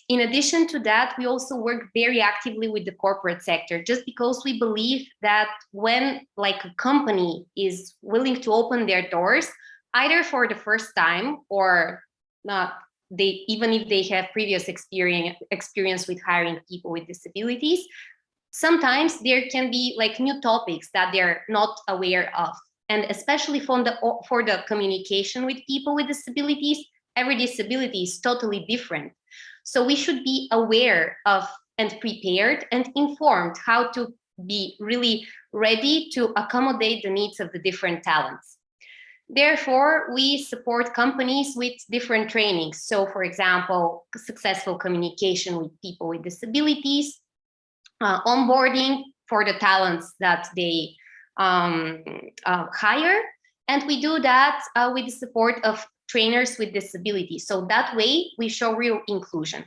In addition to that, we also work very actively with the corporate sector, just because we believe that when like a company is willing to open their doors, either for the first time or not, even if they have previous experience with hiring people with disabilities, sometimes there can be like new topics that they're not aware of. And especially for the communication with people with disabilities, every disability is totally different. So we should be aware of and prepared and informed how to be really ready to accommodate the needs of the different talents. Therefore, we support companies with different trainings. So, for example, successful communication with people with disabilities, onboarding for the talents that they hire. And we do that with the support of trainers with disabilities. So that way, we show real inclusion.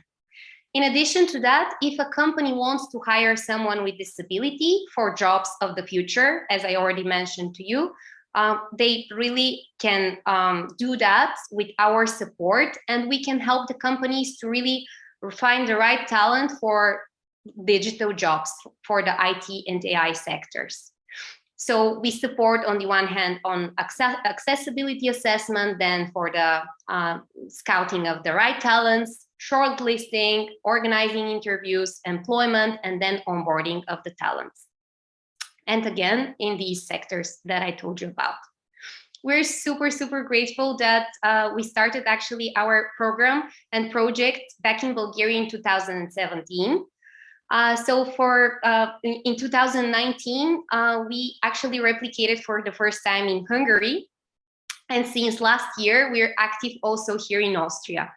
In addition to that, if a company wants to hire someone with disability for jobs of the future, as I already mentioned to you, they really can do that with our support, and we can help the companies to really find the right talent for digital jobs for the IT and AI sectors. So we support on the one hand on accessibility assessment, then for the scouting of the right talents, shortlisting, organizing interviews, employment, and then onboarding of the talents. And again, in these sectors that I told you about. We're super, super grateful that we started actually our program and project back in Bulgaria in 2017. So in 2019, we actually replicated for the first time in Hungary. And since last year, we're active also here in Austria.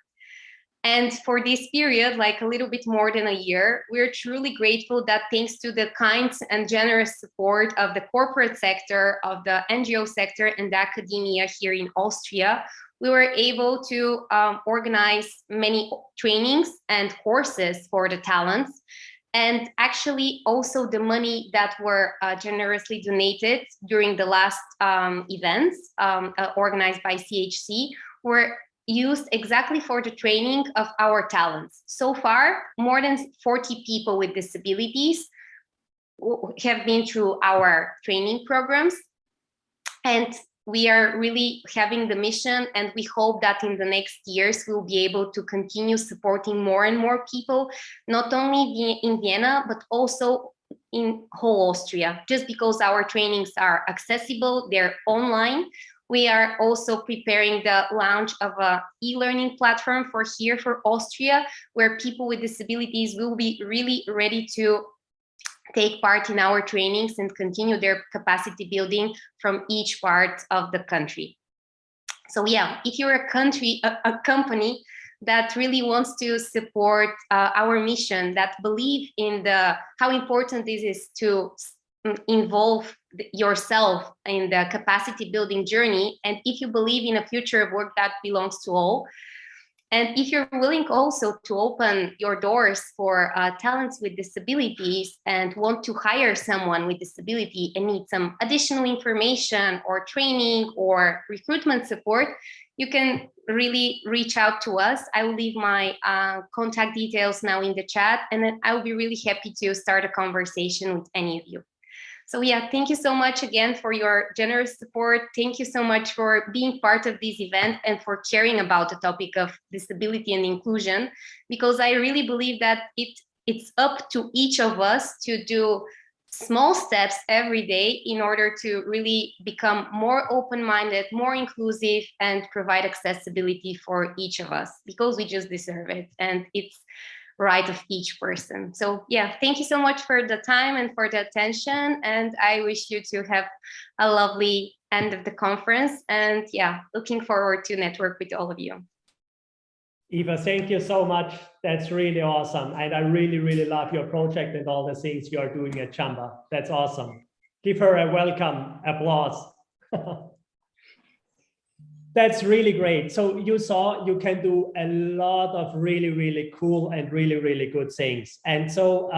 And for this period, like a little bit more than a year, we're truly grateful that thanks to the kind and generous support of the corporate sector, of the NGO sector and the academia here in Austria, we were able to organize many trainings and courses for the talents. And actually also the money that were generously donated during the last events organized by CHC were used exactly for the training of our talents. So far, more than 40 people with disabilities have been through our training programs. And we are really having the mission, and we hope that in the next years, we'll be able to continue supporting more and more people, not only in Vienna, but also in whole Austria. Just because our trainings are accessible, they're online. We are also preparing the launch of an e-learning platform for Austria, where people with disabilities will be really ready to take part in our trainings and continue their capacity building from each part of the country. So yeah, if you're a company that really wants to support our mission, that believe in how important this is to involve yourself in the capacity building journey, and if you believe in a future of work that belongs to all, and if you're willing also to open your doors for talents with disabilities and want to hire someone with disability and need some additional information or training or recruitment support, you can really reach out to us. I will leave my contact details now in the chat, and then I will be really happy to start a conversation with any of you. So yeah, thank you so much again for your generous support. Thank you so much for being part of this event and for caring about the topic of disability and inclusion, because I really believe that it's up to each of us to do small steps every day in order to really become more open-minded, more inclusive, and provide accessibility for each of us, because we just deserve it, and it's right of each person. So yeah, thank you so much for the time and for the attention, and I wish you to have a lovely end of the conference, and yeah, looking forward to network with all of you. Eva, thank you so much. That's really awesome. And I really, really love your project and all the things you are doing at Chamba. That's awesome. Give her a welcome applause. That's really great. So you saw you can do a lot of really, really cool and really, really good things. And so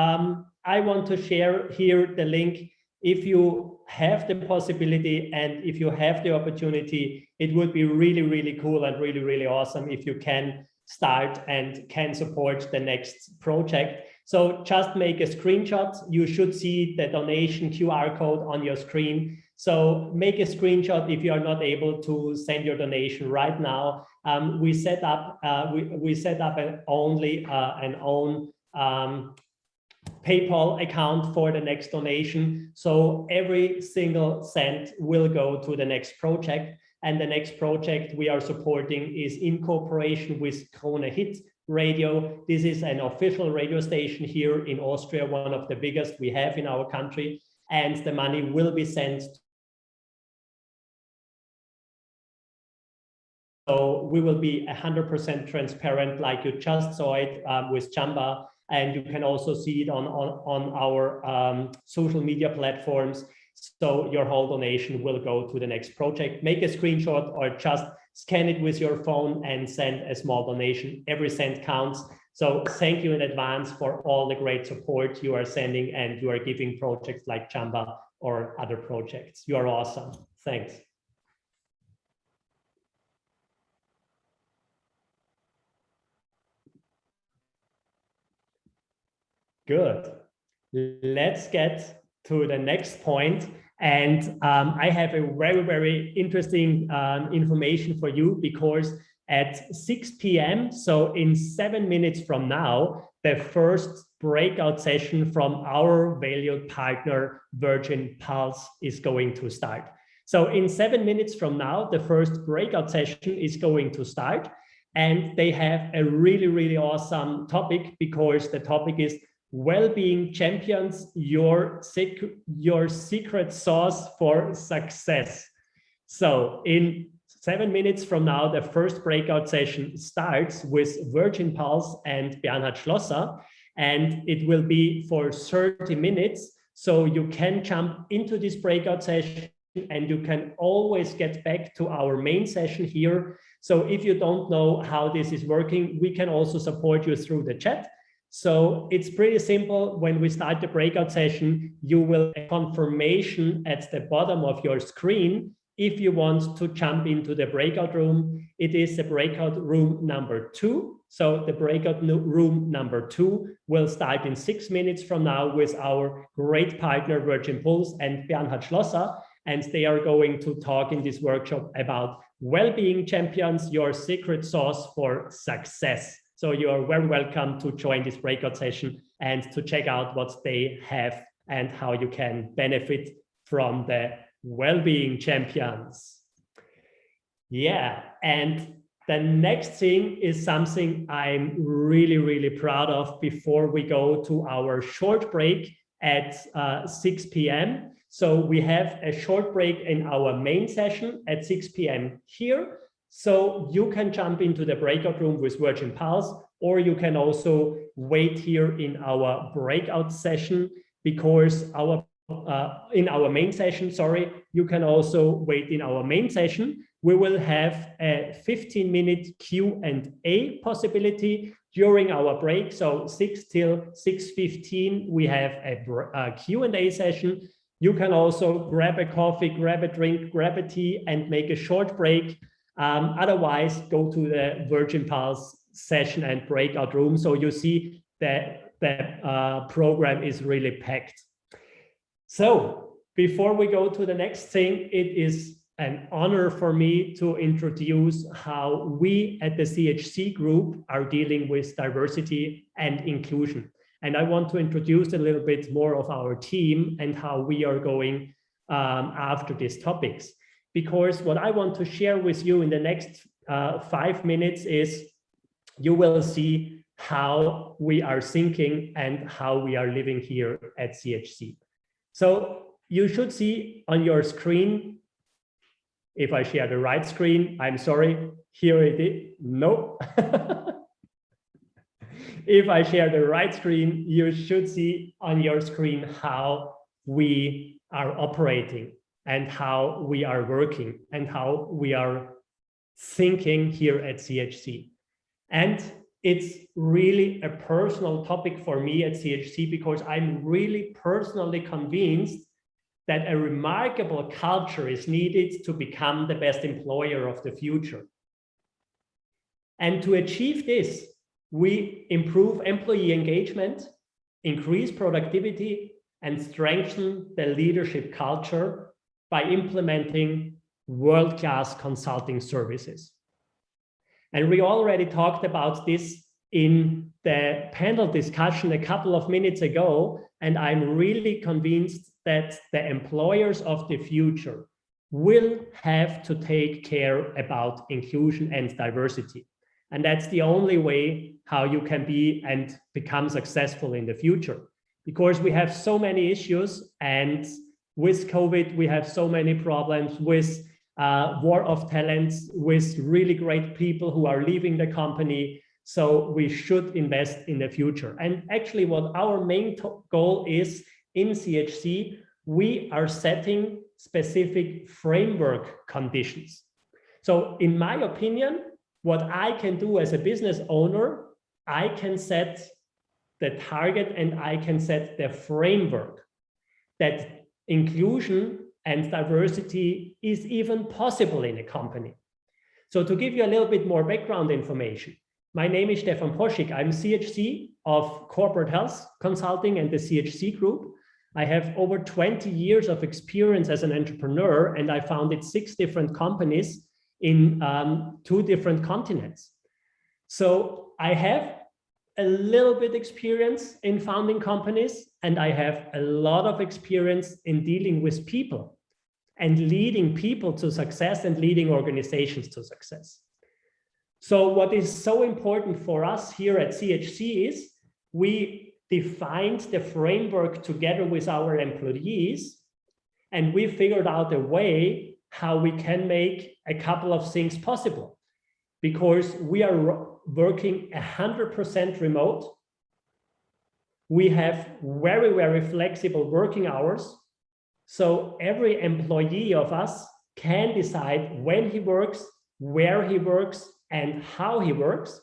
I want to share here the link. If you have the possibility and if you have the opportunity, it would be really, really cool and really, really awesome if you can start and can support the next project. So just make a screenshot. You should see the donation QR code on your screen. So make a screenshot if you are not able to send your donation right now. We set up an own PayPal account for the next donation. So every single cent will go to the next project. And the next project we are supporting is in cooperation with Krone Hit Radio. This is an official radio station here in Austria, one of the biggest we have in our country. And the money will be sent. So we will be 100% transparent, like you just saw it with Chamba. And you can also see it on our social media platforms. So your whole donation will go to the next project. Make a screenshot or just scan it with your phone and send a small donation. Every cent counts. So thank you in advance for all the great support you are sending and you are giving projects like Chamba or other projects. You are awesome. Thanks. Good. Let's get to the next point. And I have a very, very interesting information for you, because at 6 p.m., so in 7 minutes from now, the first breakout session from our valued partner, Virgin Pulse, is going to start. So in 7 minutes from now, the first breakout session is going to start, and they have a really, really awesome topic, because the topic is well-being champions, your secret sauce for success. So in 7 minutes from now, the first breakout session starts with Virgin Pulse and Bernhard Schlosser, and it will be for 30 minutes. So you can jump into this breakout session, and you can always get back to our main session here. So if you don't know how this is working, we can also support you through the chat. So it's pretty simple. When we start the breakout session, you will get confirmation at the bottom of your screen if you want to jump into the breakout room. It is the breakout room number 2. So the breakout room number 2 will start in 6 minutes from now with our great partner Virgin Pulse and Bernhard Schlosser. And they are going to talk in this workshop about well-being champions, your secret sauce for success. So you are very welcome to join this breakout session and to check out what they have and how you can benefit from the well-being champions. Yeah, and the next thing is something I'm really, really proud of before we go to our short break at 6 p.m. So we have a short break in our main session at 6 p.m. here. So you can jump into the breakout room with Virgin Pulse, or you can also wait here in our breakout session, because in our main session, you can also wait in our main session. We will have a 15-minute Q&A possibility during our break. So 6 till 6:15, we have a Q&A session. You can also grab a coffee, grab a drink, grab a tea, and make a short break. Otherwise, go to the Virgin Pulse session and breakout room. So you see that the program is really packed. So before we go to the next thing, it is an honor for me to introduce how we at the CHC group are dealing with diversity and inclusion. And I want to introduce a little bit more of our team and how we are going after these topics. Because what I want to share with you in the next 5 minutes is you will see how we are thinking and how we are living here at CHC. So you should see on your screen, if I share the right screen, I'm sorry, here it is, no. If I share the right screen, you should see on your screen how we are operating and how we are working and how we are thinking here at CHC. And it's really a personal topic for me at CHC, because I'm really personally convinced that a remarkable culture is needed to become the best employer of the future. And to achieve this, we improve employee engagement, increase productivity, and strengthen the leadership culture by implementing world-class consulting services. And we already talked about this in the panel discussion a couple of minutes ago, and I'm really convinced that the employers of the future will have to take care about inclusion and diversity. And that's the only way how you can be and become successful in the future. Because we have so many issues, and with COVID, we have so many problems with war of talents, with really great people who are leaving the company. So we should invest in the future. And actually what our main goal is in CHC, we are setting specific framework conditions. So in my opinion, what I can do as a business owner, I can set the target and I can set the framework that inclusion and diversity is even possible in a company. So to give you a little bit more background information, my name is Stefan Poschig. I'm CHC of Corporate Health Consulting and the CHC Group. I have over 20 years of experience as an entrepreneur, and I founded 6 different companies in 2 different continents. So I have a little bit experience in founding companies, and I have a lot of experience in dealing with people. and leading people to success and leading organizations to success. So what is so important for us here at CHC is we defined the framework together with our employees, and we figured out a way how we can make a couple of things possible, because we are working 100% remote. We have very, very flexible working hours. So every employee of us can decide when he works, where he works, and how he works.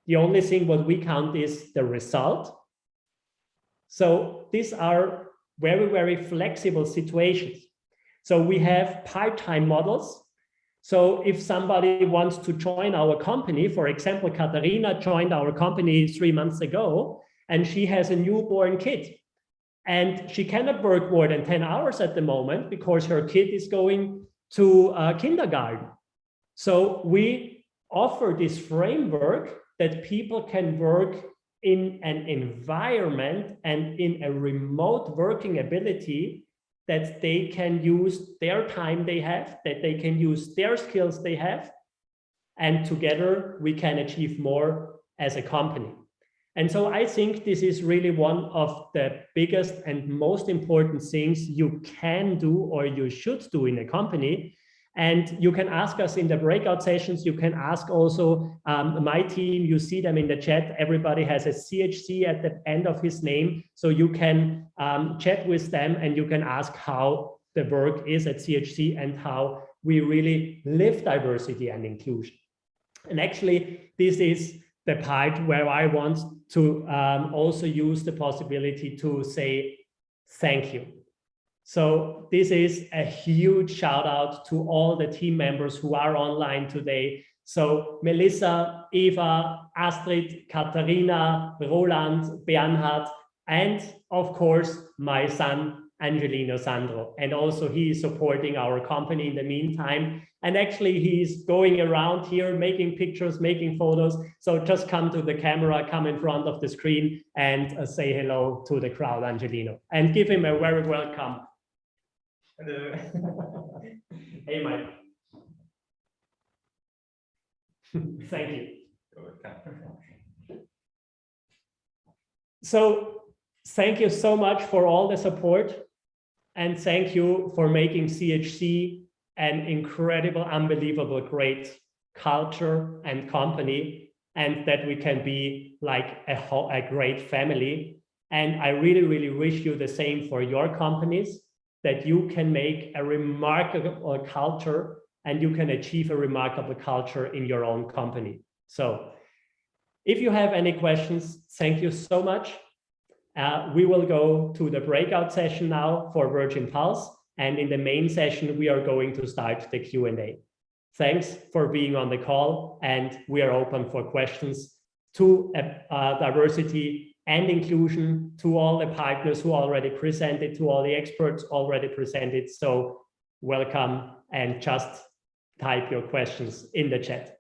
The only thing what we count is the result. So these are very, very flexible situations. So we have part-time models. So if somebody wants to join our company, for example, Katharina joined our company 3 months ago, and she has a newborn kid. And she cannot work more than 10 hours at the moment because her kid is going to kindergarten. So we offer this framework that people can work in an environment and in a remote working ability, that they can use their time they have, that they can use their skills they have, and together we can achieve more as a company. And so I think this is really one of the biggest and most important things you can do or you should do in a company. And you can ask us in the breakout sessions. You can ask also my team. You see them in the chat. Everybody has a CHC at the end of his name. So you can chat with them and you can ask how the work is at CHC and how we really live diversity and inclusion. And actually, this is the part where I want to also use the possibility to say thank you. So this is a huge shout out to all the team members who are online today. So Melissa, Eva, Astrid, Katharina, Roland, Bernhard, and of course, my son, Angelino Sandro. And also he is supporting our company in the meantime. And actually he's going around here, making pictures, making photos. So just come to the camera, come in front of the screen and say hello to the crowd, Angelino, and give him a very welcome. Hello. Hey, Mike. Thank you. So thank you so much for all the support, and thank you for making CHC an incredible, unbelievable, great culture and company, and that we can be like a great family. And I really, really wish you the same for your companies, that you can make a remarkable culture and you can achieve a remarkable culture in your own company. So if you have any questions, thank you so much. We will go to the breakout session now for Virgin Pulse. And in the main session, we are going to start the Q&A. Thanks for being on the call, and we are open for questions to diversity and inclusion, to all the partners who already presented, to all the experts already presented. So welcome, and just type your questions in the chat.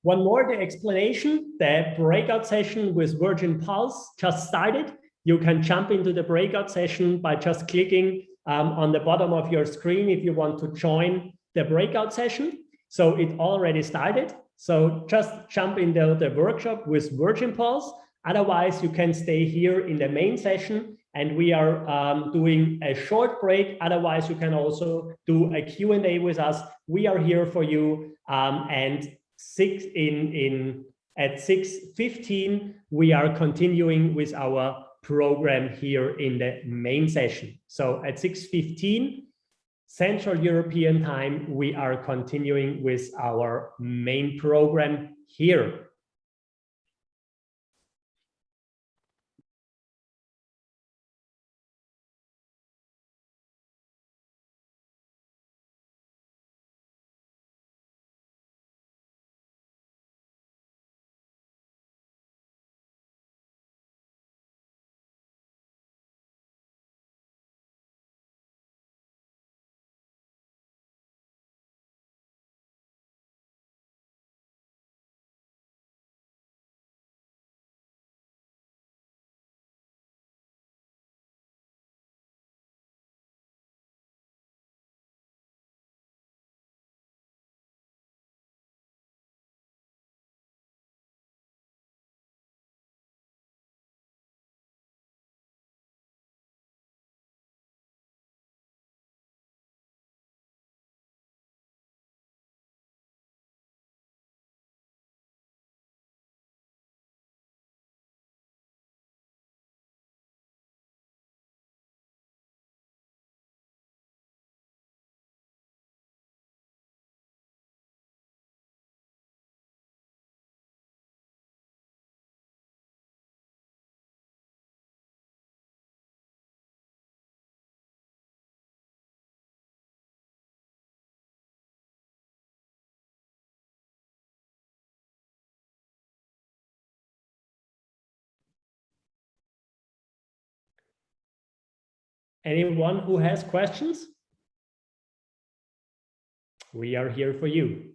One more, the explanation, the breakout session with Virgin Pulse just started. You can jump into the breakout session by just clicking on the bottom of your screen if you want to join the breakout session. So it already started. So just jump into the workshop with Virgin Pulse. Otherwise, you can stay here in the main session, and we are doing a short break. Otherwise, you can also do a Q&A with us. We are here for you, and at 6:15, we are continuing with our program here in the main session. So at 6:15 Central European time, we are continuing with our main program here. Anyone who has questions? We are here for you.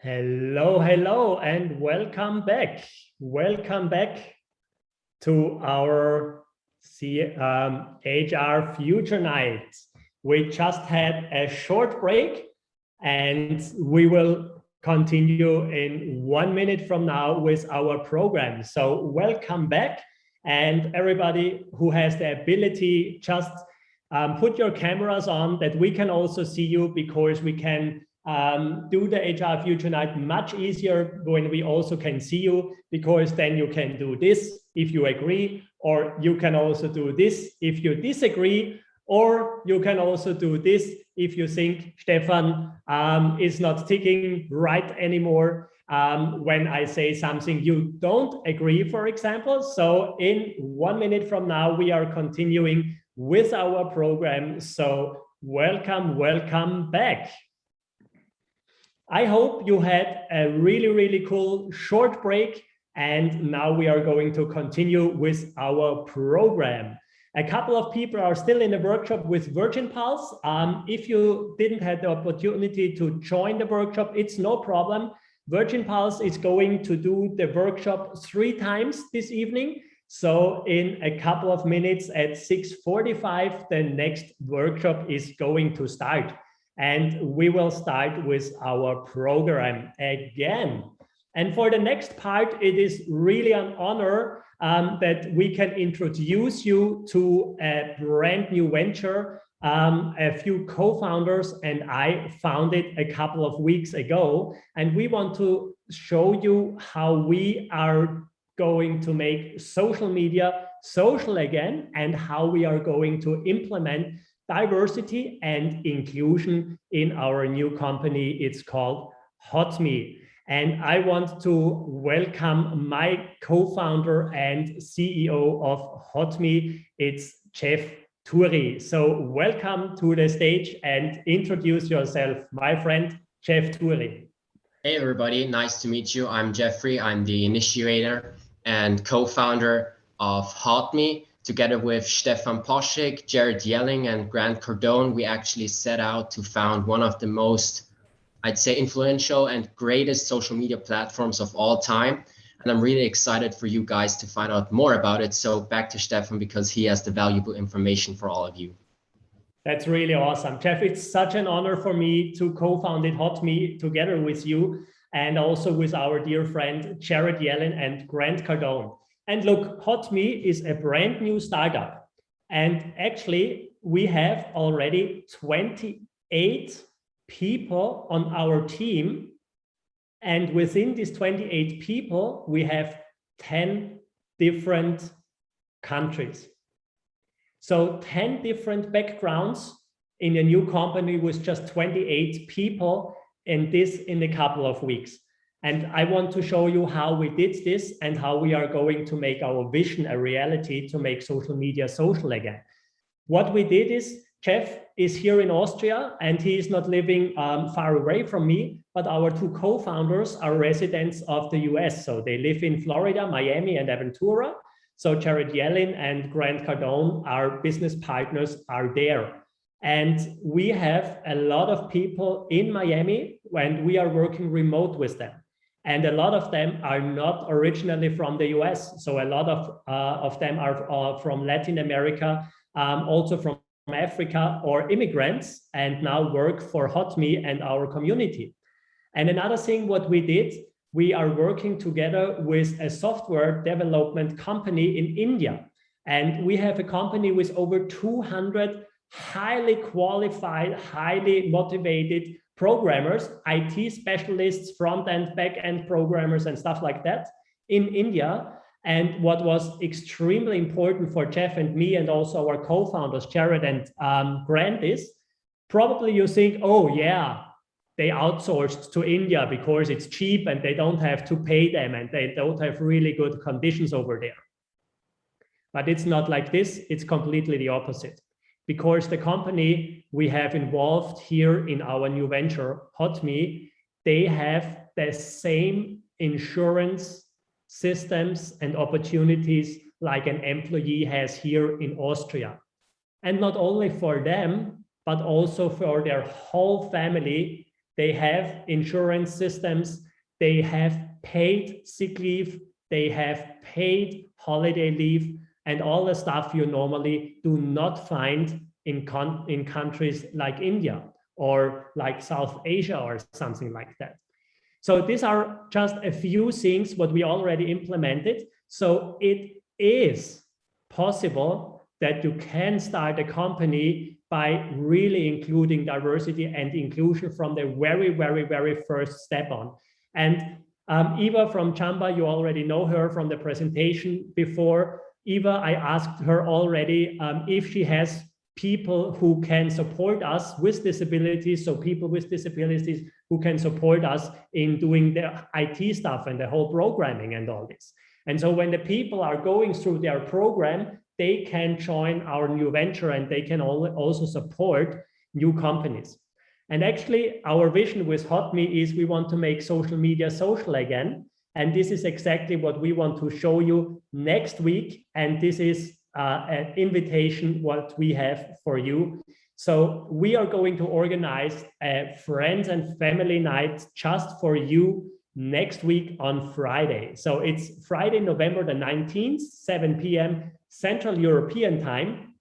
Hello, hello, and welcome back. Welcome back to our HR Future Night. We just had a short break and we will continue in 1 minute from now with our program. So welcome back, and everybody who has the ability, just put your cameras on that we can also see you, because we can do the HR Future Night much easier when we also can see you, because then you can do this if you agree, or you can also do this if you disagree, or you can also do this if you think Stefan is not ticking right anymore when I say something you don't agree, for example. So in 1 minute from now, we are continuing with our program. So welcome, welcome back. I hope you had a really, really cool short break, and now we are going to continue with our program. A couple of people are still in the workshop with Virgin Pulse. If you didn't have the opportunity to join the workshop, it's no problem. Virgin Pulse is going to do the workshop 3 times this evening. So in a couple of minutes at 6:45, the next workshop is going to start. And we will start with our program again. And for the next part, it is really an honor that we can introduce you to a brand new venture. A few co-founders and I founded a couple of weeks ago. And we want to show you how we are going to make social media social again, and how we are going to implement diversity and inclusion in our new company. It's called HotMe. And I want to welcome my co-founder and CEO of HotMe. It's Jeff Turi. So welcome to the stage and introduce yourself, my friend, Jeff Turi. Hey everybody, nice to meet you. I'm Jeffrey. I'm the initiator and co-founder of HotMe. Together with Stefan Poschek, Jared Yelling, and Grant Cardone, we actually set out to found one of the most, I'd say, influential and greatest social media platforms of all time. And I'm really excited for you guys to find out more about it. So back to Stefan, because he has the valuable information for all of you. That's really awesome. Jeff, it's such an honor for me to co-found HotMe together with you, and also with our dear friend, Jared Yellen and Grant Cardone. And look, HotMe is a brand new startup. And actually, we have already 28 people on our team. And within these 28 people, we have 10 different countries. So 10 different backgrounds in a new company with just 28 people, and this in a couple of weeks. And I want to show you how we did this and how we are going to make our vision a reality to make social media social again. What we did is, Jeff is here in Austria and he is not living far away from me, but our 2 co-founders are residents of the US. So they live in Florida, Miami, and Aventura. So Jared Yellen and Grant Cardone, our business partners, are there. And we have a lot of people in Miami and we are working remote with them. And a lot of them are not originally from the US. So a lot of them are from Latin America, also from Africa, or immigrants, and now work for HotMe and our community. And another thing what we did, we are working together with a software development company in India. And we have a company with over 200 highly qualified, highly motivated programmers, IT specialists, front-end, back-end programmers, and stuff like that in India. And what was extremely important for Jeff and me, and also our co-founders, Jared and Grant, is probably you think, oh yeah, they outsourced to India because it's cheap and they don't have to pay them and they don't have really good conditions over there. But it's not like this, it's completely the opposite. Because the company we have involved here in our new venture, HotMe, they have the same insurance systems and opportunities like an employee has here in Austria. And not only for them, but also for their whole family. they have insurance systems, they have paid sick leave, they have paid holiday leave, and all the stuff you normally do not find in countries like India or like South Asia or something like that. So these are just a few things what we already implemented. So it is possible that you can start a company by really including diversity and inclusion from the very, very, very first step on. And Eva from Chamba, you already know her from the presentation before. Eva, I asked her already if she has people who can support us with disabilities, so people with disabilities who can support us in doing the IT stuff and the whole programming and all this. And so when the people are going through their program, they can join our new venture and they can also support new companies. And actually, our vision with HotMe is we want to make social media social again. And this is exactly what we want to show you next week. And this is an invitation what we have for you. So we are going to organize a friends and family night just for you next week on Friday. So it's Friday, November the 19th, 7 p.m. Central European time.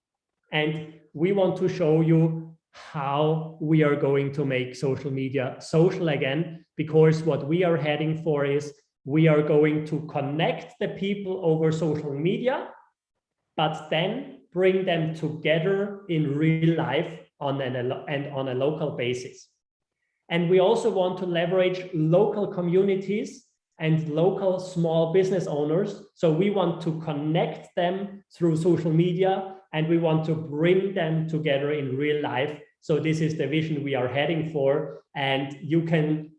And we want to show you how we are going to make social media social again, because what we are heading for is we are going to connect the people over social media, but then bring them together in real life on a local basis. And we also want to leverage local communities and local small business owners. So we want to connect them through social media and we want to bring them together in real life. So this is the vision we are heading for. And you can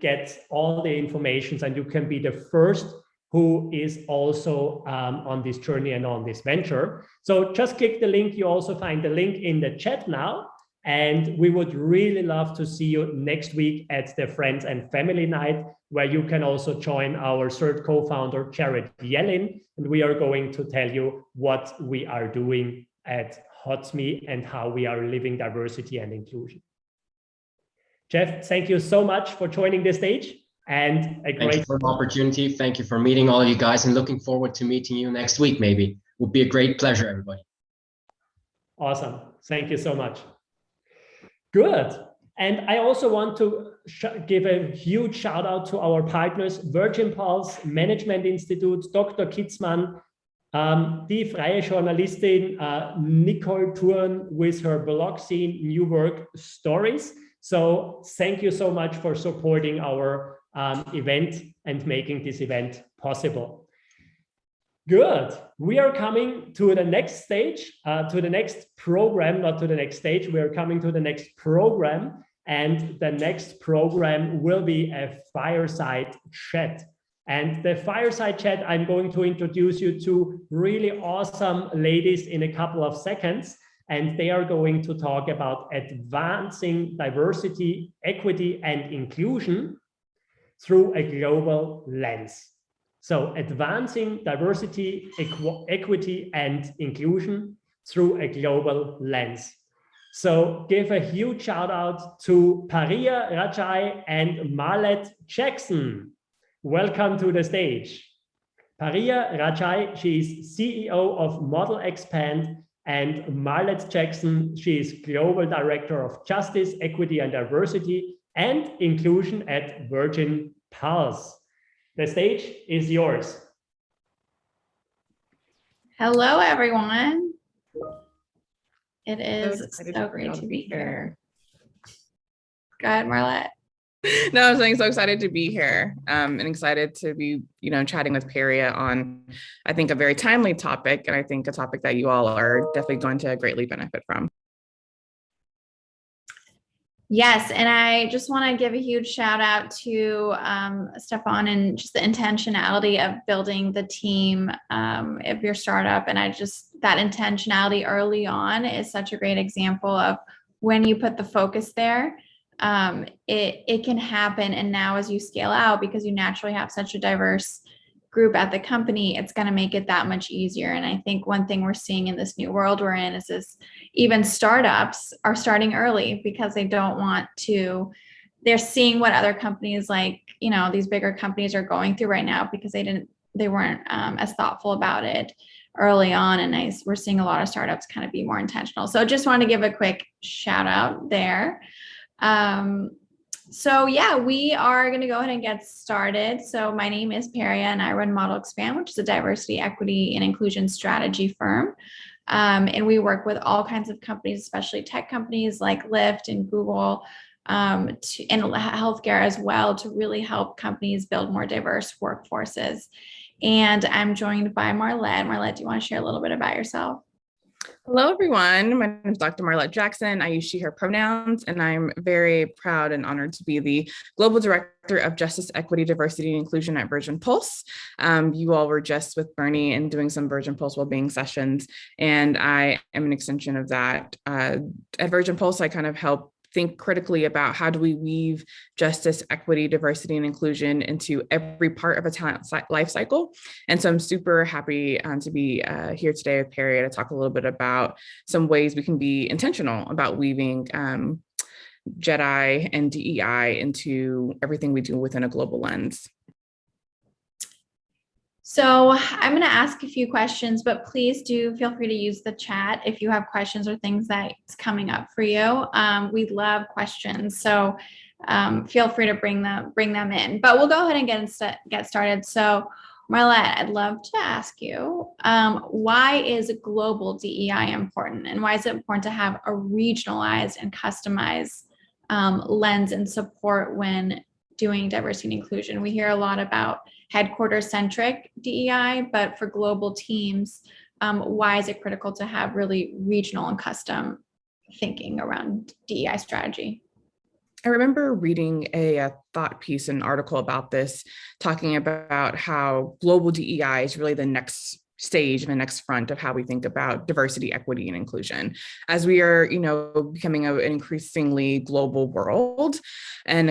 get all the information and you can be the first who is also on this journey and on this venture. So just click the link. You also find the link in the chat now. And we would really love to see you next week at the Friends and Family Night, where you can also join our third co-founder, Jared Yellin. And we are going to tell you what we are doing at HotMe and how we are living diversity and inclusion. Jeff, thank you so much for joining the stage. And a great Thank you for the opportunity. Thank you for meeting all you guys and looking forward to meeting you next week, maybe. Would be a great pleasure, everybody. Awesome. Thank you so much. Good. And I also want to give a huge shout out to our partners, Virgin Pulse, Management Institute, Dr. Kitzmann, die freie Journalistin Nicole Thurn with her blog scene, New Work Stories. So thank you so much for supporting our event and making this event possible. Good. We are coming to the next stage, to the next program, not to the next stage. We are coming to the next program, and the next program will be a fireside chat. And the fireside chat, I'm going to introduce you to really awesome ladies in a couple of seconds, and they are going to talk about advancing diversity, equity, and inclusion through a global lens. So advancing diversity, equity, and inclusion through a global lens. So give a huge shout out to Paria Rajai and Marlet Jackson. Welcome to the stage. Paria Rajai, she is CEO of Model Expand, and Marlet Jackson, she is Global Director of Justice, Equity, and Diversity and Inclusion at Virgin Pulse. The stage is yours. Hello, everyone. It is so great to be here. Go ahead, Marlette. No, I'm saying so excited to be here and excited to be, chatting with Paria on, I think, a very timely topic, and I think a topic that you all are definitely going to greatly benefit from. Yes, and I just want to give a huge shout out to Stefan and just the intentionality of building the team of your startup. And that intentionality early on is such a great example of when you put the focus there, it can happen. And now as you scale out, because you naturally have such a diverse group at the company, it's going to make it that much easier. And I think one thing we're seeing in this new world we're in is this, even startups are starting early because they don't want to, they're seeing what other companies like, you know, these bigger companies are going through right now because they weren't as thoughtful about it early on. And we're seeing a lot of startups kind of be more intentional. So just want to give a quick shout out there. So yeah, we are going to go ahead and get started. So my name is Peria and I run Model Expand, which is a diversity, equity, and inclusion strategy firm. And we work with all kinds of companies, especially tech companies like Lyft and Google, and healthcare as well, to really help companies build more diverse workforces. And I'm joined by Marlette. Marlette, do you want to share a little bit about yourself? Hello, everyone. My name is Dr. Marlette Jackson. I use she, her pronouns, and I'm very proud and honored to be the Global Director of Justice, Equity, Diversity, and Inclusion at Virgin Pulse. You all were just with Bernie and doing some Virgin Pulse wellbeing sessions, and I am an extension of that. At Virgin Pulse, I kind of help think critically about how do we weave justice, equity, diversity, and inclusion into every part of a talent life cycle. And so I'm super happy to be here today with Perry to talk a little bit about some ways we can be intentional about weaving JEDI and DEI into everything we do within a global lens. So I'm going to ask a few questions, but please do feel free to use the chat if you have questions or things that's coming up for you. We love questions, so feel free to bring them in. But we'll go ahead and get started. So Marlette, I'd love to ask you, why is global DEI important, and why is it important to have a regionalized and customized lens and support when doing diversity and inclusion? We hear a lot about headquarters-centric DEI, but for global teams, why is it critical to have really regional and custom thinking around DEI strategy? I remember reading a thought piece, an article about this, talking about how global DEI is really the next stage, the next front of how we think about diversity, equity, and inclusion. As we are, becoming an increasingly global world, and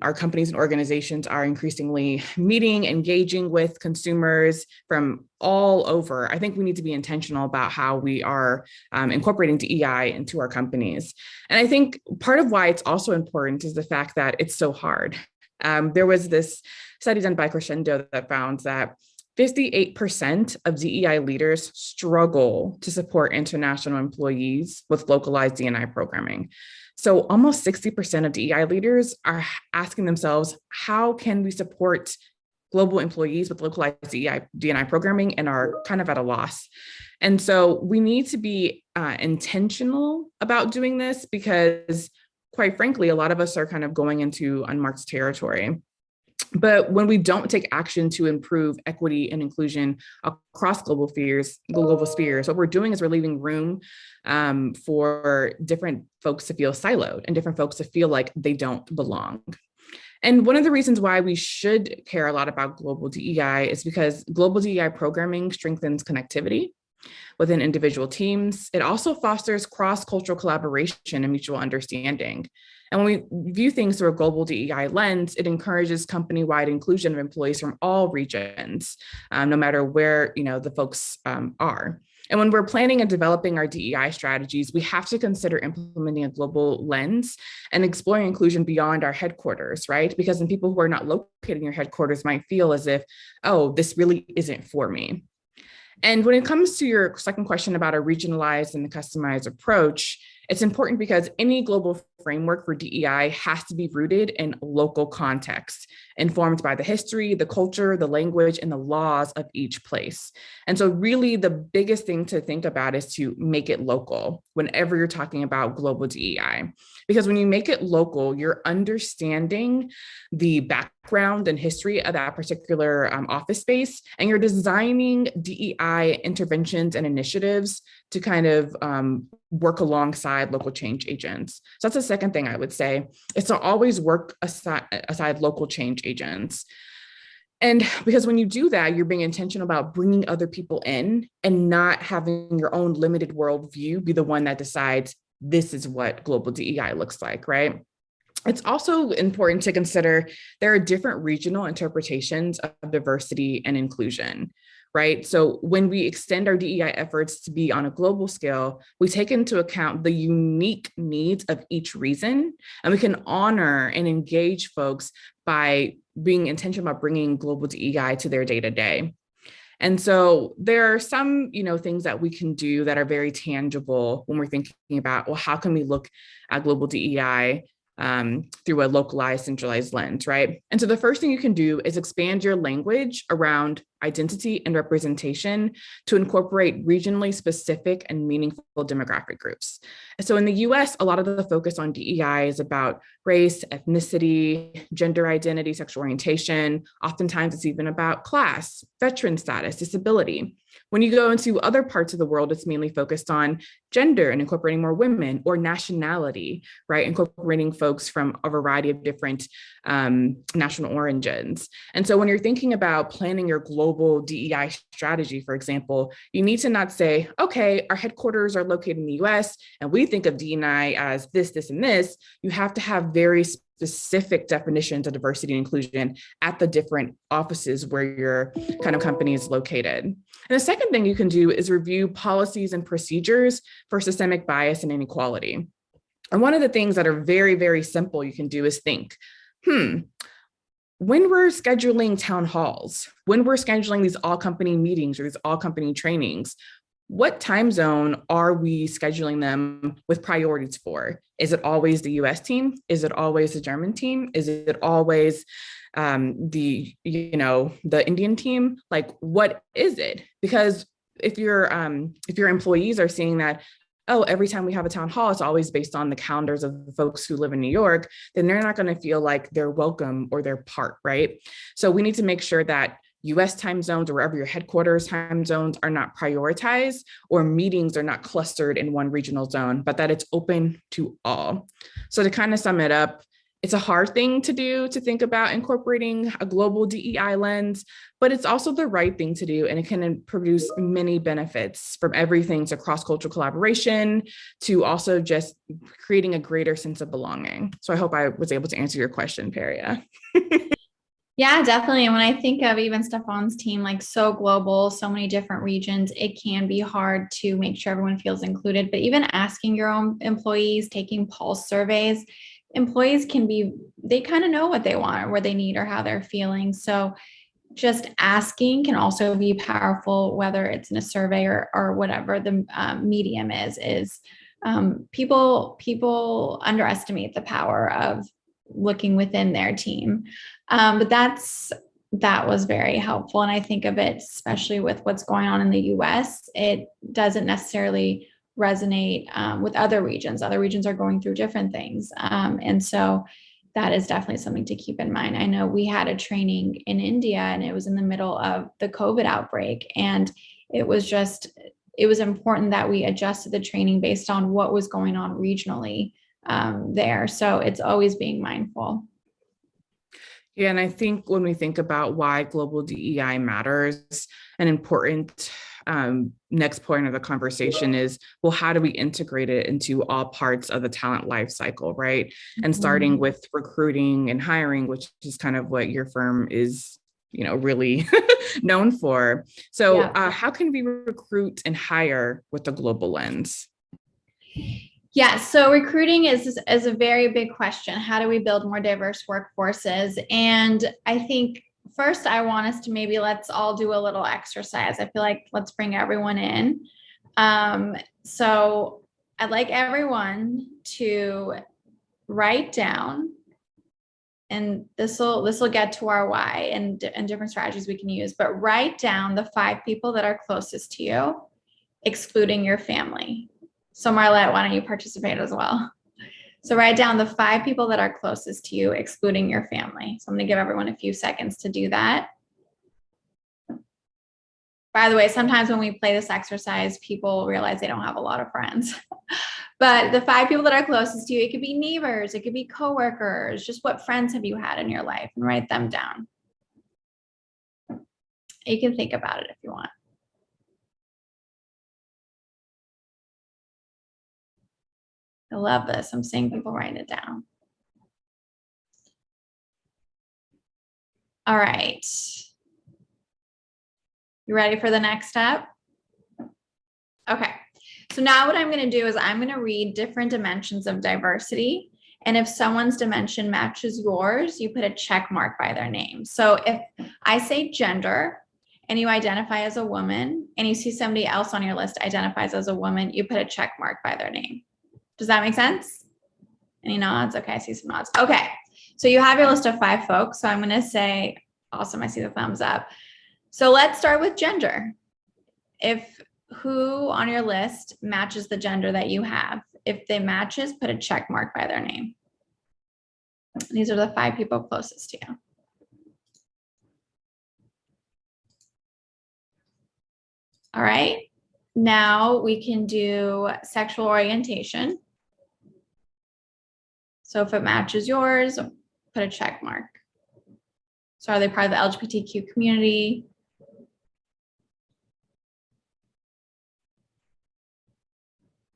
our companies and organizations are increasingly meeting, engaging with consumers from all over, I think we need to be intentional about how we are incorporating DEI into our companies. And I think part of why it's also important is the fact that it's so hard. There was this study done by Crescendo that found that 58% of DEI leaders struggle to support international employees with localized D&I programming. So almost 60% of DEI leaders are asking themselves, how can we support global employees with localized D&I programming, and are kind of at a loss. And so we need to be intentional about doing this, because quite frankly, a lot of us are kind of going into unmarked territory. But when we don't take action to improve equity and inclusion across global spheres, what we're doing is we're leaving room for different folks to feel siloed and different folks to feel like they don't belong. And one of the reasons why we should care a lot about global DEI is because global DEI programming strengthens connectivity within individual teams. It also fosters cross-cultural collaboration and mutual understanding. And when we view things through a global DEI lens, it encourages company-wide inclusion of employees from all regions, no matter where the folks are. And when we're planning and developing our DEI strategies, we have to consider implementing a global lens and exploring inclusion beyond our headquarters, right? Because then people who are not located in your headquarters might feel as if, oh, this really isn't for me. And when it comes to your second question about a regionalized and a customized approach, it's important because any global framework for DEI has to be rooted in local context, informed by the history, the culture, the language, and the laws of each place. And so really the biggest thing to think about is to make it local whenever you're talking about global DEI. Because when you make it local, you're understanding the background and history of that particular office space, and you're designing DEI interventions and initiatives to kind of work alongside local change agents. So that's the second thing I would say, is to always work aside local change agents. And because when you do that, you're being intentional about bringing other people in and not having your own limited worldview be the one that decides this is what global DEI looks like, right? It's also important to consider there are different regional interpretations of diversity and inclusion, right? So when we extend our DEI efforts to be on a global scale, we take into account the unique needs of each region, and we can honor and engage folks by being intentional about bringing global DEI to their day-to-day. And so there are some, things that we can do that are very tangible when we're thinking about, well, how can we look at global DEI through a localized, centralized lens, right? And so the first thing you can do is expand your language around identity and representation to incorporate regionally specific and meaningful demographic groups. And so in the US, a lot of the focus on DEI is about race, ethnicity, gender identity, sexual orientation. Oftentimes it's even about class, veteran status, disability. When you go into other parts of the world, it's mainly focused on gender and incorporating more women, or nationality, right? Incorporating folks from a variety of different national origins. And so when you're thinking about planning your global DEI strategy, for example, you need to not say, okay, our headquarters are located in the US and we think of DEI as this, this, and this. You have to have very specific definitions of diversity and inclusion at the different offices where your kind of company is located. And the second thing you can do is review policies and procedures for systemic bias and inequality. And one of the things that are very, very simple you can do is think, when we're scheduling town halls, when we're scheduling these all company meetings or these all company trainings, what time zone are we scheduling them with priorities for? Is it always the US team? Is it always the German team? Is it always the Indian team? Like, what is it? Because if your employees are seeing that, oh, every time we have a town hall, it's always based on the calendars of the folks who live in New York, then they're not going to feel like they're welcome or they're part, right? So we need to make sure that US time zones or wherever your headquarters time zones are not prioritized, or meetings are not clustered in one regional zone, but that it's open to all. So to kind of sum it up, it's a hard thing to do, to think about incorporating a global DEI lens, but it's also the right thing to do, and it can produce many benefits, from everything to cross-cultural collaboration to also just creating a greater sense of belonging. So I hope I was able to answer your question, Peria. Yeah, definitely. And when I think of even Stefan's team, like so global, so many different regions, it can be hard to make sure everyone feels included. But even asking your own employees, taking pulse surveys, employees they kind of know what they want or what they need or how they're feeling. So just asking can also be powerful, whether it's in a survey or whatever the medium is people underestimate the power of looking within their team. But that was very helpful. And I think of it, especially with what's going on in the US, it doesn't necessarily resonate with other regions. Other regions are going through different things. And so that is definitely something to keep in mind. I know we had a training in India and it was in the middle of the COVID outbreak. And it was important that we adjusted the training based on what was going on regionally there. So it's always being mindful. Yeah, and I think when we think about why global DEI matters, an important next point of the conversation is, well, how do we integrate it into all parts of the talent life cycle, right? And starting with recruiting and hiring, which is kind of what your firm is, really known for. So how can we recruit and hire with a global lens? Yeah, so recruiting is a very big question. How do we build more diverse workforces? And I think first I want us to let's all do a little exercise. I feel like let's bring everyone in. So I'd like everyone to write down, and this will get to our why and different strategies we can use, but write down the 5 people that are closest to you, excluding your family. So Marlette, why don't you participate as well? So write down the 5 people that are closest to you, excluding your family. So I'm going to give everyone a few seconds to do that. By the way, sometimes when we play this exercise, people realize they don't have a lot of friends. But the 5 people that are closest to you, it could be neighbors, it could be coworkers, just what friends have you had in your life, and write them down. You can think about it if you want. I love this. I'm seeing people writing it down. All right. You ready for the next step? Okay. So now what I'm going to do is I'm going to read different dimensions of diversity. And if someone's dimension matches yours, you put a check mark by their name. So if I say gender and you identify as a woman and you see somebody else on your list identifies as a woman, you put a check mark by their name. Does that make sense? Any nods? Okay, I see some nods. Okay, so you have your list of 5 folks. So I'm going to say, awesome, I see the thumbs up. So let's start with gender. If who on your list matches the gender that you have? If they matches, put a check mark by their name. These are the 5 people closest to you. All right, now we can do sexual orientation. So if it matches yours, put a check mark. So are they part of the LGBTQ community?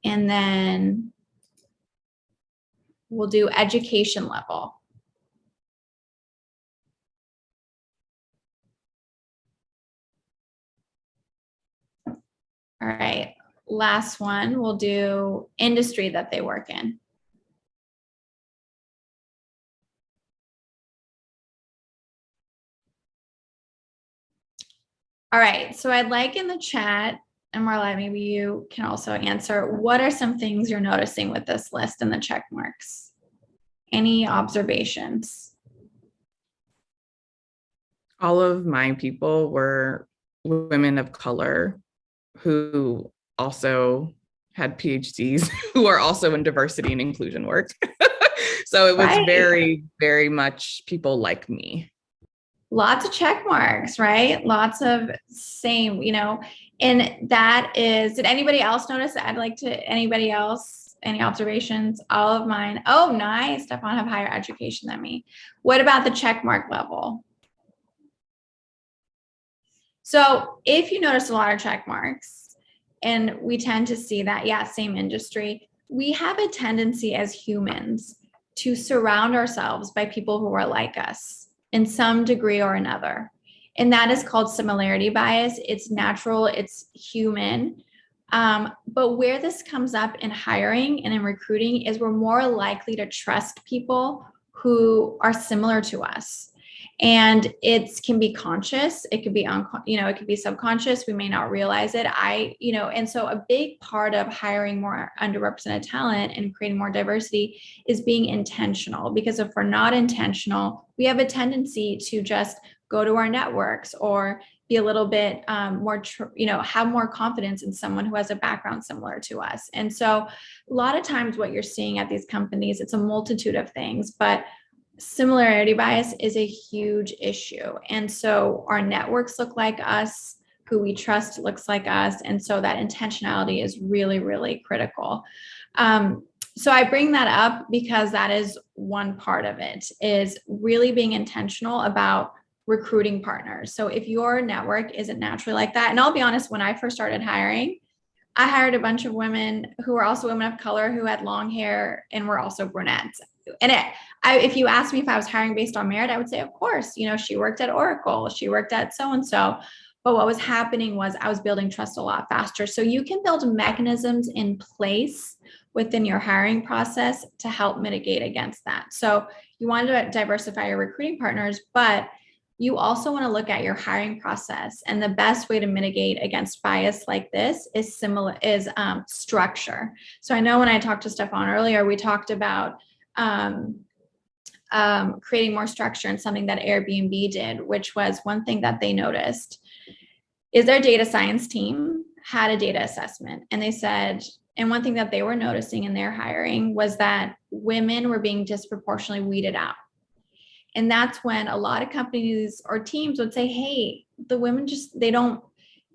And then we'll do education level. All right, last one, we'll do industry that they work in. All right, so I'd like in the chat, and Marla, maybe you can also answer, what are some things you're noticing with this list and the check marks? Any observations? All of my people were women of color who also had PhDs, who are also in diversity and inclusion work. So it was very, very much people like me. Lots of check marks, right? Lots of same, you know, and that is, did anybody else notice that? I'd like to, anybody else, any observations? All of mine. Oh, nice. Stefan have higher education than me. What about the check mark level? So if you notice a lot of check marks, and we tend to see that, yeah, same industry, we have a tendency as humans to surround ourselves by people who are like us in some degree or another. And that is called similarity bias. It's natural, it's human. But where this comes up in hiring and in recruiting is we're more likely to trust people who are similar to us. And it can be conscious, it could be, it could be subconscious. We may not realize it. And so a big part of hiring more underrepresented talent and creating more diversity is being intentional, because if we're not intentional, we have a tendency to just go to our networks or be a little bit more, have more confidence in someone who has a background similar to us. And so a lot of times what you're seeing at these companies, it's a multitude of things, but similarity bias is a huge issue. And so our networks look like us, who we trust looks like us. And so that intentionality is really, really critical. So I bring that up because that is one part of it, is really being intentional about recruiting partners. So if your network isn't naturally like that, and I'll be honest, when I first started hiring, I hired a bunch of women who were also women of color who had long hair and were also brunettes. And if you asked me if I was hiring based on merit, I would say, of course, she worked at Oracle, she worked at so-and-so. But what was happening was I was building trust a lot faster. So you can build mechanisms in place within your hiring process to help mitigate against that. So you want to diversify your recruiting partners, but you also want to look at your hiring process. And the best way to mitigate against bias like this is structure. So I know when I talked to Stefan earlier, we talked about creating more structure, and something that Airbnb did, which was one thing that they noticed is their data science team had a data assessment. And they said, and one thing that they were noticing in their hiring was that women were being disproportionately weeded out. And that's when a lot of companies or teams would say, hey, the women just, they don't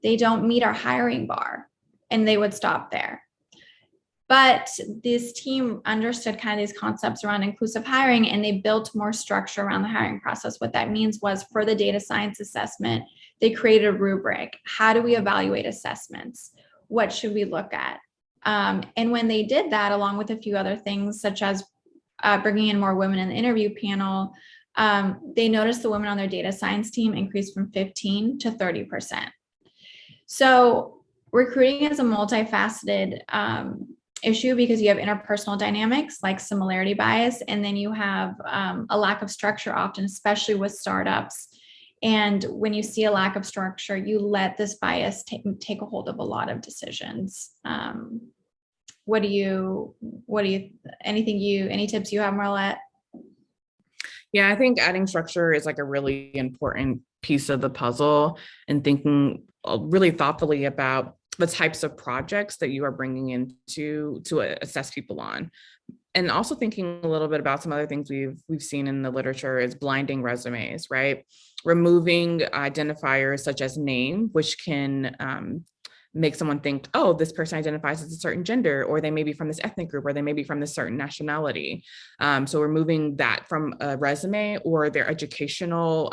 meet our hiring bar, and they would stop there. But this team understood kind of these concepts around inclusive hiring, and they built more structure around the hiring process. What that means was, for the data science assessment, they created a rubric. How do we evaluate assessments? What should we look at? And when they did that, along with a few other things, such as bringing in more women in the interview panel, they noticed the women on their data science team increased from 15 to 30%. So recruiting is a multifaceted issue because you have interpersonal dynamics like similarity bias, and then you have a lack of structure often, especially with startups. And when you see a lack of structure, you let this bias take a hold of a lot of decisions. Any tips you have, Marlette? Yeah, I think adding structure is like a really important piece of the puzzle, and thinking really thoughtfully about the types of projects that you are bringing in to assess people on. And also thinking a little bit about some other things we've seen in the literature is blinding resumes, right? Removing identifiers such as name, which can make someone think, oh, this person identifies as a certain gender, or they may be from this ethnic group, or they may be from this certain nationality. So removing that from a resume or their educational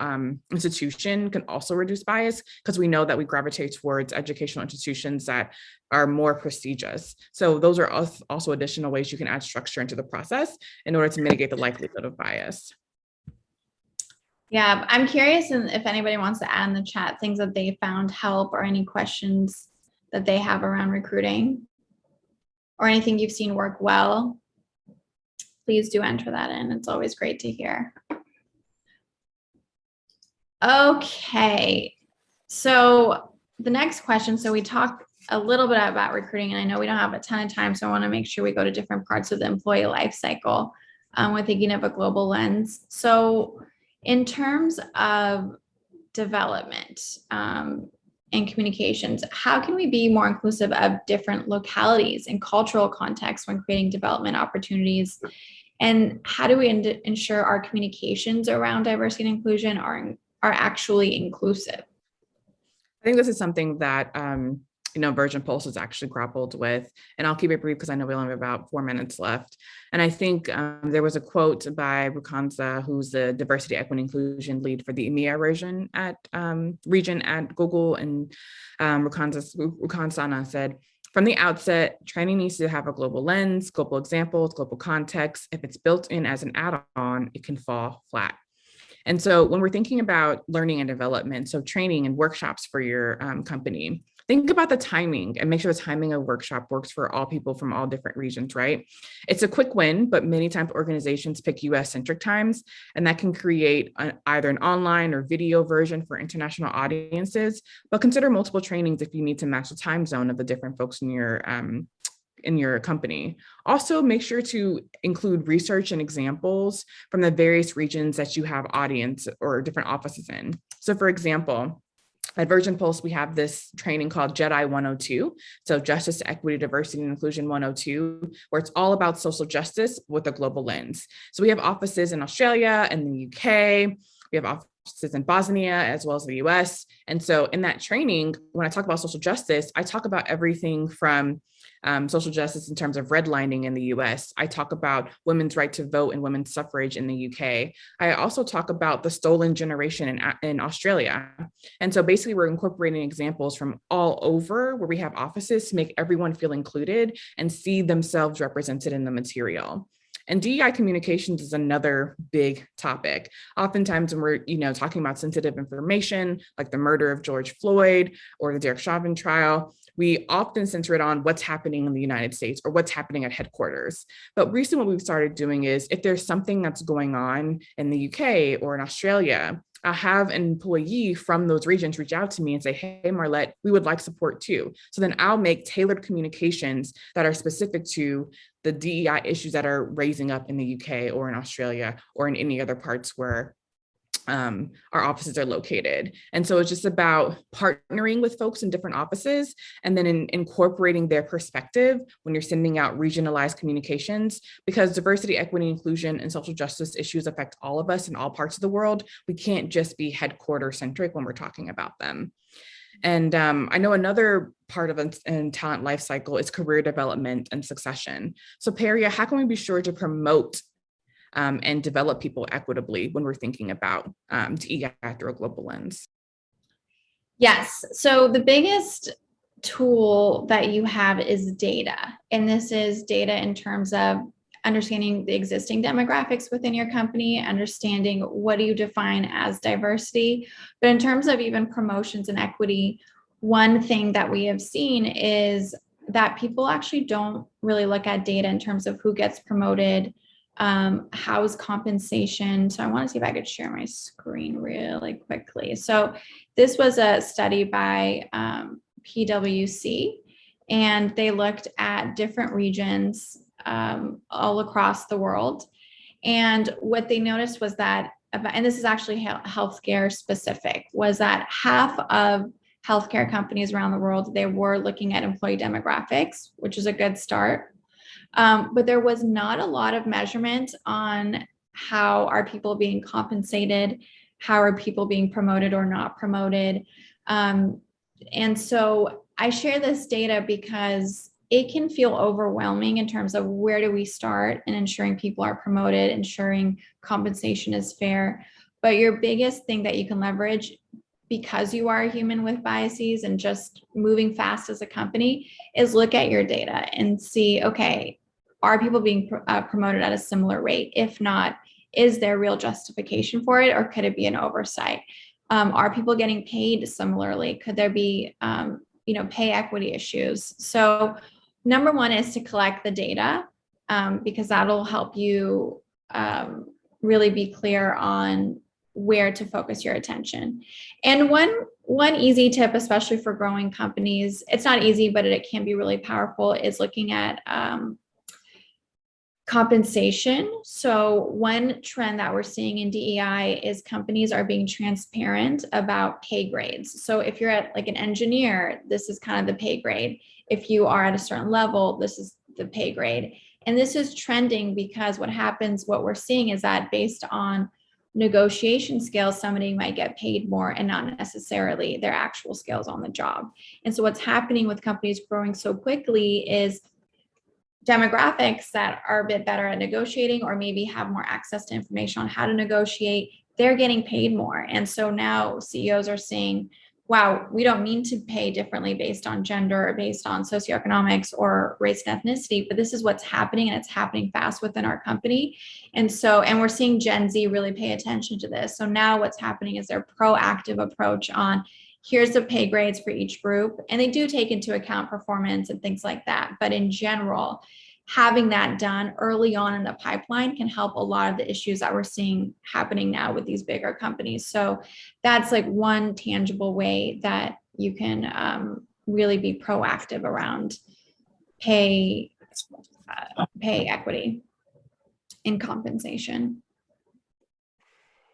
institution can also reduce bias, because we know that we gravitate towards educational institutions that are more prestigious. So those are also additional ways you can add structure into the process in order to mitigate the likelihood of bias. Yeah, I'm curious if anybody wants to add in the chat things that they found help, or any questions that they have around recruiting, or anything you've seen work well. Please do enter that in. It's always great to hear. Okay, so the next question, so we talked a little bit about recruiting, and I know we don't have a ton of time, so I want to make sure we go to different parts of the employee life cycle. We're thinking of a global lens. So in terms of development and communications, how can we be more inclusive of different localities and cultural contexts when creating development opportunities? And how do we ensure our communications around diversity and inclusion are actually inclusive? I think this is something that Virgin Pulse has actually grappled with, and I'll keep it brief because I know we only have about 4 minutes left. And I think there was a quote by Rukansa, who's the diversity, equity, inclusion lead for the EMEA region at Google, and Rukansana said, "From the outset, training needs to have a global lens, global examples, global context. If it's built in as an add-on, it can fall flat." And so when we're thinking about learning and development, so training and workshops for your company, think about the timing and make sure the timing of workshop works for all people from all different regions, right? It's a quick win, but many times organizations pick US-centric times, and that can create either an online or video version for international audiences, but consider multiple trainings if you need to match the time zone of the different folks in your company. Also, make sure to include research and examples from the various regions that you have audience or different offices in. So for example, at Virgin Pulse, we have this training called JEDI 102. So Justice, Equity, Diversity, and Inclusion 102, where it's all about social justice with a global lens. So we have offices in Australia and the UK. We have offices in Bosnia as well as the US. And so in that training, when I talk about social justice, I talk about everything from social justice in terms of redlining in the US. I talk about women's right to vote and women's suffrage in the UK. I also talk about the stolen generation in Australia. And so basically we're incorporating examples from all over where we have offices to make everyone feel included and see themselves represented in the material. And DEI communications is another big topic. Oftentimes when we're talking about sensitive information, like the murder of George Floyd or the Derek Chauvin trial, we often center it on what's happening in the United States or what's happening at headquarters. But recently what we've started doing is if there's something that's going on in the UK or in Australia, I'll have an employee from those regions reach out to me and say, hey, Marlette, we would like support too. So then I'll make tailored communications that are specific to the DEI issues that are raising up in the UK or in Australia or in any other parts where our offices are located. And so it's just about partnering with folks in different offices and then incorporating their perspective when you're sending out regionalized communications, because diversity, equity, inclusion, and social justice issues affect all of us in all parts of the world. We can't just be headquarter centric when we're talking about them. And I know another part of a talent life cycle is career development and succession. So Peria, how can we be sure to promote and develop people equitably when we're thinking about DEI through a global lens? Yes, so the biggest tool that you have is data. And this is data in terms of understanding the existing demographics within your company, understanding what do you define as diversity. But in terms of even promotions and equity, one thing that we have seen is that people actually don't really look at data in terms of who gets promoted, how's compensation. So I want to see if I could share my screen really quickly. So this was a study by PwC, and they looked at different regions all across the world. And what they noticed was that, and this is actually healthcare specific, was that half of healthcare companies around the world, they were looking at employee demographics, which is a good start. But there was not a lot of measurement on how are people being compensated, how are people being promoted or not promoted. And so I share this data because it can feel overwhelming in terms of where do we start in ensuring people are promoted, ensuring compensation is fair. But your biggest thing that you can leverage, because you are a human with biases and just moving fast as a company, is look at your data and see, okay, are people being promoted at a similar rate? If not, is there real justification for it, or could it be an oversight? Are people getting paid similarly? Could there be pay equity issues? So number one is to collect the data, because that'll help you really be clear on where to focus your attention. And one easy tip, especially for growing companies, it's not easy, but it can be really powerful, is looking at compensation. So one trend that we're seeing in DEI is companies are being transparent about pay grades. So if you're at like an engineer, this is kind of the pay grade. If you are at a certain level, this is the pay grade. And this is trending because what we're seeing is that based on negotiation skills, somebody might get paid more and not necessarily their actual skills on the job. And so what's happening with companies growing so quickly is demographics that are a bit better at negotiating, or maybe have more access to information on how to negotiate, they're getting paid more. And so now CEOs are saying, wow, we don't mean to pay differently based on gender or based on socioeconomics or race and ethnicity, but this is what's happening, and it's happening fast within our company. And we're seeing Gen Z really pay attention to this. So now what's happening is their proactive approach on, here's the pay grades for each group. And they do take into account performance and things like that. But in general, having that done early on in the pipeline can help a lot of the issues that we're seeing happening now with these bigger companies. So that's like one tangible way that you can really be proactive around pay equity in compensation.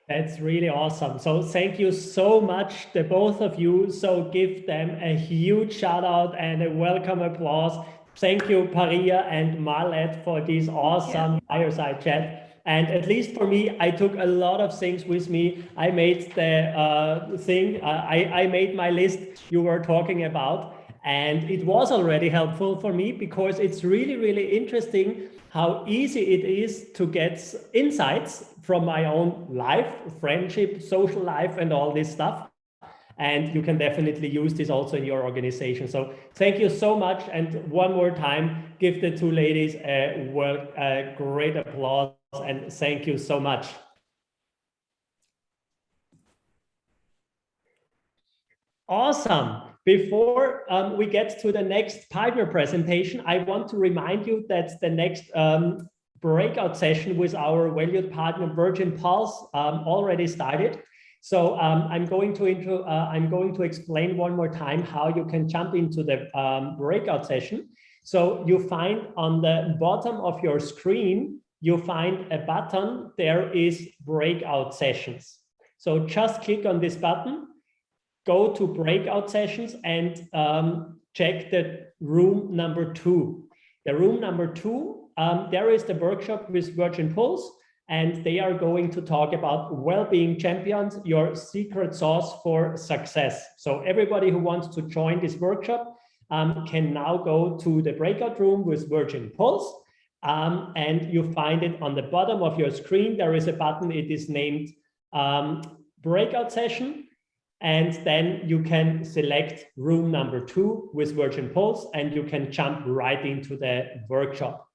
That's really awesome. So thank you so much, the both of you. So give them a huge shout out and a welcome applause. Thank you, Paria and Marlet, for this awesome fireside chat. And at least for me, I took a lot of things with me. I made the I made my list you were talking about, and it was already helpful for me because it's really, really interesting how easy it is to get insights from my own life, friendship, social life, and all this stuff. And you can definitely use this also in your organization. So thank you so much. And one more time, give the two ladies a great applause, and thank you so much. Awesome. Before we get to the next partner presentation, I want to remind you that the next breakout session with our valued partner Virgin Pulse already started. So I'm going to explain one more time how you can jump into the breakout session. So you find on the bottom of your screen, you find a button. There is breakout sessions. So just click on this button, go to breakout sessions, and check the room number 2. The room number 2, there is the workshop with Virgin Pulse, and they are going to talk about well-being champions, your secret sauce for success. So everybody who wants to join this workshop can now go to the breakout room with Virgin Pulse, and you find it on the bottom of your screen. There is a button, it is named breakout session. And then you can select room number 2 with Virgin Pulse, and you can jump right into the workshop.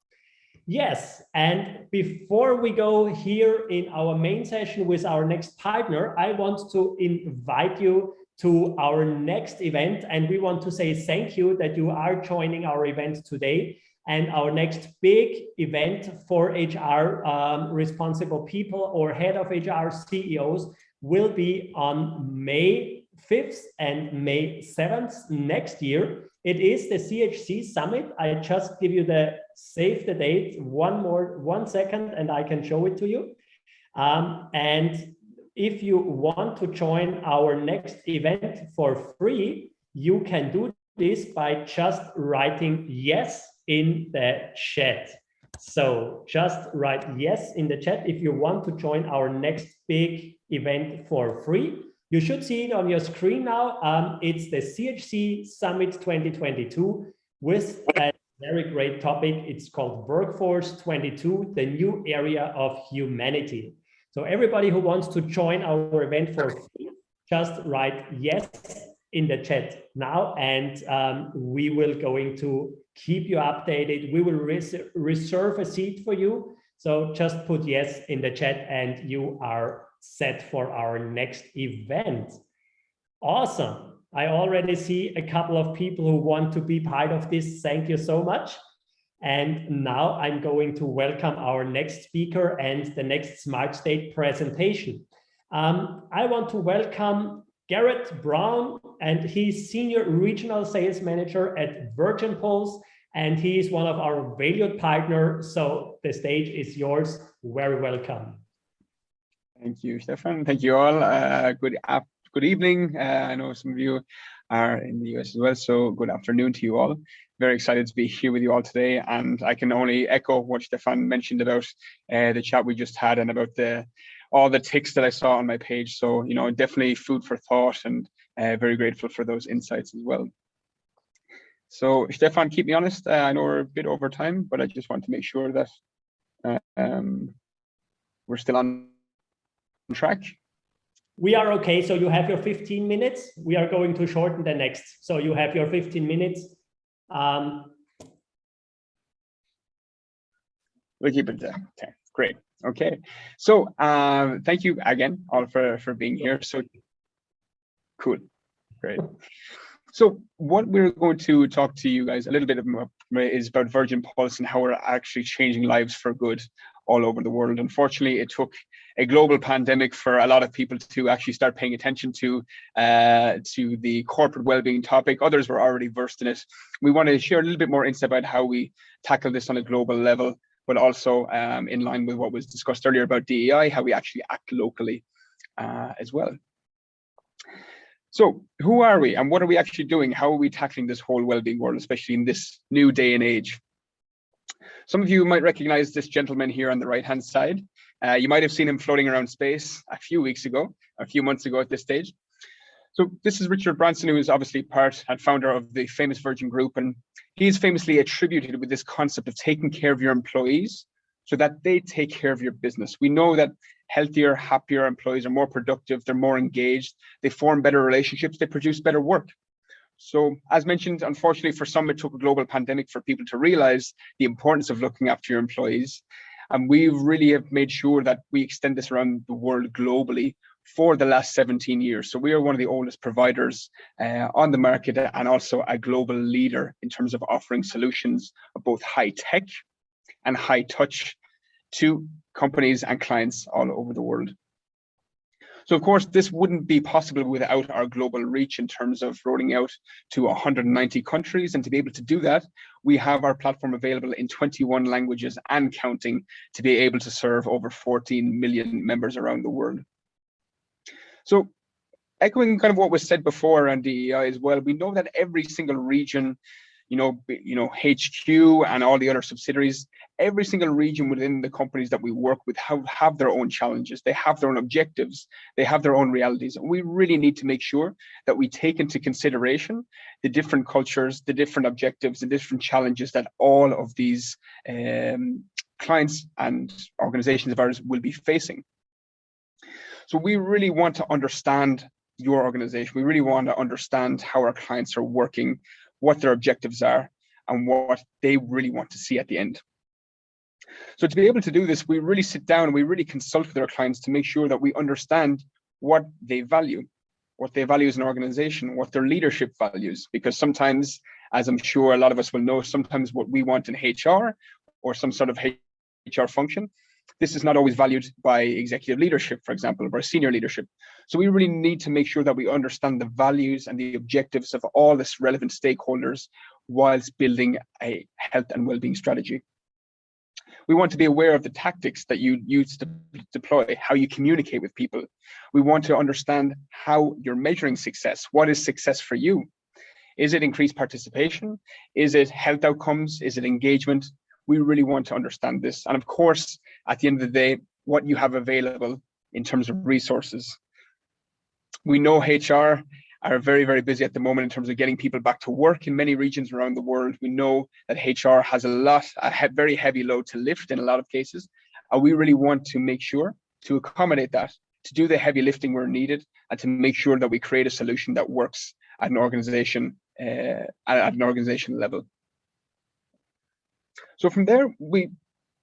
Yes, and before we go here in our main session with our next partner, I want to invite you to our next event, and we want to say thank you that you are joining our event today. And our next big event for HR responsible people or head of HR CEOs will be on May 5th and May 7th next year. It is the Chc Summit. I just give you save the date, 1 second, and I can show it to you. And if you want to join our next event for free, you can do this by just writing yes in the chat. So just write yes in the chat if you want to join our next big event for free. You should see it on your screen now. It's the Chc Summit 2022 with a very great topic. It's called Workforce 22, the new area of humanity. So everybody who wants to join our event for free, just write yes in the chat now, and we will going to keep you updated. We will reserve a seat for you. So just put yes in the chat and you are set for our next event. Awesome. I already see a couple of people who want to be part of this. Thank you so much. And now I'm going to welcome our next speaker and the next Smart State presentation. I want to welcome Garrett Brown, and he's Senior Regional Sales Manager at Virgin Pulse, and he is one of our valued partners. So the stage is yours. Very welcome. Thank you, Stefan. Thank you all. Good evening. I know some of you are in the US as well, so good afternoon to you all. Very excited to be here with you all today, and I can only echo what Stefan mentioned about the chat we just had and about all the ticks that I saw on my page. So, you know, definitely food for thought, and very grateful for those insights as well. So, Stefan, keep me honest. I know we're a bit over time, but I just want to make sure that we're still on track. We are okay. So you have your 15 minutes. We are going to shorten the next. So you have your 15 minutes. We'll keep it there. Okay, great. Okay. So thank you again all for being here. So cool. Great. So what we're going to talk to you guys a little bit about is about Virgin Pulse and how we're actually changing lives for good all over the world. Unfortunately, it took a global pandemic for a lot of people to actually start paying attention to the corporate well-being topic. Others were already versed in it. We want to share a little bit more insight about how we tackle this on a global level, but also in line with what was discussed earlier about DEI, how we actually act locally as well. So who are we and what are we actually doing? How are we tackling this whole well-being world, especially in this new day and age? Some of you might recognize this gentleman here on the right-hand side. You might have seen him floating around space a few months ago at this stage. So this is Richard Branson, who is obviously part and founder of the famous Virgin Group, and he's famously attributed with this concept of taking care of your employees so that they take care of your business. We know that healthier, happier employees are more productive, they're more engaged, they form better relationships, they produce better work. So as mentioned, unfortunately for some, it took a global pandemic for people to realize the importance of looking after your employees. And we really have made sure that we extend this around the world globally for the last 17 years. So we are one of the oldest providers on the market and also a global leader in terms of offering solutions of both high tech and high touch to companies and clients all over the world. So of course, this wouldn't be possible without our global reach in terms of rolling out to 190 countries. And to be able to do that, we have our platform available in 21 languages and counting to be able to serve over 14 million members around the world. So echoing kind of what was said before around DEI as well, we know that every single region, HQ and all the other subsidiaries, every single region within the companies that we work with have their own challenges, they have their own objectives, they have their own realities. And we really need to make sure that we take into consideration the different cultures, the different objectives, the different challenges that all of these clients and organizations of ours will be facing. So we really want to understand your organization. We really want to understand how our clients are working, what their objectives are, and what they really want to see at the end. So to be able to do this, we really sit down and we really consult with our clients to make sure that we understand what they value as an organization, what their leadership values, because sometimes, as I'm sure a lot of us will know, sometimes what we want in HR or some sort of HR function, this is not always valued by executive leadership, for example, or senior leadership. So we really need to make sure that we understand the values and the objectives of all this relevant stakeholders whilst building a health and well-being strategy. We want to be aware of the tactics that you use to deploy, how you communicate with people. We want to understand how you're measuring success. What is success for you? Is it increased participation? Is it health outcomes? Is it engagement? We really want to understand this. And of course, at the end of the day, what you have available in terms of resources. We know HR are very, very busy at the moment in terms of getting people back to work in many regions around the world. We know that HR has a very heavy load to lift in a lot of cases. And we really want to make sure to accommodate that, to do the heavy lifting where needed, and to make sure that we create a solution that works at an organization level. So from there, we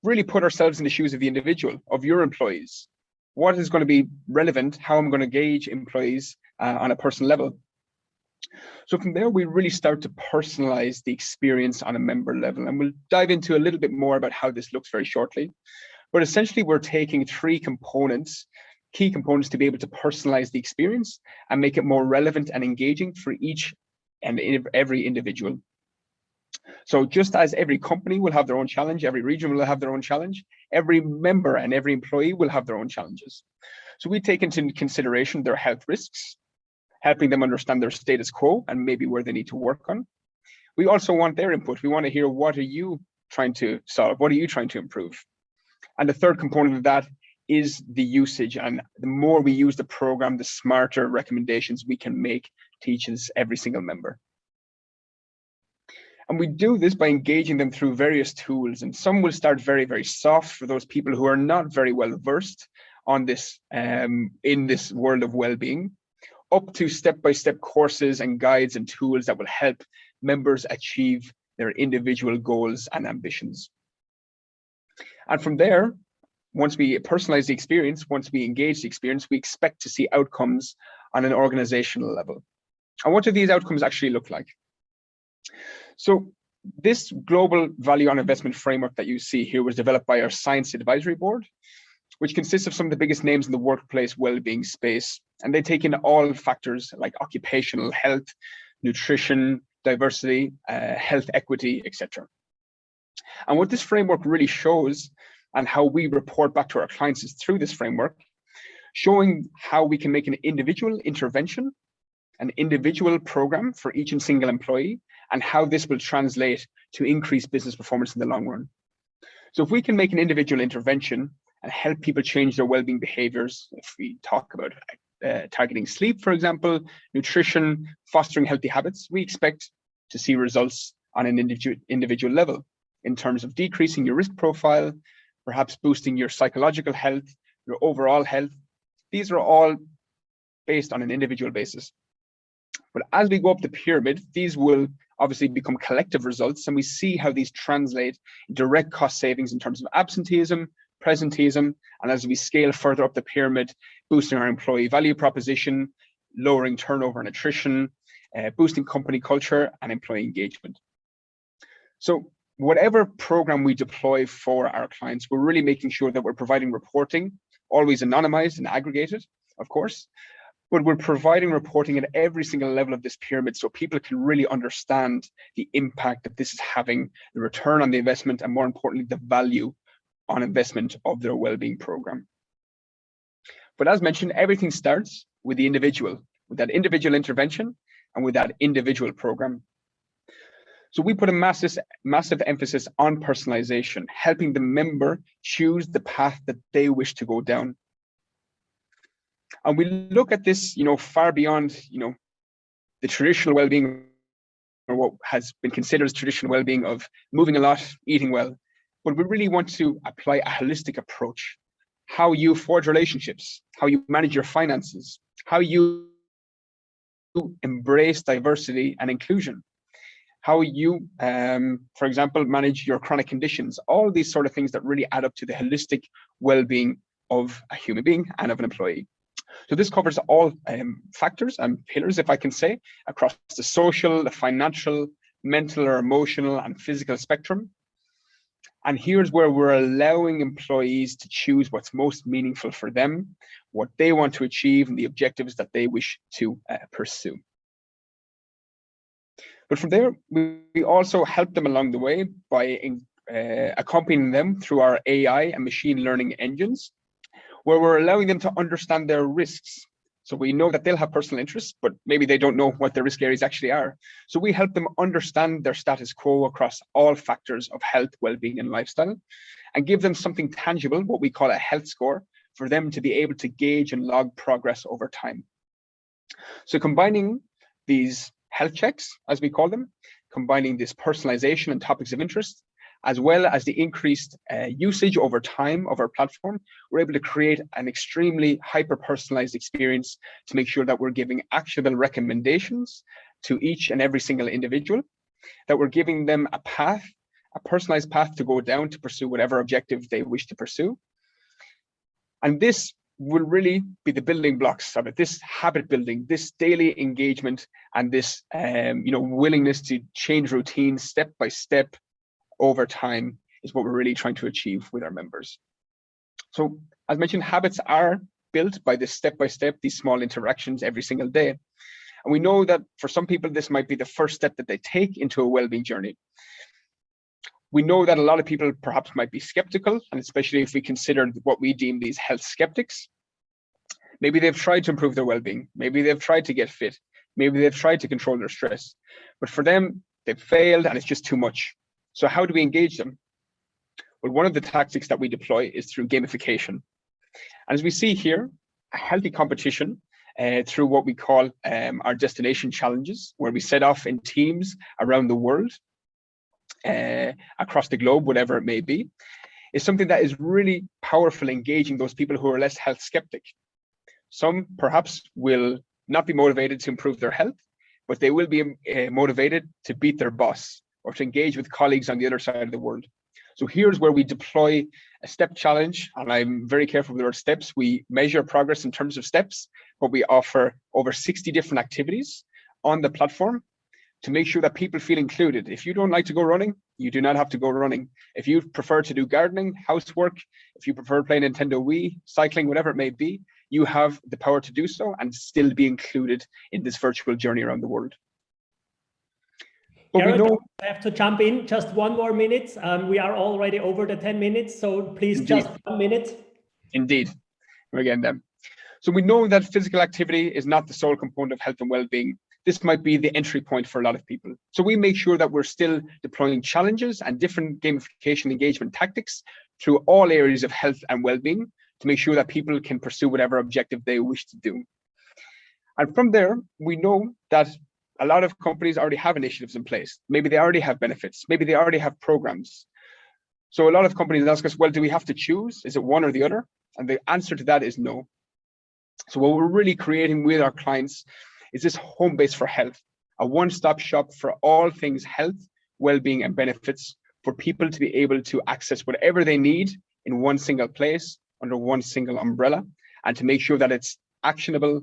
really put ourselves in the shoes of the individual, of your employees. What is going to be relevant? How am I going to gauge employees on a personal level? So from there, we really start to personalize the experience on a member level. And we'll dive into a little bit more about how this looks very shortly. But essentially, we're taking three components, key components, to be able to personalize the experience and make it more relevant and engaging for each and every individual. So just as every company will have their own challenge, every region will have their own challenge, every member and every employee will have their own challenges. So we take into consideration their health risks, helping them understand their status quo and maybe where they need to work on. We also want their input. We want to hear, what are you trying to solve? What are you trying to improve? And the third component of that is the usage. And the more we use the program, the smarter recommendations we can make to each and every single member. And we do this by engaging them through various tools. And some will start very, very soft for those people who are not very well versed on this, in this world of well-being, up to step-by-step courses and guides and tools that will help members achieve their individual goals and ambitions. And from there, once we personalize the experience, once we engage the experience, we expect to see outcomes on an organizational level. And what do these outcomes actually look like? So this global value on investment framework that you see here was developed by our Science Advisory Board, which consists of some of the biggest names in the workplace well-being space. And they take in all factors like occupational health, nutrition, diversity, health equity, etc. And what this framework really shows, and how we report back to our clients, is through this framework, showing how we can make an individual intervention, an individual program for each and single employee, and how this will translate to increased business performance in the long run. So if we can make an individual intervention and help people change their well-being behaviors, if we talk about targeting sleep, for example, nutrition, fostering healthy habits, we expect to see results on an individual level in terms of decreasing your risk profile, perhaps boosting your psychological health, your overall health. These are all based on an individual basis. But as we go up the pyramid, these will obviously become collective results, and we see how these translate in direct cost savings in terms of absenteeism, presenteeism, and as we scale further up the pyramid, boosting our employee value proposition, lowering turnover and attrition, boosting company culture and employee engagement. So whatever program we deploy for our clients, we're really making sure that we're providing reporting, always anonymized and aggregated, of course, but we're providing reporting at every single level of this pyramid so people can really understand the impact that this is having, the return on the investment, and more importantly, the value on investment of their well-being program. But as mentioned, everything starts with the individual, with that individual intervention and with that individual program. So we put a massive emphasis on personalization, helping the member choose the path that they wish to go down. And we look at this, far beyond, the traditional well-being, or what has been considered as traditional well-being of moving a lot, eating well. But we really want to apply a holistic approach. How you forge relationships, how you manage your finances, how you embrace diversity and inclusion, how you, for example, manage your chronic conditions, all these sort of things that really add up to the holistic well-being of a human being and of an employee. So this covers all factors and pillars, if I can say, across the social, the financial, mental or emotional and physical spectrum. And here's where we're allowing employees to choose what's most meaningful for them, what they want to achieve, and the objectives that they wish to pursue. But from there, we also help them along the way by accompanying them through our AI and machine learning engines, where we're allowing them to understand their risks. So we know that they'll have personal interests, but maybe they don't know what their risk areas actually are. So we help them understand their status quo across all factors of health, well-being, and lifestyle, and give them something tangible, what we call a health score, for them to be able to gauge and log progress over time. So combining these health checks, as we call them, combining this personalization and topics of interest, as well as the increased usage over time of our platform, we're able to create an extremely hyper-personalized experience to make sure that we're giving actionable recommendations to each and every single individual, that we're giving them a path, a personalized path to go down to pursue whatever objective they wish to pursue. And this will really be the building blocks of it, this habit building, this daily engagement, and this willingness to change routines step by step over time is what we're really trying to achieve with our members. So as mentioned, habits are built by this step-by-step, these small interactions every single day. And we know that for some people, this might be the first step that they take into a well-being journey. We know that a lot of people perhaps might be skeptical, and especially if we consider what we deem these health skeptics. Maybe they've tried to improve their well-being. Maybe they've tried to get fit. Maybe they've tried to control their stress. But for them, they've failed and it's just too much. So how do we engage them? Well, one of the tactics that we deploy is through gamification. And as we see here, a healthy competition through what we call our destination challenges, where we set off in teams around the world, across the globe, whatever it may be, is something that is really powerful, engaging those people who are less health skeptic. Some perhaps will not be motivated to improve their health, but they will be motivated to beat their boss or to engage with colleagues on the other side of the world. So here's where we deploy a step challenge, and I'm very careful with our steps. We measure progress in terms of steps, but we offer over 60 different activities on the platform to make sure that people feel included. If you don't like to go running, you do not have to go running. If you prefer to do gardening, housework, if you prefer playing Nintendo Wii, cycling, whatever it may be, you have the power to do so and still be included in this virtual journey around the world. But Garrett, we know I have to jump in just 1 more minute. We are already over the 10 minutes, so please just 1 minute. Indeed, we're getting them. So we know that physical activity is not the sole component of health and well-being. This might be the entry point for a lot of people. So we make sure that we're still deploying challenges and different gamification engagement tactics through all areas of health and well-being to make sure that people can pursue whatever objective they wish to do. And from there, we know that a lot of companies already have initiatives in place. Maybe they already have benefits. Maybe they already have programs. So a lot of companies ask us, well, do we have to choose? Is it one or the other? And the answer to that is no. So what we're really creating with our clients is this home base for health, a one-stop shop for all things health, well-being, and benefits for people to be able to access whatever they need in one single place under one single umbrella, and to make sure that it's actionable,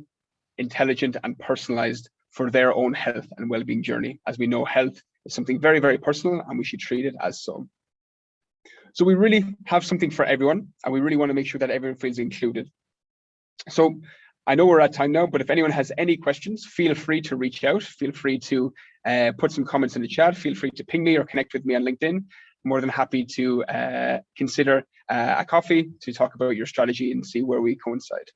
intelligent, and personalized for their own health and well-being journey. As we know, health is something very, very personal, and we should treat it as so. So we really have something for everyone, and we really want to make sure that everyone feels included. So I know we're at time now, but if anyone has any questions, feel free to reach out. Feel free to put some comments in the chat. Feel free to ping me or connect with me on LinkedIn. More than happy to consider a coffee to talk about your strategy and see where we coincide.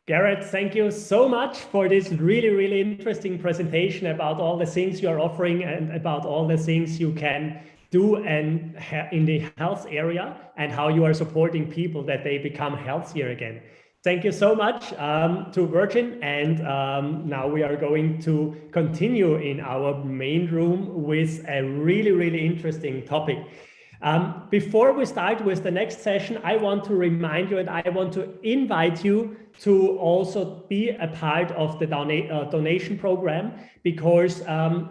Garrett, thank you so much for this really, really interesting presentation about all the things you are offering and about all the things you can do and in the health area and how you are supporting people that they become healthier again. Thank you so much to Virgin, and now we are going to continue in our main room with a really, really interesting topic. Before we start with the next session, I want to remind you and I want to invite you to also be a part of the donation program, because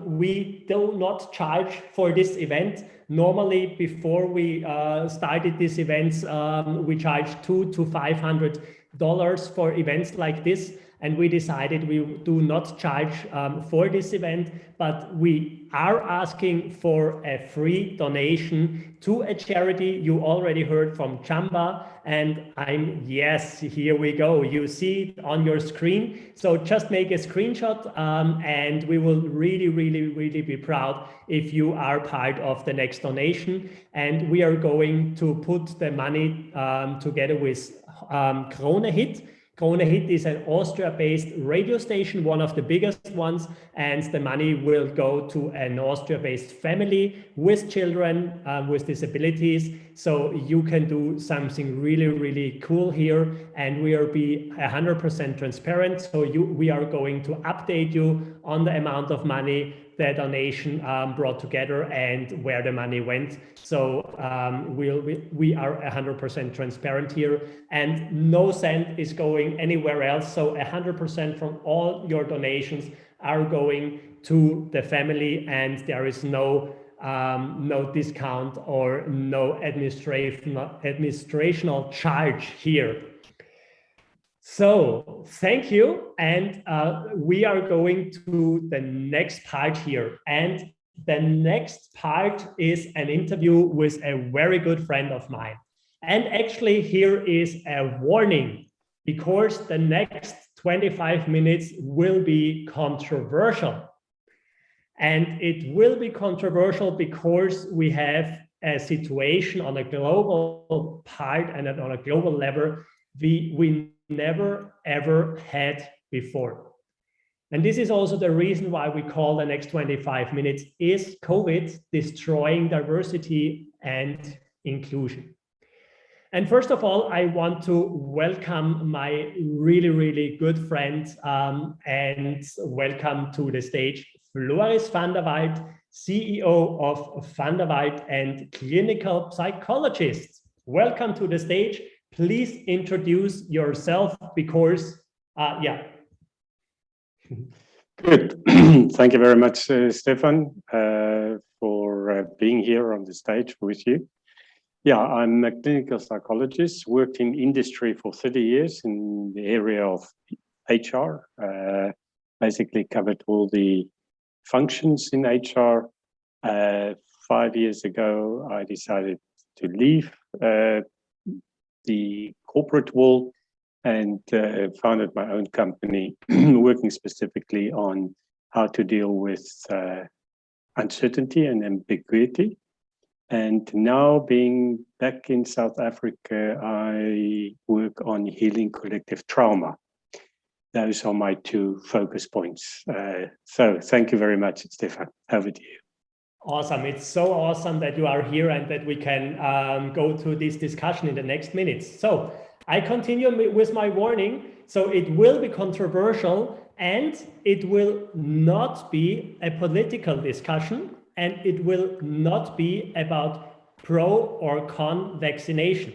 we do not charge for this event. Normally, before we started these events, we charged $200 to $500 for events like this. And we decided we do not charge for this event, but we are asking for a free donation to a charity. You already heard from Chamba, and yes, here we go. You see it on your screen. So just make a screenshot, and we will really, really, really be proud if you are part of the next donation. And we are going to put the money together with Krone Hit. Krone Hit is an Austria-based radio station, one of the biggest ones, and the money will go to an Austria-based family with children with disabilities. So you can do something really, really cool here, and we are be 100% transparent. So we are going to update you on the amount of money the donation brought together and where the money went. So we are 100% transparent here, and no cent is going anywhere else. So 100% from all your donations are going to the family, and there is no discount or no administrational charge here. So thank you, and we are going to the next part here, and the next part is an interview with a very good friend of mine. And actually here is a warning, because the next 25 minutes will be controversial. And it will be controversial because we have a situation on a global part and on a global level we never ever had before. And this is also the reason why we call the next 25 minutes Is COVID Destroying Diversity and Inclusion? And first of all, I want to welcome my really, really good friend and welcome to the stage Floris van der Walt, CEO of Van der Walt and clinical psychologist. Welcome to the stage. Please introduce yourself because, yeah. Good. Thank you very much, Stefan, for being here on the stage with you. Yeah, I'm a clinical psychologist, worked in industry for 30 years in the area of HR, basically covered all the functions in HR. 5 years ago, I decided to leave the corporate world and founded my own company working specifically on how to deal with uncertainty and ambiguity. And now being back in South Africa, I work on healing collective trauma. Those are my two focus points. So thank you very much, Stefan. Over to you. Awesome. It's so awesome that you are here and that we can go through this discussion in the next minutes. So I continue with my warning. So it will be controversial and it will not be a political discussion and it will not be about pro or con vaccination.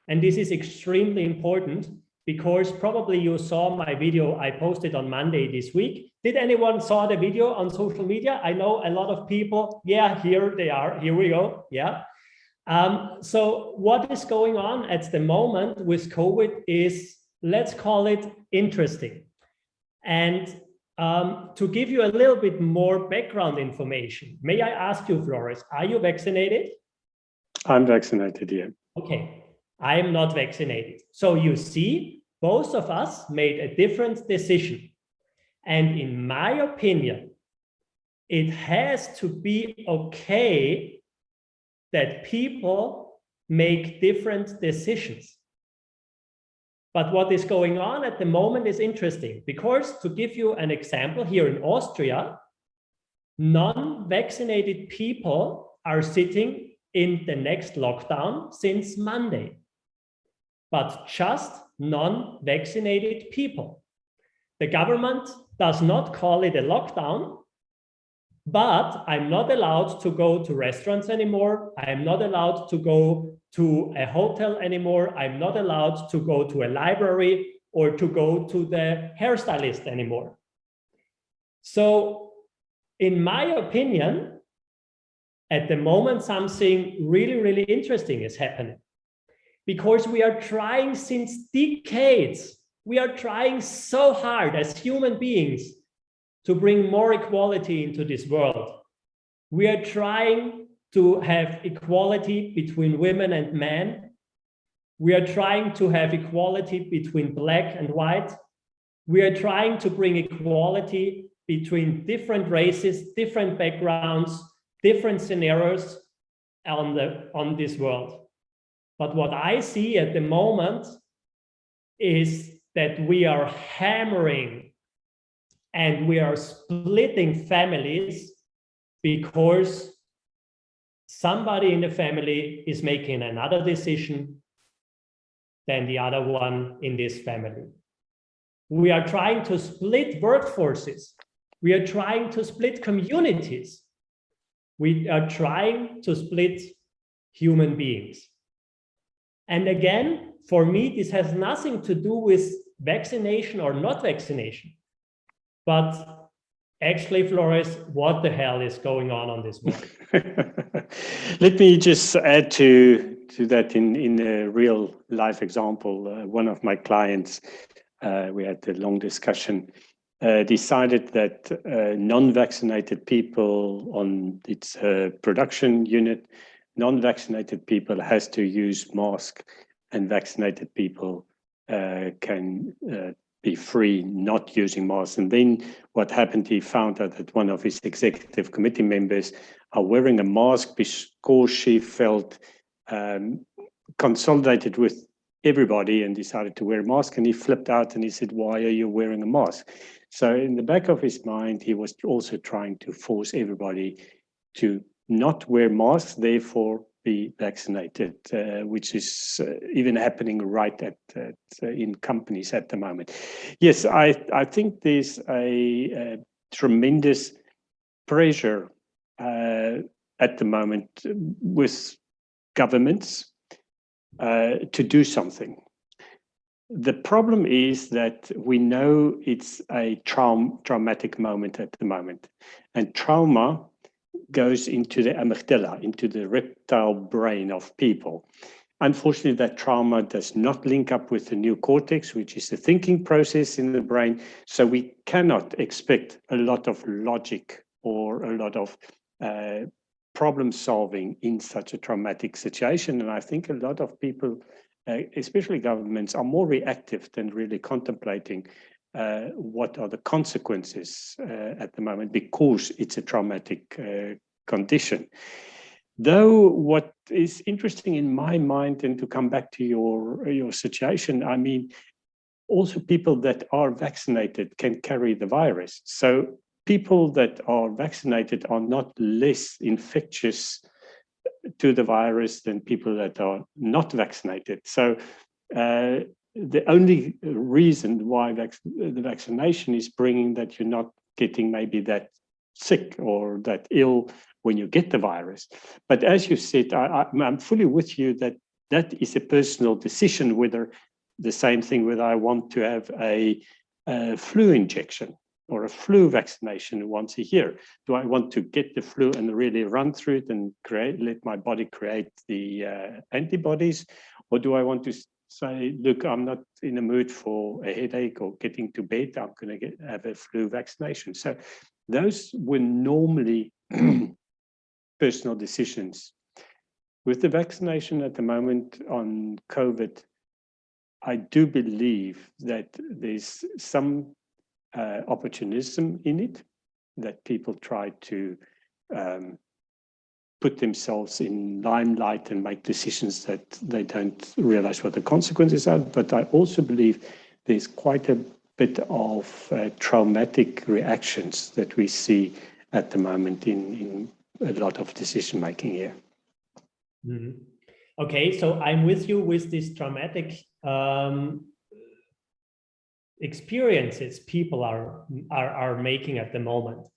And this is extremely important because probably you saw my video I posted on Monday this week. Did anyone saw the video on social media? I know a lot of people. Yeah, here they are. Here we go. Yeah. So what is going on at the moment with COVID is, let's call it interesting. And to give you a little bit more background information, may I ask you, Floris, are you vaccinated? I'm vaccinated, yeah. Okay, I am not vaccinated. So you see, both of us made a different decision. And in my opinion, it has to be okay that people make different decisions. But what is going on at the moment is interesting because, to give you an example, here in Austria, non-vaccinated people are sitting in the next lockdown since Monday, but just non-vaccinated people. The government does not call it a lockdown, But I'm not allowed to go to restaurants anymore. I'm not allowed to go to a hotel anymore. I'm not allowed to go to a library or to go to the hairstylist anymore. So in my opinion, at the moment, something really, really interesting is happening, because we are trying since decades. We are trying so hard as human beings to bring more equality into this world. We are trying to have equality between women and men. We are trying to have equality between black and white. We are trying to bring equality between different races, different backgrounds, different scenarios on this world. But what I see at the moment is that we are hammering and we are splitting families because somebody in the family is making another decision than the other one in this family. We are trying to split workforces. We are trying to split communities. We are trying to split human beings. And again, for me, this has nothing to do with vaccination or not vaccination. But actually, Flores, what the hell is going on this world? Let me just add to that in a real life example. One of my clients, we had a long discussion, decided that non-vaccinated people on its production unit, non-vaccinated people has to use mask, and vaccinated people can be free not using masks. And then what happened, he found out that one of his executive committee members are wearing a mask because she felt consolidated with everybody and decided to wear a mask. And he flipped out and he said, "Why are you wearing a mask?" So in the back of his mind, he was also trying to force everybody to not wear masks, therefore be vaccinated, which is even happening right in companies at the moment. Yes, I think there's a tremendous pressure at the moment with governments to do something. The problem is that we know it's a traumatic moment at the moment, and trauma goes into the amygdala, into the reptile brain of people. Unfortunately, that trauma does not link up with the new cortex, which is the thinking process in the brain. So we cannot expect a lot of logic or a lot of problem solving in such a traumatic situation. And I think a lot of people, especially governments, are more reactive than really contemplating what are the consequences at the moment, because it's a traumatic condition. Though what is interesting in my mind, and to come back to your situation, I mean, also people that are vaccinated can carry the virus. So people that are vaccinated are not less infectious to the virus than people that are not vaccinated. So the only reason why the vaccination is bringing that you're not getting maybe that sick or that ill when you get the virus. But as you said, I'm fully with you that that is a personal decision, whether the same thing, whether I want to have a flu injection or a flu vaccination once a year. Do I want to get the flu and really run through it and let my body create the antibodies? Or do I want to say, look, I'm not in a mood for a headache or getting to bed, I'm going to have a flu vaccination. So those were normally personal decisions. With the vaccination at the moment on COVID, I do believe that there's some opportunism in it, that people try to put themselves in limelight and make decisions that they don't realize what the consequences are. But I also believe there's quite a bit of traumatic reactions that we see at the moment in a lot of decision making here. Mm-hmm. Okay, so I'm with you with these traumatic experiences people are making at the moment.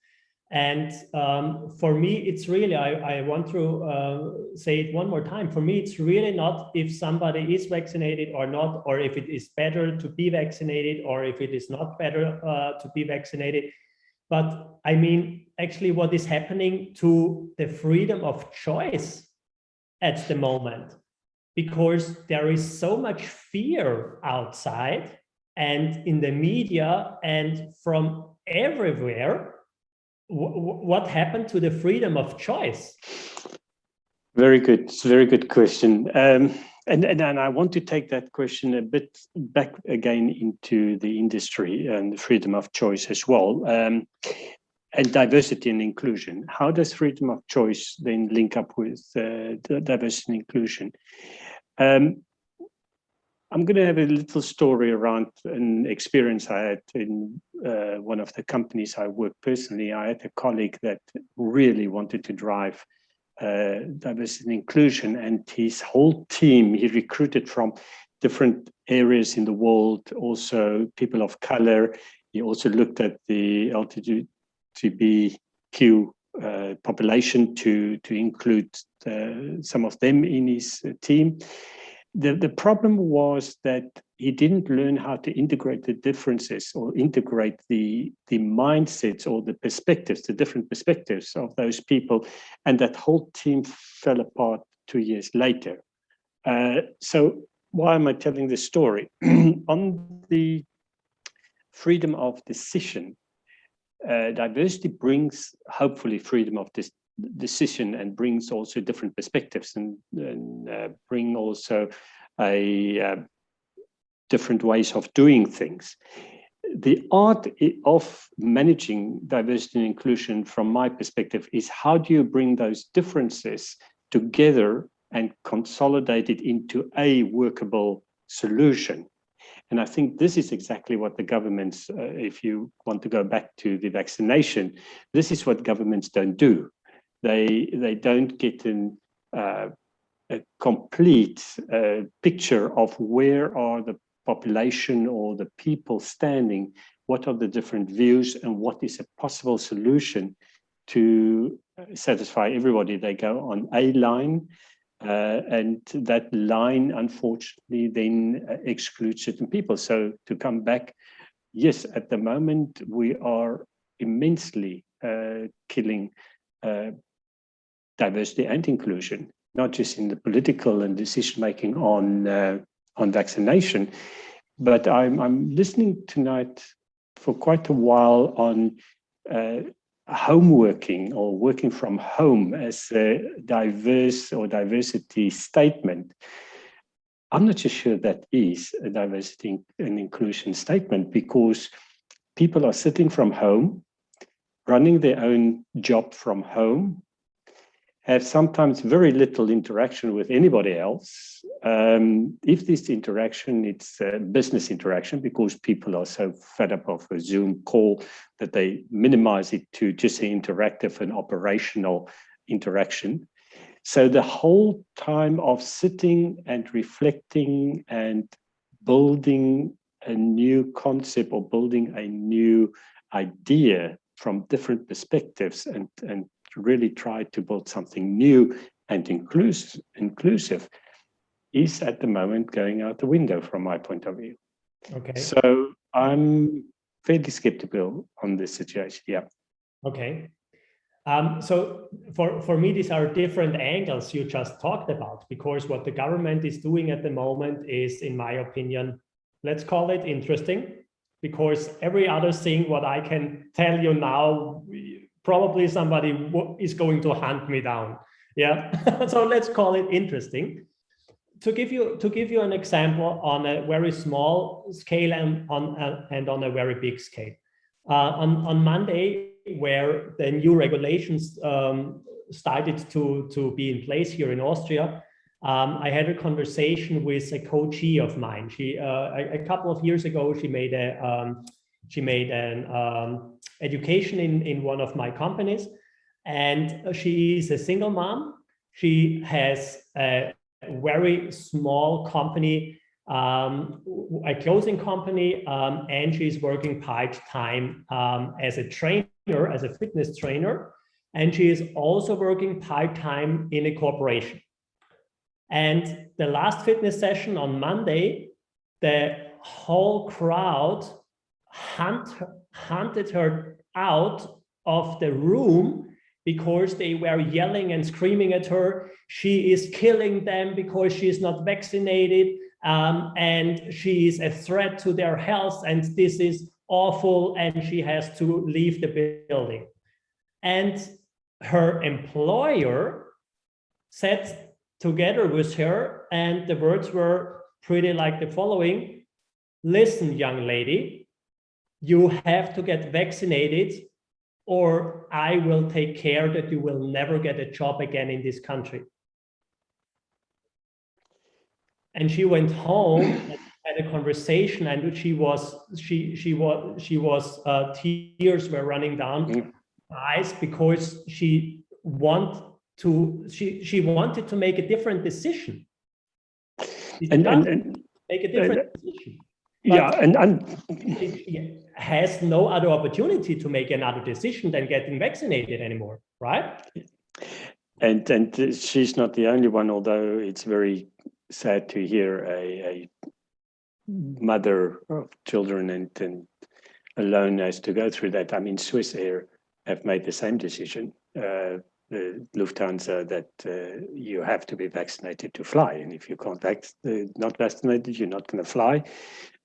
And for me, it's really, I want to say it one more time. For me, it's really not if somebody is vaccinated or not, or if it is better to be vaccinated, or if it is not better to be vaccinated. But I mean, actually what is happening to the freedom of choice at the moment, because there is so much fear outside and in the media and from everywhere. What happened to the freedom of choice? Very good question. And I want to take that question a bit back again into the industry and the freedom of choice as well, and diversity and inclusion. How does freedom of choice then link up with diversity and inclusion? I'm going to have a little story around an experience I had in one of the companies I work personally. I had a colleague that really wanted to drive diversity and inclusion, and his whole team, he recruited from different areas in the world, also people of color. He also looked at the LGBTQ population to include some of them in his team. The problem was that he didn't learn how to integrate the differences or integrate the mindsets or the perspectives, the different perspectives of those people. And that whole team fell apart 2 years later. So why am I telling this story? On the freedom of decision, diversity brings hopefully freedom of decision and brings also different perspectives and bring also different ways of doing things. The art of managing diversity and inclusion from my perspective is how do you bring those differences together and consolidate it into a workable solution. And I think this is exactly what the governments, if you want to go back to the vaccination, this is what governments don't do. They don't get a complete picture of where are the population or the people standing, what are the different views, and what is a possible solution to satisfy everybody. They go on a line, and that line, unfortunately, then excludes certain people. So to come back, yes, at the moment, we are immensely killing diversity and inclusion, not just in the political and decision-making on vaccination, but I'm listening tonight for quite a while on home working or working from home as a diverse or diversity statement. I'm not so sure that is a diversity and inclusion statement, because people are sitting from home, running their own job from home, have sometimes very little interaction with anybody else. If this interaction, it's a business interaction, because people are so fed up of a Zoom call that they minimize it to just an interactive and operational interaction. So the whole time of sitting and reflecting and building a new concept or building a new idea from different perspectives and really try to build something new and inclusive is at the moment going out the window from my point of view. Okay. So I'm fairly skeptical on this situation. Yeah. Okay. So for me, these are different angles you just talked about, because what the government is doing at the moment is, in my opinion, let's call it interesting, because every other thing what I can tell you now, probably somebody is going to hunt me down. Yeah. So let's call it interesting. To give you an example on a very small scale and on a very big scale. On Monday, where the new regulations started to be in place here in Austria, I had a conversation with a coachee of mine. She a couple of years ago, she made an education in one of my companies, and she is a single mom. She has a very small company, a clothing company, and she's working part-time as a trainer as a fitness trainer, and she is also working part-time in a corporation. And the last fitness session on Monday, the whole crowd hunted her out of the room because they were yelling and screaming at her. She is killing them because she is not vaccinated, and she is a threat to their health, and this is awful, and she has to leave the building. And her employer sat together with her, and the words were pretty like the following: listen, young lady, you have to get vaccinated, or I will take care that you will never get a job again in this country. And she went home and had a conversation, and tears were running down her eyes because she wanted to make a different decision. Make a different decision. Yeah, and she has no other opportunity to make another decision than getting vaccinated anymore, right? And she's not the only one, although it's very sad to hear a mother of children and alone has to go through that. I mean, Swiss Air have made the same decision, the Lufthansa, that you have to be vaccinated to fly, and if you can't not vaccinated, you're not going to fly.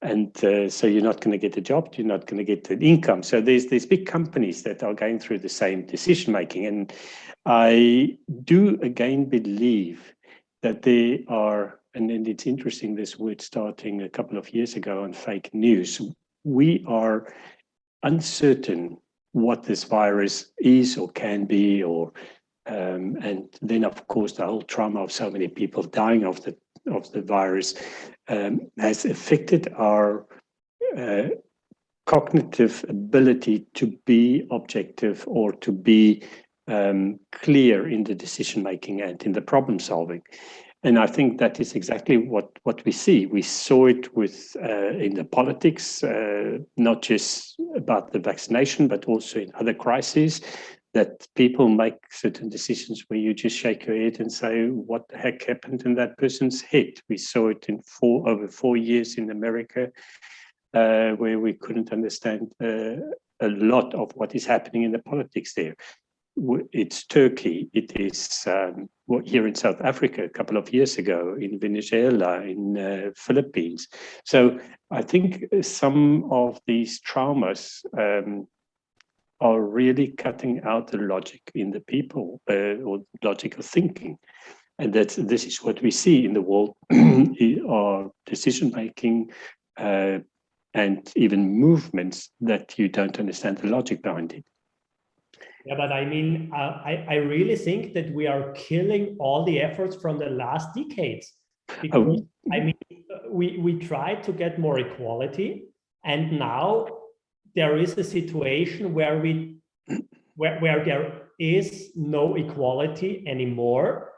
And so you're not going to get a job, you're not going to get an income. So there's big companies that are going through the same decision making. And I do again believe that there are, and it's interesting, this word starting a couple of years ago on fake news. We are uncertain what this virus is or can be, or and then of course the whole trauma of so many people dying of the virus has affected our cognitive ability to be objective or to be clear in the decision making and in the problem solving. And I think that is exactly what we see. We saw it with in the politics, not just about the vaccination, but also in other crises, that people make certain decisions where you just shake your head and say, what the heck happened in that person's head? We saw it in over 4 years in America, where we couldn't understand a lot of what is happening in the politics there. It's Turkey, it is here in South Africa a couple of years ago, in Venezuela, in Philippines. So I think some of these traumas are really cutting out the logic in the people, or logical thinking. And this is what we see in the world, are decision-making and even movements that you don't understand the logic behind it. Yeah, but I mean, I really think that we are killing all the efforts from the last decades. Because, I mean, we tried to get more equality, and now there is a situation where where there is no equality anymore.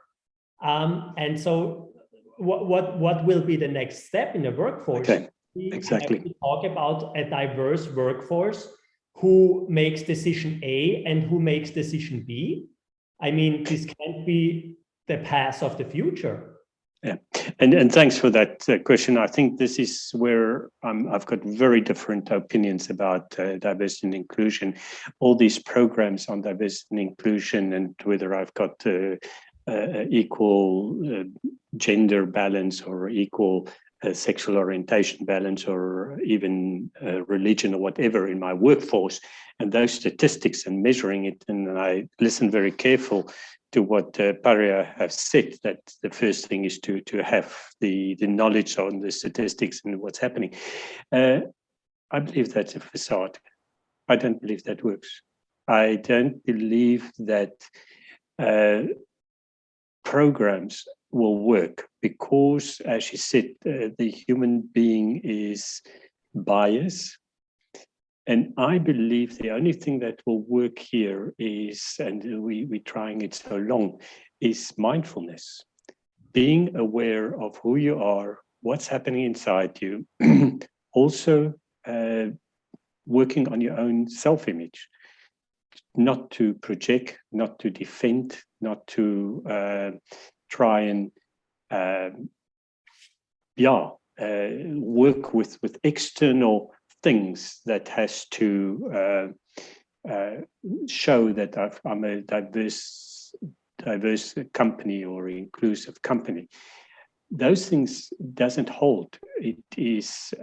And so what will be the next step in the workforce? Okay. We Exactly. have to talk about a diverse workforce who makes decision A and who makes decision B. I mean, this can't be the path of the future. Yeah, and thanks for that question. I think this is where I've got very different opinions about diversity and inclusion. All these programs on diversity and inclusion, and whether I've got equal gender balance or equal sexual orientation balance, or even religion or whatever in my workforce, and those statistics and measuring it. And I listen very careful to what Paria has said, that the first thing is to have the knowledge on the statistics and what's happening. I believe that's a facade. I don't believe that works. I don't believe that programs will work because, as she said, the human being is biased. And I believe the only thing that will work here is, and we're trying it so long, is mindfulness. Being aware of who you are, what's happening inside you, also working on your own self-image. not to project, not to defend, not to try and work with external things that has to show that I'm a diverse company or inclusive company. Those things doesn't hold. It is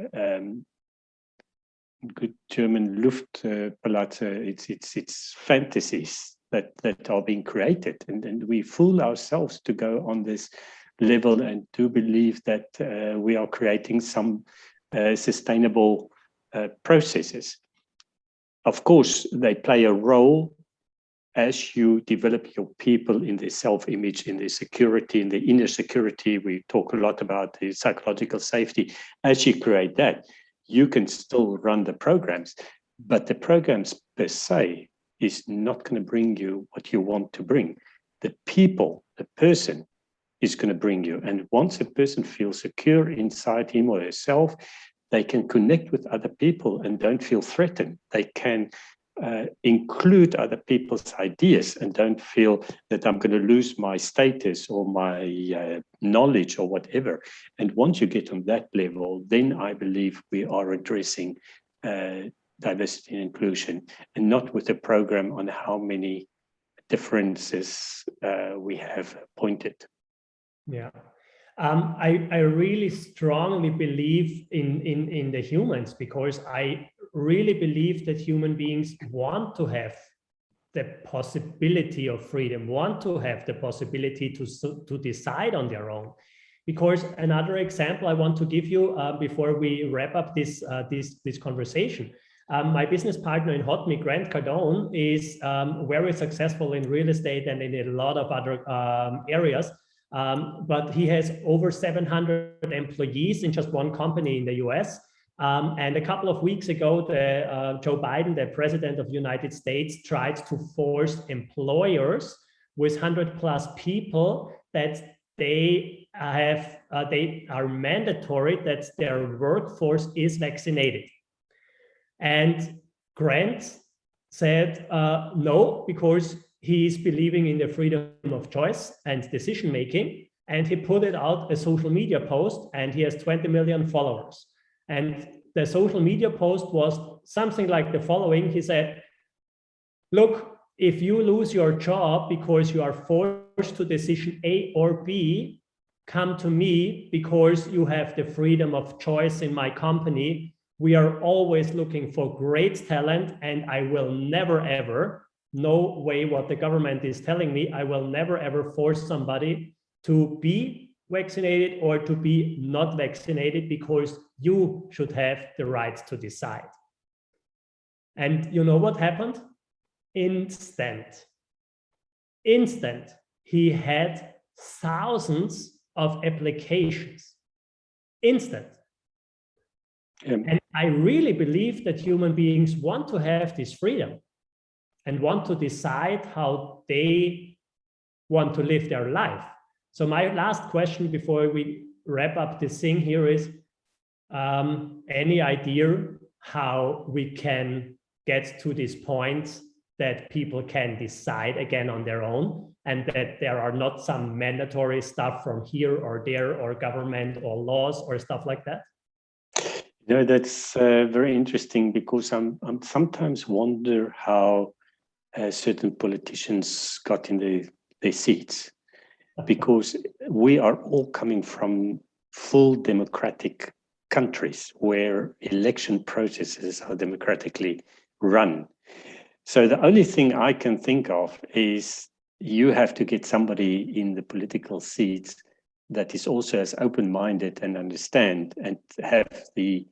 good German Luftballette. It's fantasies that are being created, and we fool ourselves to go on this level and to believe that we are creating some sustainable processes. Of course, they play a role as you develop your people in their self-image, in their security, in their inner security. We talk a lot about the psychological safety. As you create that, you can still run the programs, but the programs per se is not going to bring you what you want to bring. The people, the person is going to bring you. And once a person feels secure inside him or herself, they can connect with other people and don't feel threatened. They can include other people's ideas and don't feel that I'm going to lose my status or my knowledge or whatever. And once you get on that level, then I believe we are addressing diversity and inclusion, and not with a program on how many differences we have pointed. Yeah. I really strongly believe in the humans, because I really believe that human beings want to have the possibility of freedom, want to have the possibility to decide on their own. Because another example I want to give you before we wrap up this conversation. My business partner in HotMe, Grant Cardone, is very successful in real estate and in a lot of other areas. But he has over 700 employees in just one company in the US. And a couple of weeks ago, Joe Biden, the president of the United States, tried to force employers with 100+ people that they are mandatory that their workforce is vaccinated. And Grant said no, because he is believing in the freedom of choice and decision making, and he put it out a social media post, and he has 20 million followers. And the social media post was something like the following. He said, look, if you lose your job because you are forced to decision A or B, come to me, because you have the freedom of choice in my company. We are always looking for great talent, and I will never ever, no way what the government is telling me, I will never ever force somebody to be vaccinated or to be not vaccinated, because you should have the right to decide. And you know what happened? Instant. He had thousands of applications. Instant. And I really believe that human beings want to have this freedom and want to decide how they want to live their life. So my last question before we wrap up this thing here is, any idea how we can get to this point that people can decide again on their own, and that there are not some mandatory stuff from here or there or government or laws or stuff like that? No, that's very interesting, because I'm sometimes wonder how certain politicians got in their seats, because we are all coming from full democratic countries where election processes are democratically run. So the only thing I can think of is you have to get somebody in the political seats that is also as open-minded and understand and have the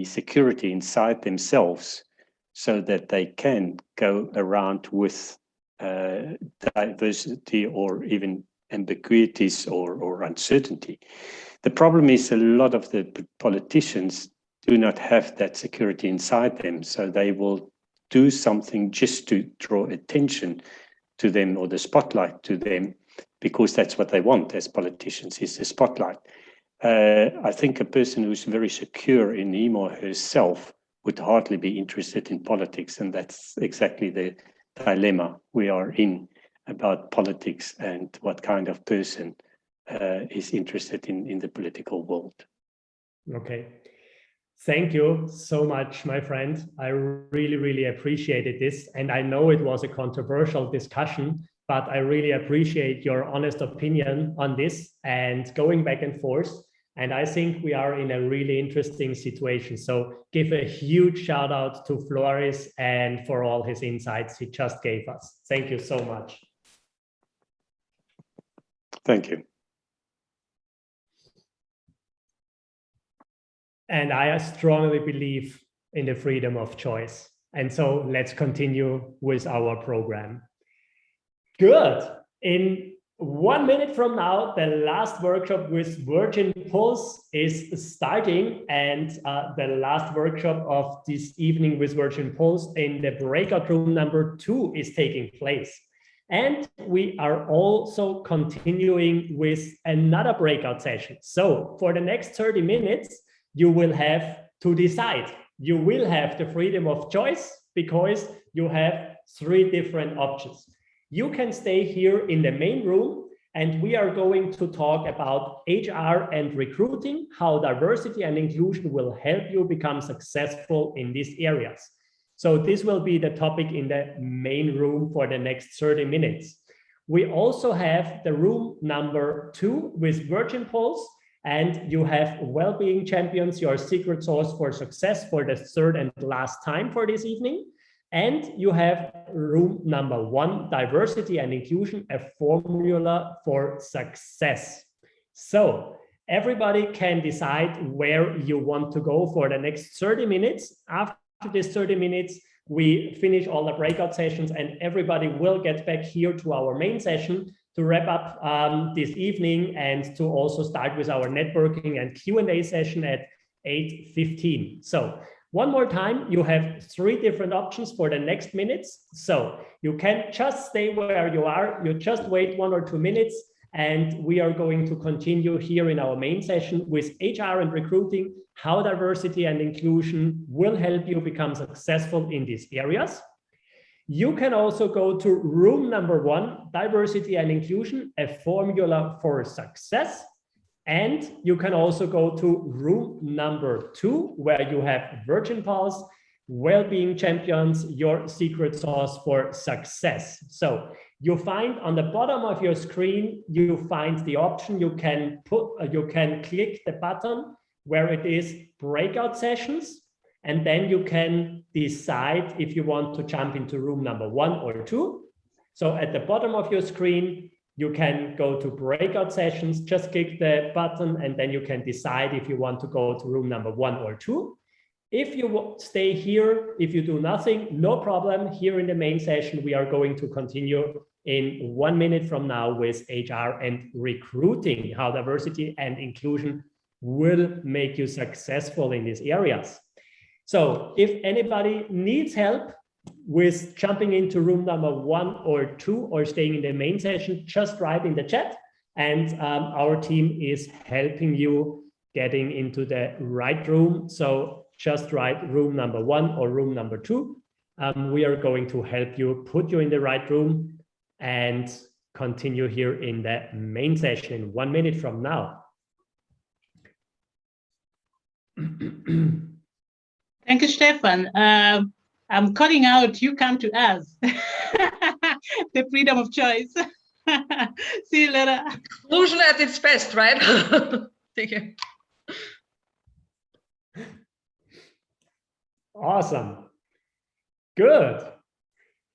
security inside themselves, so that they can go around with diversity or even ambiguities or uncertainty. The problem is a lot of the politicians do not have that security inside them, so they will do something just to draw attention to them or the spotlight to them, because that's what they want as politicians, is the spotlight. I think a person who's very secure in him or herself would hardly be interested in politics, and that's exactly dilemma we are in about politics and what kind of person is interested in the political world. Okay. Thank you so much, my friend. I really, really appreciated this. And I know it was a controversial discussion, but I really appreciate your honest opinion on this and going back and forth. And I think we are in a really interesting situation. So give a huge shout out to Floris and for all his insights he just gave us. Thank you so much. Thank you. And I strongly believe in the freedom of choice. And so let's continue with our program. Good. In 1 minute from now, the last workshop with Virgin Pulse is starting. And the last workshop of this evening with Virgin Pulse in the breakout room number 2 is taking place. And we are also continuing with another breakout session. So for the next 30 minutes, you will have to decide. You will have the freedom of choice because you have 3 different options. You can stay here in the main room and we are going to talk about HR and recruiting, how diversity and inclusion will help you become successful in these areas. So this will be the topic in the main room for the next 30 minutes. We also have the room number 2 with Virgin Pulse. And you have well-being champions, your secret sauce for success for the 3rd and last time for this evening. And you have room number 1, diversity and inclusion, a formula for success. So everybody can decide where you want to go for the next 30 minutes. After this 30 minutes, we finish all the breakout sessions and everybody will get back here to our main session to wrap up this evening and to also start with our networking and Q&A session at 8:15. So one more time, you have 3 different options for the next minutes. So you can just stay where you are. You just wait 1 or 2 minutes and we are going to continue here in our main session with HR and recruiting, how diversity and inclusion will help you become successful in these areas. You can also go to room number 1, diversity and inclusion, a formula for success. And you can also go to room number 2, where you have Virgin Pulse, well-being champions, your secret sauce for success. So you find on the bottom of your screen, you find the option you can click the button where it is breakout sessions. And then you can decide if you want to jump into room number 1 or 2. So at the bottom of your screen, you can go to breakout sessions, just click the button, and then you can decide if you want to go to room number 1 or 2. If you stay here, if you do nothing, no problem. Here in the main session, we are going to continue in 1 minute from now with HR and recruiting, how diversity and inclusion will make you successful in these areas. So if anybody needs help with jumping into room number 1 or 2 or staying in the main session, just write in the chat and our team is helping you getting into the right room. So just write room number 1 or room number 2. We are going to help you, put you in the right room and continue here in the main session in 1 minute from now. Thank you, Stefan. I'm calling out, you come to us. The freedom of choice. See you later. Inclusion at its best, right? Thank you. Awesome. Good.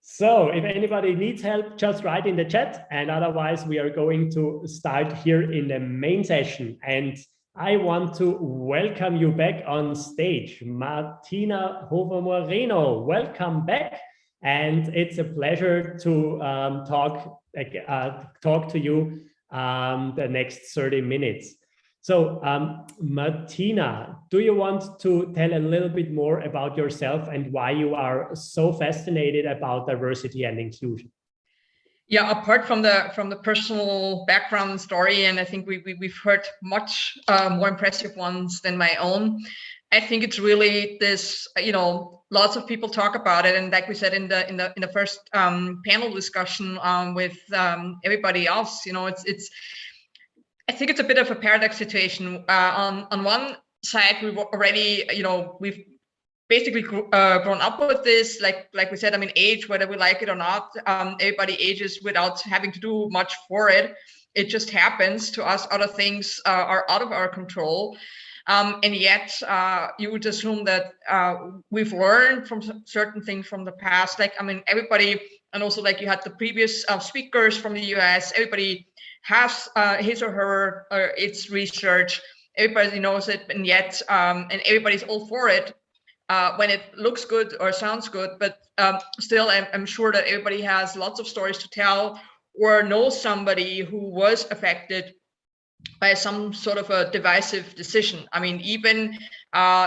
So if anybody needs help, just write in the chat. And otherwise, we are going to start here in the main session. And I want to welcome you back on stage. Martina Hofer-Moreno, welcome back. And it's a pleasure to talk to you the next 30 minutes. So Martina, do you want to tell a little bit more about yourself and why you are so fascinated about diversity and inclusion? Yeah, apart from the personal background and story, and I think we've heard much more impressive ones than my own. I think it's really this, lots of people talk about it, and like we said in the first panel discussion with everybody else, you know, it's I think it's a bit of a paradox situation. On one side, we've already, you know, we've basically grown up with this, like we said, I mean, age, whether we like it or not, everybody ages without having to do much for it. It just happens to us. Other things are out of our control. And yet you would assume that we've learned from certain things from the past. Like, I mean, everybody, and also like you had the previous speakers from the US, everybody has his or her its research. Everybody knows it, and yet, and everybody's all for it. When it looks good or sounds good, but still I'm sure that everybody has lots of stories to tell or knows somebody who was affected by some sort of a divisive decision. I mean, even,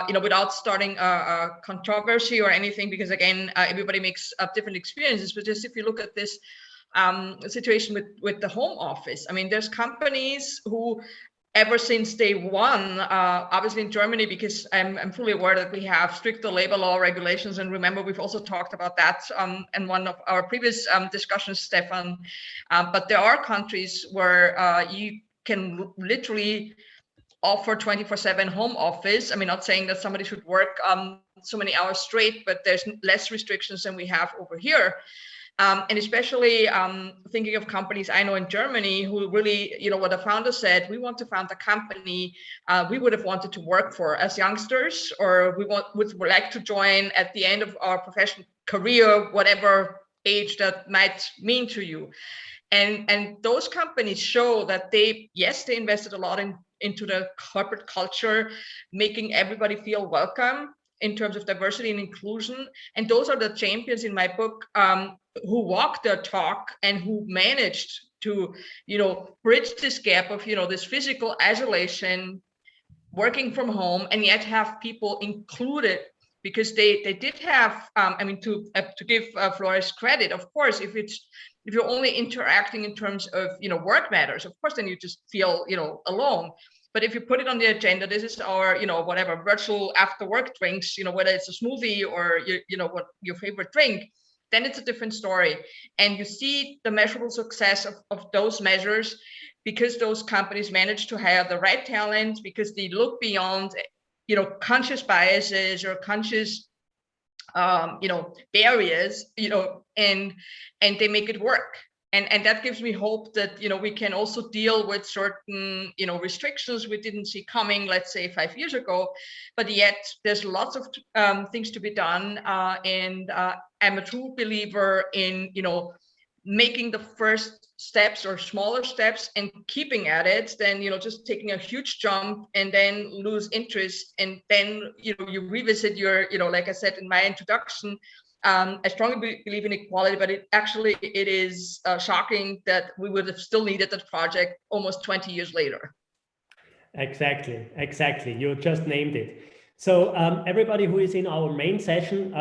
you know, without starting a controversy or anything, because again, everybody makes different experiences, but just if you look at this situation with the home office, I mean, there's companies who, ever since day one, obviously in Germany, because I'm fully aware that we have stricter labor law regulations. And remember, we've also talked about that in one of our previous discussions, Stefan. But there are countries where you can literally offer 24/7 home office. I mean, not saying that somebody should work so many hours straight, but there's less restrictions than we have over here. And especially thinking of companies I know in Germany who really, you know, what the founder said, we want to found a company we would have wanted to work for as youngsters, or would like to join at the end of our professional career, whatever age that might mean to you. And those companies show that they invested a lot into the corporate culture, making everybody feel welcome in terms of diversity and inclusion. And those are the champions in my book who walk their talk and who managed to, you know, bridge this gap of, you know, this physical isolation, working from home, and yet have people included, because they did have, I mean, to give Flores credit, of course, if you're only interacting in terms of, you know, work matters, of course, then you just feel, you know, alone. But if you put it on the agenda, this is our, you know, whatever virtual after work drinks, you know, whether it's a smoothie or you know what your favorite drink, then it's a different story. And you see the measurable success of those measures because those companies manage to hire the right talent, because they look beyond, you know, conscious biases or conscious, you know, barriers, you know, and they make it work. And that gives me hope that, you know, we can also deal with certain, you know, restrictions we didn't see coming, let's say 5 years ago, but yet there's lots of things to be done. And I'm a true believer in, you know, making the first steps or smaller steps and keeping at it, then, you know, just taking a huge jump and then lose interest. And then, you know, you revisit your, you know, like I said in my introduction, I strongly believe in equality, but it is shocking that we would have still needed that project almost 20 years later. Exactly. You just named it. So everybody who is in our main session,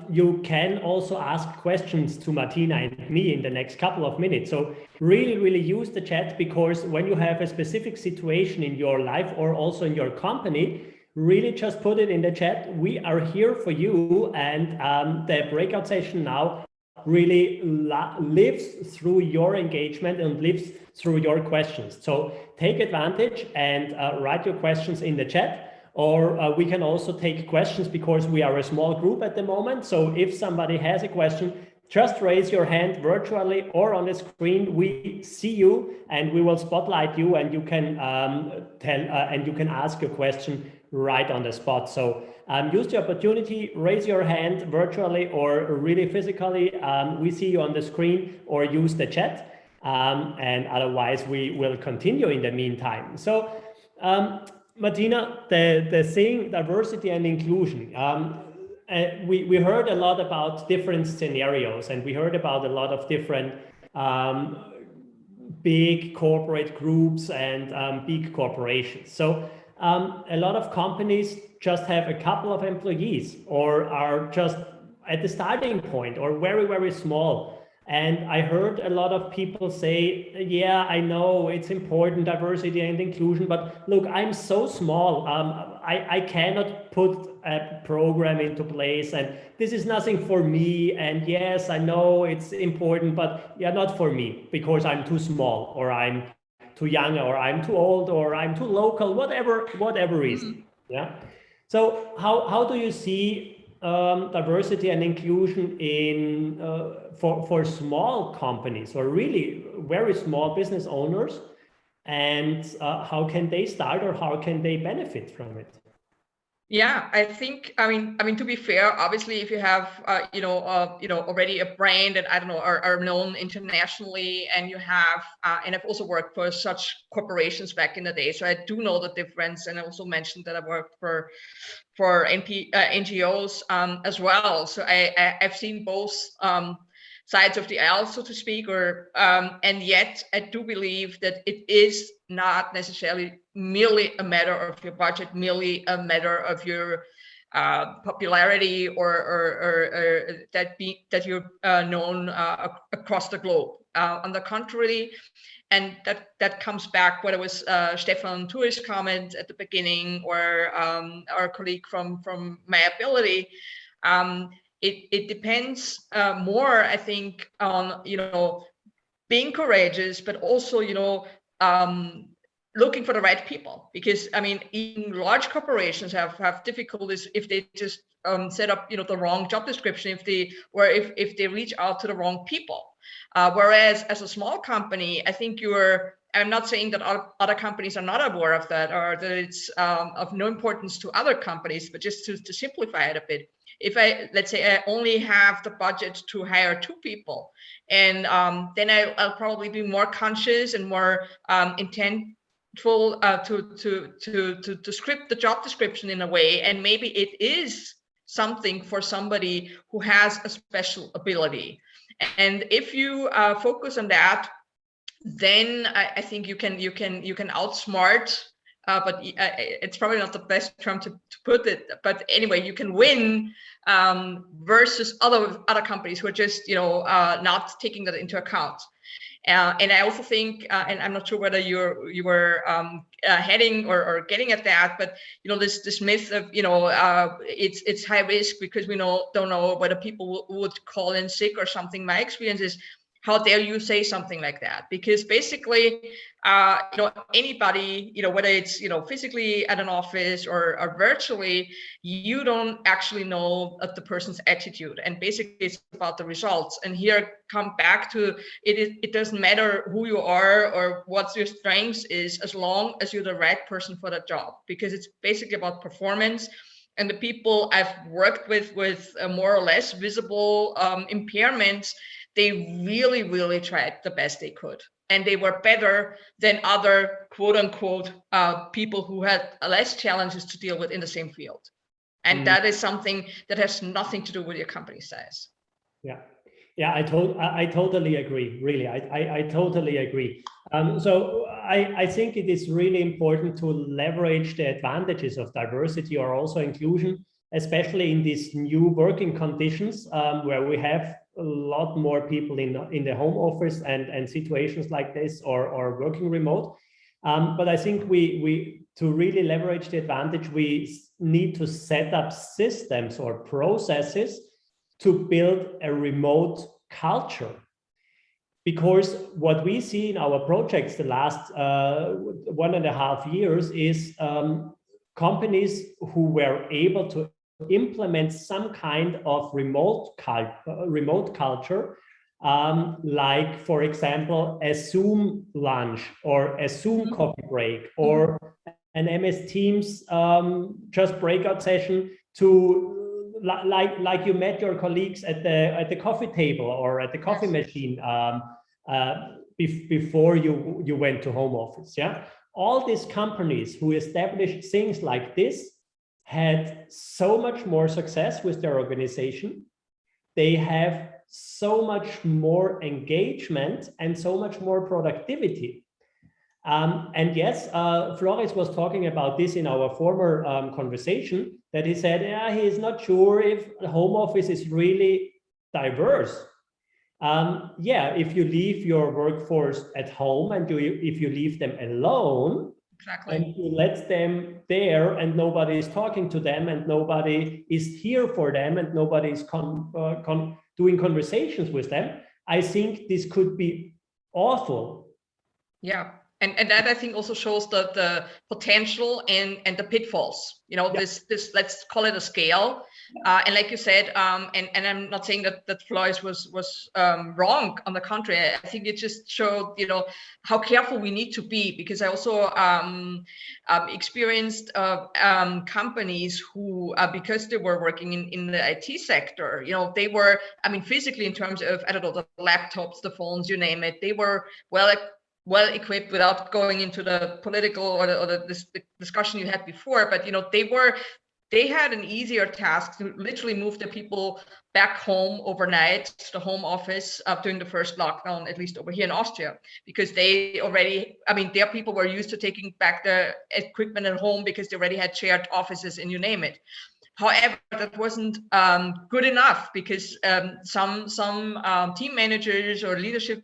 you can also ask questions to Martina and me in the next couple of minutes. So really use the chat, because when you have a specific situation in your life or also in your company, really just put it in the chat. We are here for you, and the breakout session now really lives through your engagement and lives through your questions. So take advantage and write your questions in the chat, or we can also take questions because we are a small group at the moment. So if somebody has a question, just raise your hand virtually or on the screen. We see you and we will spotlight you, and you can and you can ask your question right on the spot. So use the opportunity, raise your hand virtually or really physically. We see you on the screen, or use the chat. And otherwise we will continue in the meantime. So Martina, the thing, diversity and inclusion, we heard a lot about different scenarios, and we heard about a lot of different big corporate groups and big corporations. So a lot of companies just have a couple of employees, or are just at the starting point, or very small. And I heard a lot of people say, yeah, I know it's important, diversity and inclusion, but look, I'm so small. I cannot put a program into place, and this is nothing for me. And yes, I know it's important, but yeah, not for me, because I'm too small, or I'm too young, or I'm too old, or I'm too local, whatever reason. Yeah. So how do you see diversity and inclusion in for small companies, or really very small business owners, and how can they start, or how can they benefit from it? Yeah, I think, I mean, to be fair, obviously, if you have, already a brand and, I don't know, are known internationally, and you have, and I've also worked for such corporations back in the day, so I do know the difference. And I also mentioned that I worked for NGOs as well. So I've seen both sides of the aisle, so to speak, and yet I do believe that it is not necessarily merely a matter of your budget, merely a matter of your popularity, or that you're known across the globe. On the contrary, and that comes back what it was Stefan Thuris's comment at the beginning, or our colleague from Mayability. It depends more, I think, on being courageous, but also looking for the right people, because I mean, even large corporations have difficulties if they just set up the wrong job description, if they reach out to the wrong people. Whereas as a small company, I think I'm not saying that other companies are not aware of that, or that it's of no importance to other companies, but just to simplify it a bit. If let's say I only have the budget to hire 2 people, and then I'll probably be more conscious and more intentful to script the job description in a way, and maybe it is something for somebody who has a special ability. And if you focus on that, then I think you can outsmart. But it's probably not the best term to put it. But anyway, you can win versus other companies who are just not taking that into account. And I also think, and I'm not sure whether you were heading or getting at that, but this myth of it's high risk because we don't know whether people would call in sick or something. My experience is, how dare you say something like that? Because basically, anybody, whether it's physically at an office or virtually, you don't actually know of the person's attitude, and basically it's about the results. And here come back to it doesn't matter who you are or what your strengths is, as long as you're the right person for the job, because it's basically about performance. And the people I've worked with more or less visible impairments, they really, really tried the best they could. And they were better than other quote unquote people who had less challenges to deal with in the same field. And that is something that has nothing to do with your company size. Yeah, I totally agree. Really, I totally agree. So I think it is really important to leverage the advantages of diversity, or also inclusion, especially in these new working conditions where we have a lot more people in the home office and situations like this, or working remote. But I think we to really leverage the advantage, we need to set up systems or processes to build a remote culture. Because what we see in our projects the last 1.5 years is companies who were able to implement some kind of remote culture, like, for example, a Zoom lunch, or a Zoom coffee break, or an MS Teams just breakout session, to like you met your colleagues at the coffee table or at the coffee machine before you went to home office. Yeah, all these companies who established things like this had so much more success with their organization. They have so much more engagement and so much more productivity. And yes, Flores was talking about this in our former conversation, that he said, yeah, he is not sure if the home office is really diverse. yeah, if you leave your workforce at home and if you leave them alone, exactly, and you let them there and nobody is talking to them and nobody is here for them and nobody is doing conversations with them, I think this could be awful. Yeah. And that I think also shows the potential and the pitfalls, you know, this let's call it a scale. And like you said, and I'm not saying that Floyd was wrong. On the contrary, I think it just showed, you know, how careful we need to be, because I also experienced companies who, because they were working in the IT sector, you know, they were, I mean, physically in terms of, I don't know, the laptops, the phones, you name it, they were well equipped, without going into the political or the discussion you had before. But, you know, they had an easier task to literally move the people back home overnight to the home office during the first lockdown, at least over here in Austria, because they already, I mean, their people were used to taking back the equipment at home because they already had shared offices and you name it. However, that wasn't good enough, because some team managers or leadership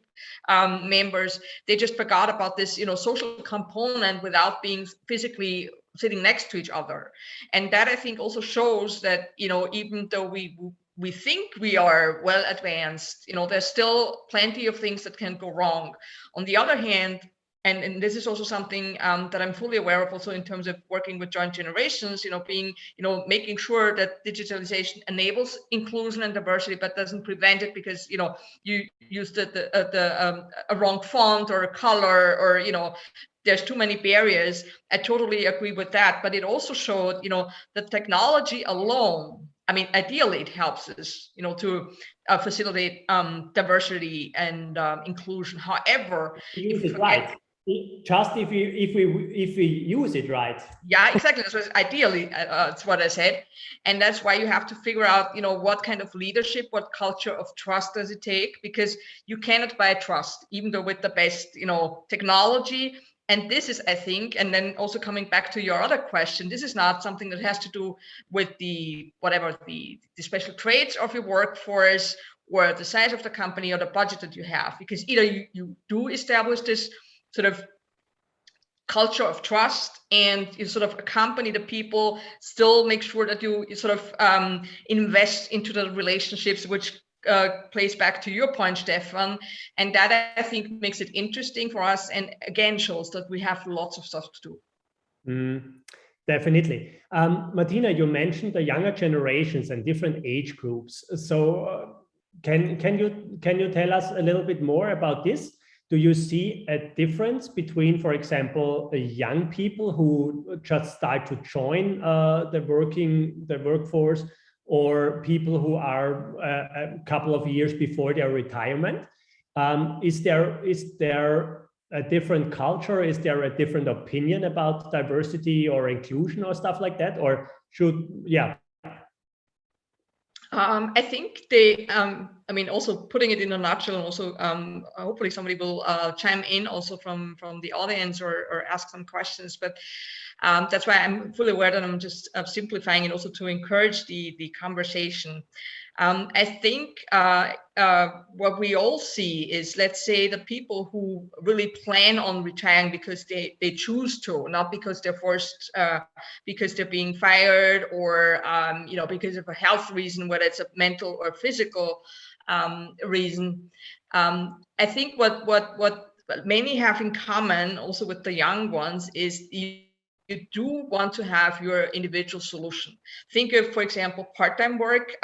members, they just forgot about this, you know, social component without being physically sitting next to each other. And that, I think, also shows that, you know, even though we think we are well advanced, you know, there's still plenty of things that can go wrong. On the other hand, and this is also something that I'm fully aware of also in terms of working with joint generations, you know, being, you know, making sure that digitalization enables inclusion and diversity, but doesn't prevent it because, you know, you used a wrong font or a color, or, you know, there's too many barriers. I totally agree with that. But it also showed, you know, that technology alone, I mean, ideally it helps us, you know, to facilitate diversity and inclusion. However, use it right. Just if we use it right. Yeah, exactly. So ideally, that's what I said, and that's why you have to figure out, you know, what kind of leadership, what culture of trust does it take? Because you cannot buy trust, even though with the best, you know, technology. And this is, I think, and then also coming back to your other question, this is not something that has to do with the special traits of your workforce or the size of the company or the budget that you have, because either you do establish this sort of culture of trust and you sort of accompany the people, still make sure that you sort of invest into the relationships, which plays back to your point, Stefan. And that, I think, makes it interesting for us, and again shows that we have lots of stuff to do. Definitely. Martina, you mentioned the younger generations and different age groups. So can you tell us a little bit more about this? Do you see a difference between, for example, young people who just start to join the workforce, or people who are a couple of years before their retirement? Is there a different culture? Is there a different opinion about diversity or inclusion or stuff like that? Or I think they, I mean, also putting it in a nutshell, and also hopefully somebody will chime in also from the audience or ask some questions. But that's why I'm fully aware that I'm just simplifying it also to encourage the conversation. I think what we all see is, let's say, the people who really plan on retiring because they choose to, not because they're forced, because they're being fired, or you know, because of a health reason, whether it's a mental or physical reason. I think what many have in common also with the young ones is you do want to have your individual solution. Think of, for example, part-time work.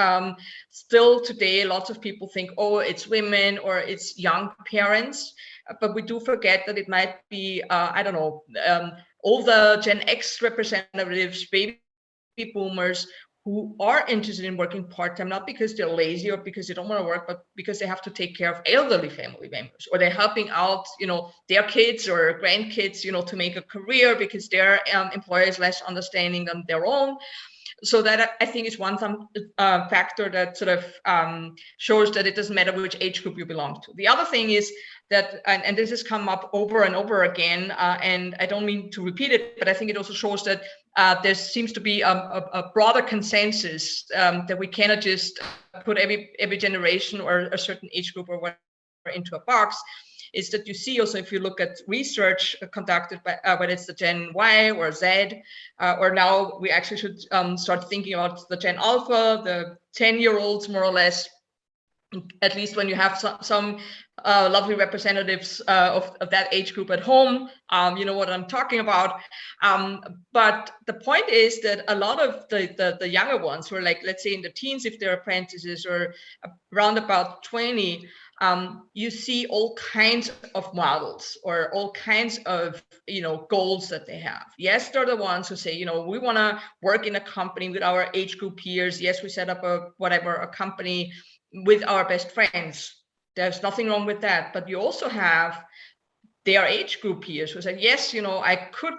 Still today, lots of people think, oh, it's women or it's young parents, but we do forget that it might be, I don't know, all the Gen X representatives, baby boomers, who are interested in working part-time, not because they're lazy or because they don't want to work, but because they have to take care of elderly family members, or they're helping out, you know, their kids or grandkids, you know, to make a career because their employer is less understanding than their own. So that, I think, is one factor that sort of shows that it doesn't matter which age group you belong to. The other thing is that, and this has come up over and over again, and I don't mean to repeat it, but I think it also shows that there seems to be a broader consensus that we cannot just put every generation or a certain age group or whatever into a box. Is that you see also if you look at research conducted by whether it's the Gen Y or Z, or now we actually should start thinking about the Gen Alpha, the 10-year-olds more or less, at least when you have some lovely representatives of that age group at home, you know what I'm talking about. But the point is that a lot of the younger ones who are like, let's say in the teens, if they're apprentices, or around about 20, you see all kinds of models or all kinds of, you know, goals that they have. Yes, they're the ones who say, you know, we want to work in a company with our age group peers. Yes, we set up a company with our best friends. There's nothing wrong with that. But you also have their age group peers who say, yes, you know, I could,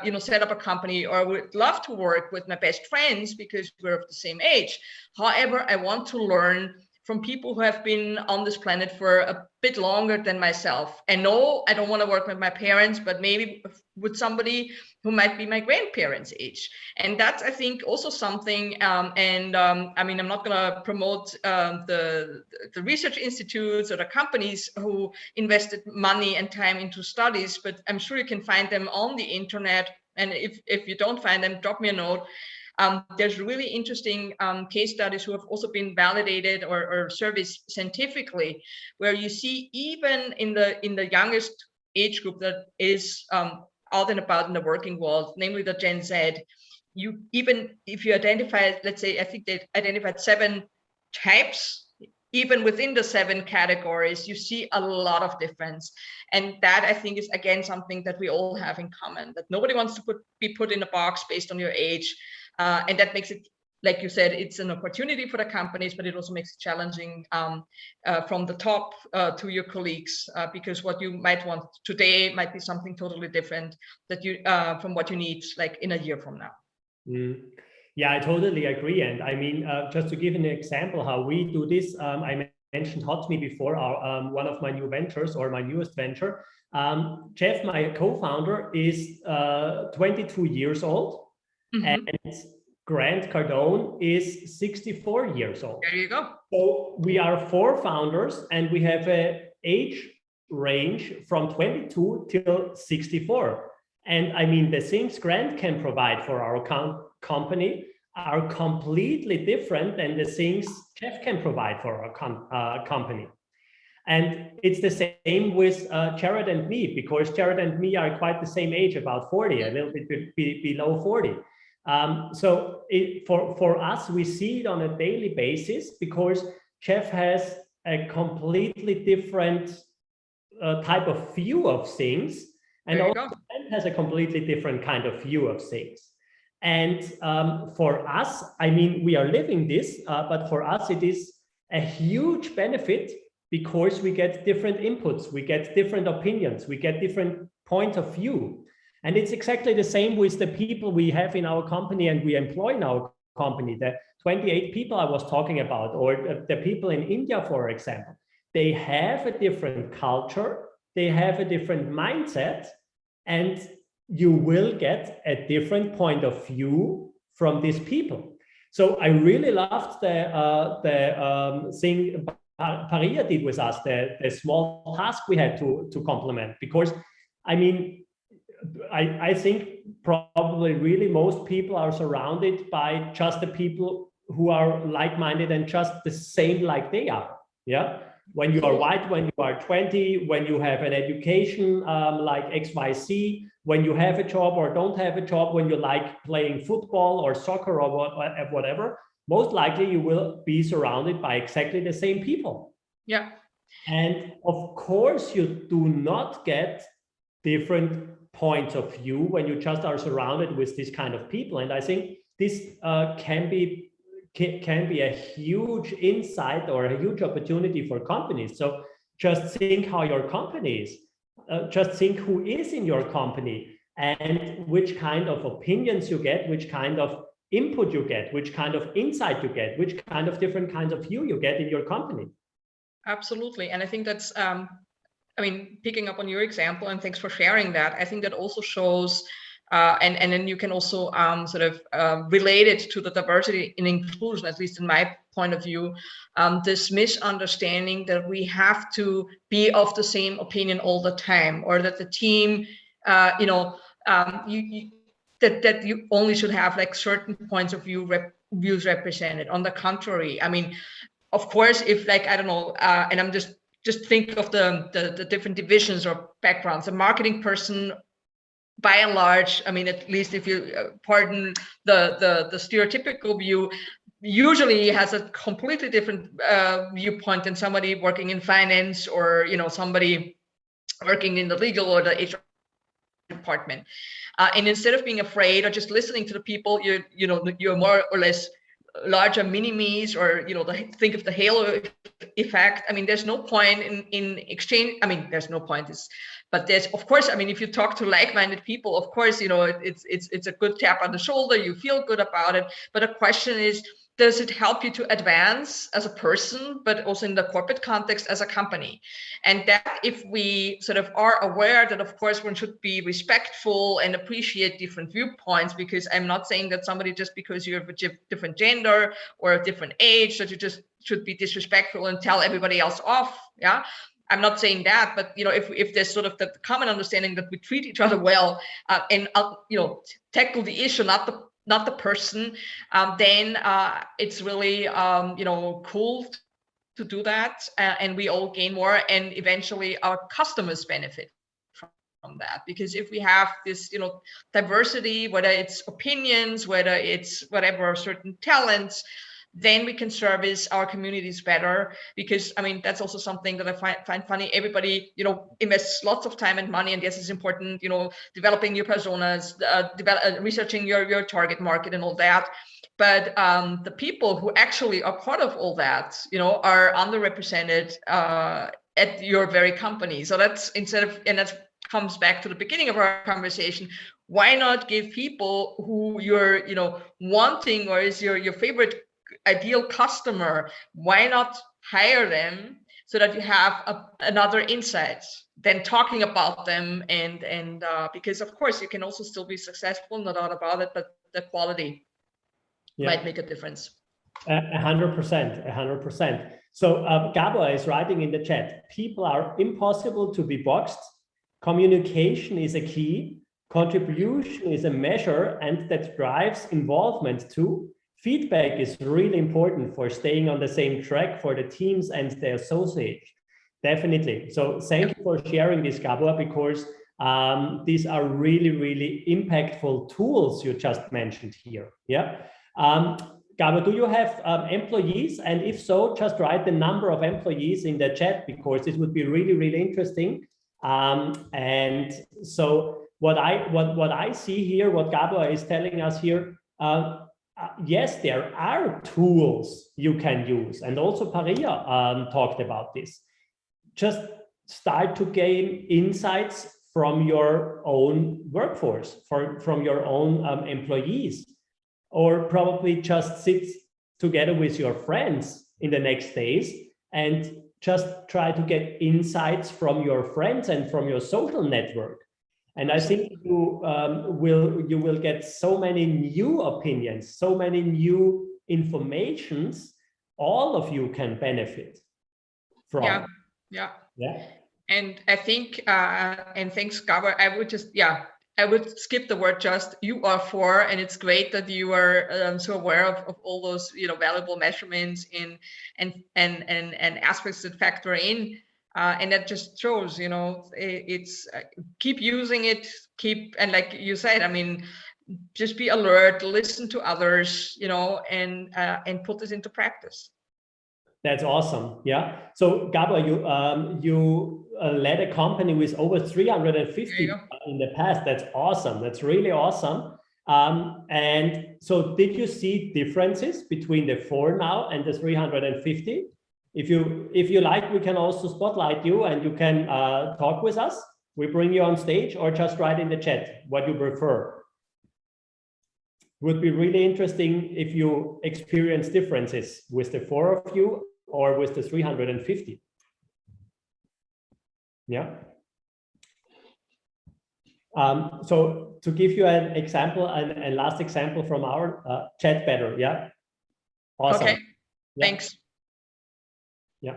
you know, set up a company, or would love to work with my best friends because we're of the same age. However, I want to learn from people who have been on this planet for a bit longer than myself. And no, I don't want to work with my parents, but maybe with somebody who might be my grandparents' age. And that's, I think, also something, I mean, I'm not going to promote the research institutes or the companies who invested money and time into studies, but I'm sure you can find them on the internet. And if you don't find them, drop me a note. There's really interesting case studies who have also been validated or serviced scientifically, where you see even in the youngest age group that is out and about in the working world, namely the Gen Z, you even if you identify, let's say, I think they identified 7 types, even within the 7 categories, you see a lot of difference. And that, I think, is again something that we all have in common, that nobody wants to be put in a box based on your age. And that makes it, like you said, it's an opportunity for the companies, but it also makes it challenging from the top to your colleagues, because what you might want today might be something totally different that you from what you need like in a year from now. Yeah, I totally agree. And I mean, just to give an example how we do this, I mentioned HotMe before, one of my new ventures, or my newest venture. Jeff, my co-founder, is 22 years old. And Grant Cardone is 64 years old. There you go. So we are 4 founders, and we have an age range from 22 till 64. And I mean, the things Grant can provide for our company are completely different than the things Jeff can provide for our company. And it's the same with Jared and me, because Jared and me are quite the same age, about 40, a little bit below 40. So for us, we see it on a daily basis, because Jeff has a completely different type of view of things, and also Ben has a completely different kind of view of things. And for us, I mean, we are living this, but for us, it is a huge benefit, because we get different inputs, we get different opinions, we get different points of view. And it's exactly the same with the people we have in our company and we employ in our company. The 28 people I was talking about, or the people in India, for example, they have a different culture, they have a different mindset, and you will get a different point of view from these people. So I really loved the thing Paria did with us, the small task we had to complement, because I mean, I think probably really most people are surrounded by just the people who are like-minded and just the same like they are. Yeah. When you are white, when you are 20, when you have an education like XYZ, when you have a job or don't have a job, when you like playing football or soccer or whatever, most likely you will be surrounded by exactly the same people. Yeah. And of course, you do not get different points of view when you just are surrounded with this kind of people. And I think this can be a huge insight or a huge opportunity for companies. So just think how your company is, just think who is in your company and which kind of opinions you get, which kind of input you get, which kind of insight you get, which kind of different kinds of view you get in your company. Absolutely. And I think that's, I mean, picking up on your example, and thanks for sharing that, I think that also shows And then you can also sort of relate it to the diversity and inclusion, at least in my point of view, this misunderstanding that we have to be of the same opinion all the time, or that the team, that you only should have like certain points of views represented. On the contrary, I mean, of course, if like, I don't know, and I'm just think of the different divisions or backgrounds. A marketing person, by and large, I mean, at least if you pardon the stereotypical view, usually has a completely different viewpoint than somebody working in finance, or somebody working in the legal or the HR department. And instead of being afraid or just listening to the people, you're more or less larger mini-me's, or think of the halo effect. I mean, there's no point in exchange. I mean, there's no point. But there's, of course, I mean, if you talk to like-minded people, of course, it's a good tap on the shoulder. You feel good about it. But the question is, does it help you to advance as a person, but also in the corporate context as a company? And that if we sort of are aware that, of course, one should be respectful and appreciate different viewpoints, because I'm not saying that somebody, just because you have a different gender or a different age, that you just should be disrespectful and tell everybody else off. Yeah. I'm not saying that, but if there's sort of the common understanding that we treat each other well, and tackle the issue, not the person, then it's really cool to do that, and we all gain more, and eventually our customers benefit from that. Because if we have this diversity, whether it's opinions, whether it's whatever certain talents, then we can service our communities better. Because I mean, that's also something that I find funny. Everybody invests lots of time and money, and yes, it's important, developing your personas, researching your target market and all that. But the people who actually are part of all that, are underrepresented at your very company. So that's and that comes back to the beginning of our conversation. Why not give people who you're wanting, or is your favorite ideal customer, why not hire them so that you have another insight than talking about them, and because of course you can also still be successful, no doubt about it, but the quality might make a difference. 100%. So Gabor is writing in the chat, people are impossible to be boxed. Communication is a key. Contribution is a measure, and that drives involvement too. Feedback is really important for staying on the same track for the teams and the associates. Definitely. So thank you for sharing this, Gabor, because these are really, really impactful tools you just mentioned here. Yeah. Gabor, do you have employees? And if so, just write the number of employees in the chat, because it would be really, really interesting. And so what I see here, what Gabor is telling us here, yes, there are tools you can use, and also Paria talked about this. Just start to gain insights from your own workforce, from your own employees, or probably just sit together with your friends in the next days and just try to get insights from your friends and from your social network. And I think you will get so many new opinions, so many new informations, all of you can benefit from. Yeah. And I think, and thanks, Gabor, I would skip the word just. You are for, and it's great that you are so aware of all those valuable measurements and aspects that factor in. And that just shows, it's keep using it, and like you said, I mean, just be alert, listen to others, and put this into practice. That's awesome. Yeah. So Gabor, you led a company with over 350 in the past. That's awesome. That's really awesome. And so did you see differences between the 4 now and the 350? If you like, we can also spotlight you and you can talk with us. We bring you on stage, or just write in the chat what you prefer. Would be really interesting if you experience differences with the 4 of you or with the 350. Yeah. So to give you an example, a last example from our chat better, yeah? Awesome. Okay, yeah. Thanks. Yeah.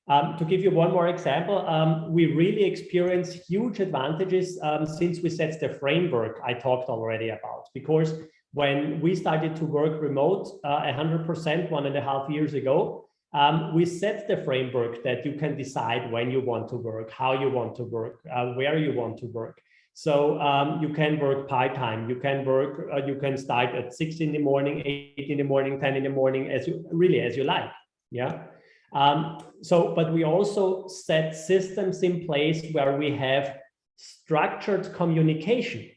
To give you one more example, we really experience huge advantages since we set the framework I talked already about. Because when we started to work remote 100% 1.5 years ago, we set the framework that you can decide when you want to work, how you want to work, where you want to work. So you can work part-time, you can work, you can start at 6 in the morning, 8 in the morning, 10 in the morning, as you like, yeah. But we also set systems in place where we have structured communication.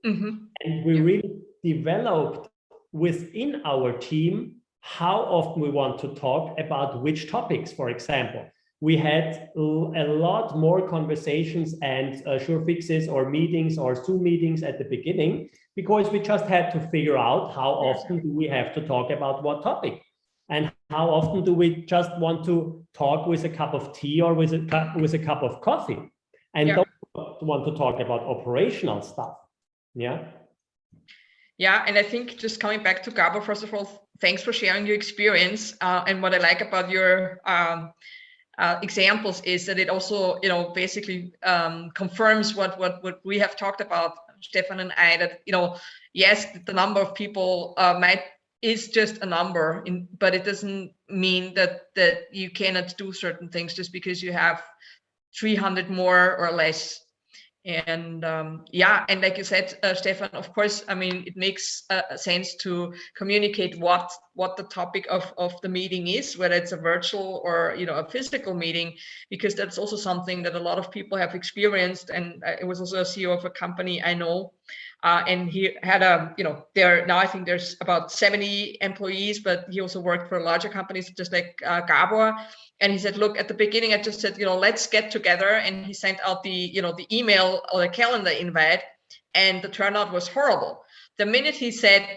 And we really developed within our team how often we want to talk about which topics, for example. We had a lot more conversations and sure fixes or meetings or Zoom meetings at the beginning, because we just had to figure out how often do we have to talk about what topic. And how often do we just want to talk with a cup of tea or with a cup of coffee, and don't want to talk about operational stuff? Yeah. Yeah, and I think just coming back to Gabo, first of all, thanks for sharing your experience. And what I like about your examples is that it also, basically confirms what we have talked about, Stefan and I, that, yes, the number of people is just a number, but it doesn't mean that you cannot do certain things just because you have 300 more or less. And and like you said, Stefan, of course, I mean, it makes sense to communicate what the topic of the meeting is, whether it's a virtual or a physical meeting, because that's also something that a lot of people have experienced. And it was also a CEO of a company I know, and he had now I think there's about 70 employees, but he also worked for larger companies, just like Gabor. And he said, look, at the beginning, I just said, let's get together. And he sent out the email or the calendar invite, and the turnout was horrible. The minute he said,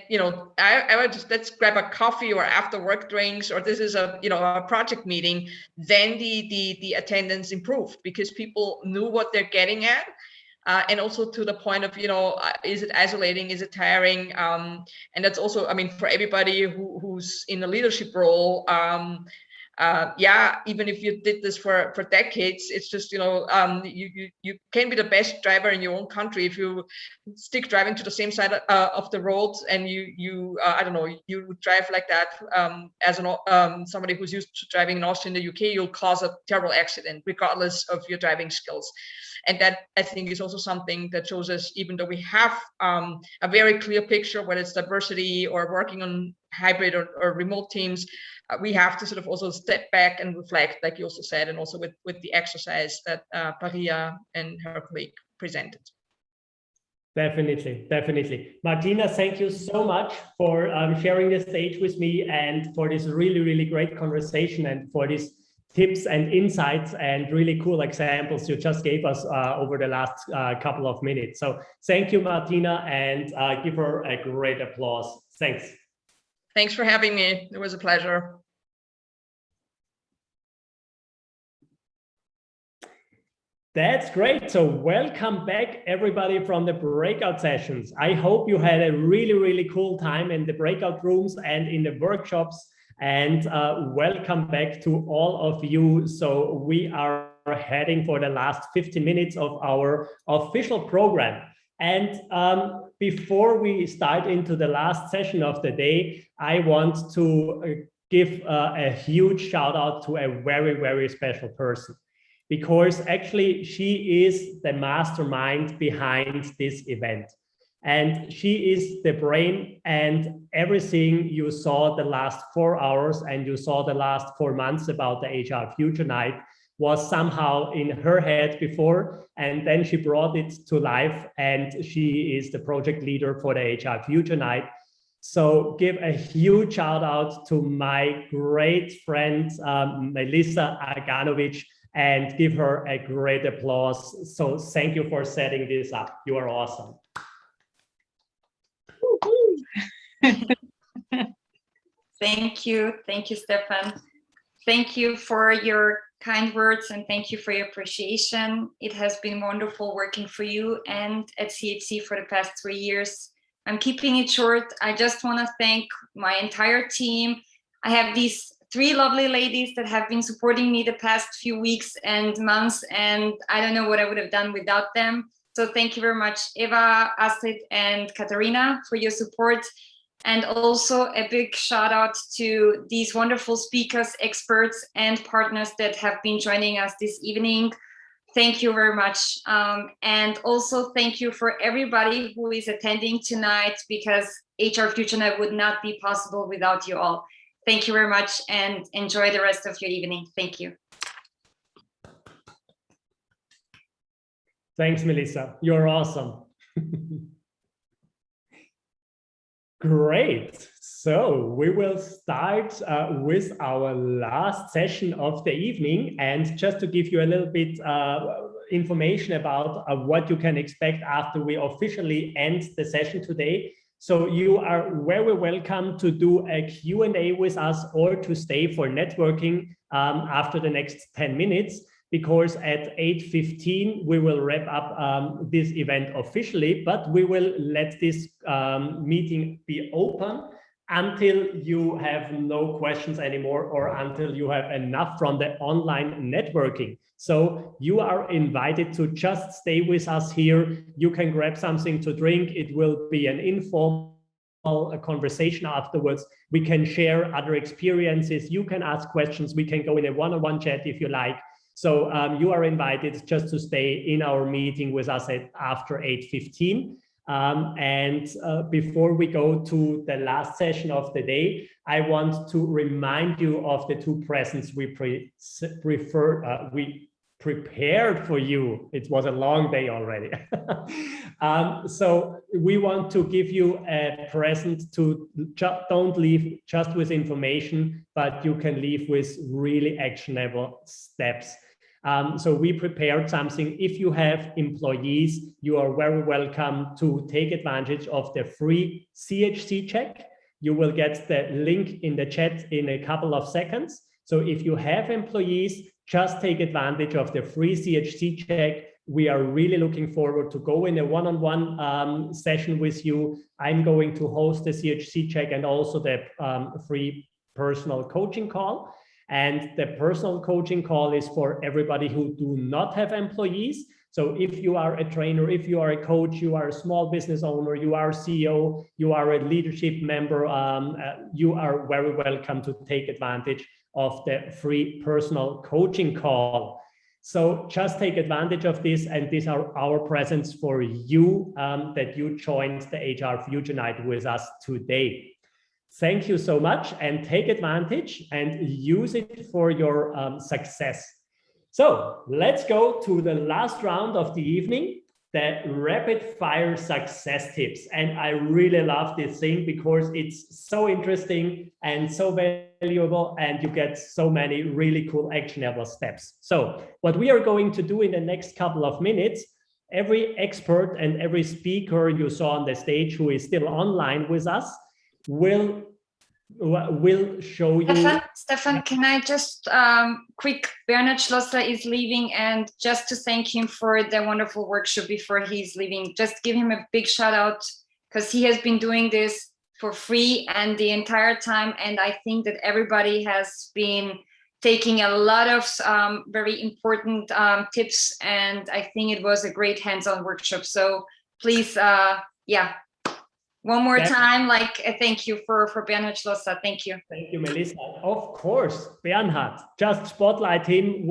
I would just, let's grab a coffee or after work drinks, or this is a project meeting, then the attendance improved, because people knew what they're getting at. And also to the point of, is it isolating? Is it tiring? And that's also, I mean, for everybody who's in a leadership role, even if you did this for decades, it's just, you can be the best driver in your own country if you stick driving to the same side of the road, and you I don't know, you drive like that as somebody who's used to driving in Austria, in the UK, you'll cause a terrible accident regardless of your driving skills. And that, I think, is also something that shows us, even though we have a very clear picture, whether it's diversity or working on hybrid or remote teams, we have to sort of also step back and reflect, like you also said, and also with the exercise that Paria and her colleague presented. Definitely. Martina, thank you so much for sharing the stage with me, and for this really, really great conversation, and for these tips and insights and really cool examples you just gave us over the last couple of minutes. So thank you, Martina, and give her a great applause. Thanks. Thanks for having me. It was a pleasure. That's great. So welcome back, everybody, from the breakout sessions. I hope you had a really, really cool time in the breakout rooms and in the workshops. And welcome back to all of you. So we are heading for the last 50 minutes of our official program. And before we start into the last session of the day, I want to give a huge shout out to a very, very special person, because actually she is the mastermind behind this event. And she is the brain, and everything you saw the last 4 hours and you saw the last 4 months about the HR Future Night was somehow in her head before, and then she brought it to life, and she is the project leader for the HR Future Night. So give a huge shout out to my great friend, Melissa Aganovic, and give her a great applause. So thank you for setting this up. You are awesome. Thank you, Stefan. Thank you for your kind words and thank you for your appreciation. It has been wonderful working for you and at CHC for the past 3 years. I'm keeping it short. I just want to thank my entire team. I have these 3 lovely ladies that have been supporting me the past few weeks and months, and I don't know what I would have done without them. So thank you very much, Eva, Astrid, and Katharina, for your support. And also a big shout out to these wonderful speakers, experts, and partners that have been joining us this evening. Thank you very much. And also thank you for everybody who is attending tonight, because HR Future Night would not be possible without you all. Thank you very much and enjoy the rest of your evening. Thank you. Thanks, Melissa. You're awesome. Great. So we will start with our last session of the evening. And just to give you a little bit information about what you can expect after we officially end the session today. So you are very welcome to do a Q&A with us or to stay for networking after the next 10 minutes, because at 8:15 we will wrap up this event officially, but we will let this meeting be open until you have no questions anymore or until you have enough from the online networking. So you are invited to just stay with us here. You can grab something to drink. It will be an informal conversation afterwards. We can share other experiences. You can ask questions. We can go in a one-on-one chat if you like. So you are invited just to stay in our meeting with us after 8:15. And before we go to the last session of the day, I want to remind you of the 2 presents we prepared for you. It was a long day already. So we want to give you a present to don't leave just with information, but you can leave with really actionable steps. So we prepared something. If you have employees, you are very welcome to take advantage of the free CHC check. You will get the link in the chat in a couple of seconds. So if you have employees, just take advantage of the free CHC check. We are really looking forward to go in a one-on-one session with you. I'm going to host the CHC check and also the free personal coaching call. And the personal coaching call is for everybody who do not have employees. So if you are a trainer, if you are a coach, you are a small business owner, you are CEO, you are a leadership member, you are very welcome to take advantage of the free personal coaching call. So just take advantage of this, and these are our presents for you that you joined the HR Future Night with us today. Thank you so much, and take advantage and use it for your success. So let's go to the last round of the evening, the rapid fire success tips. And I really love this thing because it's so interesting and so valuable, and you get so many really cool actionable steps. So what we are going to do in the next couple of minutes, every expert and every speaker you saw on the stage who is still online with us will show you. Stefan, can I just quick, Bernhard Schlosser is leaving, and just to thank him for the wonderful workshop before he's leaving, just give him a big shout out, because he has been doing this for free and the entire time, and I think that everybody has been taking a lot of very important tips, and I think it was a great hands-on workshop. So please, yeah, one more time, like a thank you for Bernhard Schlosser. Thank you. Thank you, Melissa. Of course, Bernhard. Just spotlight him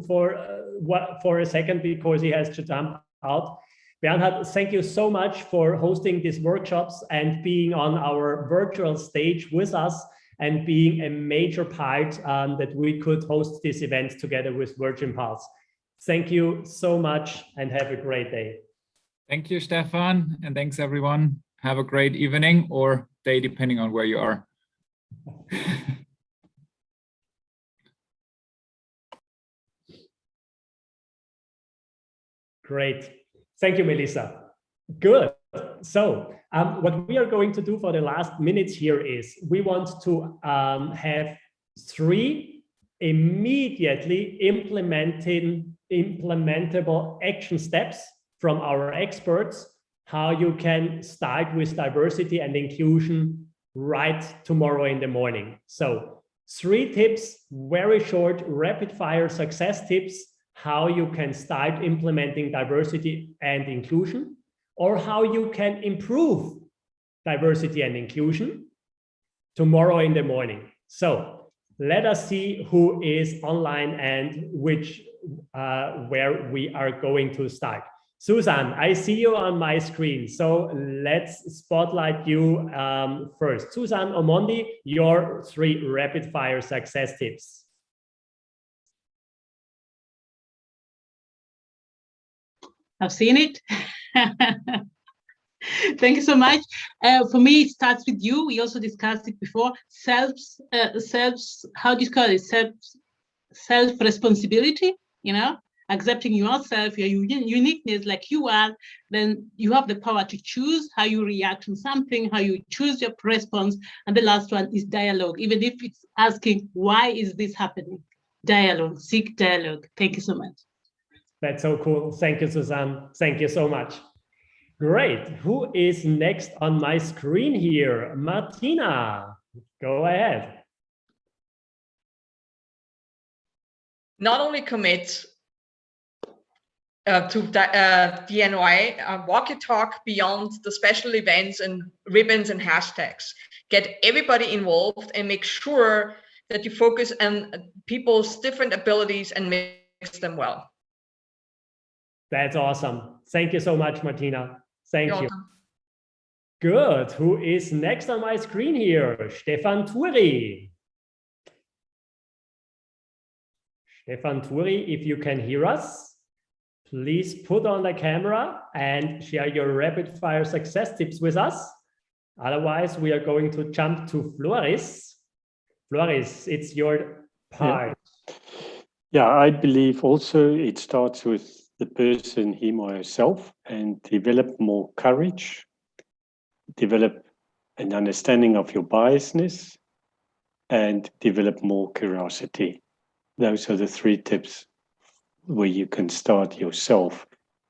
for a second because he has to jump out. Bernhard, thank you so much for hosting these workshops and being on our virtual stage with us and being a major part that we could host this event together with Virgin Pulse. Thank you so much and have a great day. Thank you, Stefan, and thanks everyone. Have a great evening or day, depending on where you are. Great. Thank you, Melissa. Good. So what we are going to do for the last minutes here is we want to have 3 immediately implementable action steps from our experts, how you can start with diversity and inclusion right tomorrow in the morning. So 3 tips, very short, rapid fire success tips, how you can start implementing diversity and inclusion, or how you can improve diversity and inclusion tomorrow in the morning. So let us see who is online and where we are going to start. Susan, I see you on my screen, so let's spotlight you first. Susan Omondi, your 3 rapid fire success tips. I've seen it. Thank you so much. For me, it starts with you. We also discussed it before. How do you call it? Self-responsibility, you know, accepting yourself, your uniqueness like you are, then you have the power to choose how you react to something, how you choose your response. And the last one is dialogue, even if it's asking, why is this happening? Dialogue, seek dialogue. Thank you so much. That's so cool. Thank you, Susan. Thank you so much. Great. Who is next on my screen here? Martina, go ahead. Not only commit to DNY, walk your talk beyond the special events and ribbons and hashtags. Get everybody involved and make sure that you focus on people's different abilities and mix them well. That's awesome. Thank you so much, Martina. Thank you. Welcome. Good. Who is next on my screen here? Stefan Turi. Stefan Turi, if you can hear us, please put on the camera and share your rapid fire success tips with us. Otherwise, we are going to jump to Floris. Floris, it's your part. Yeah, I believe also it starts with the person, him or herself, and develop more courage, develop an understanding of your biasness, and develop more curiosity. Those are the 3 tips where you can start yourself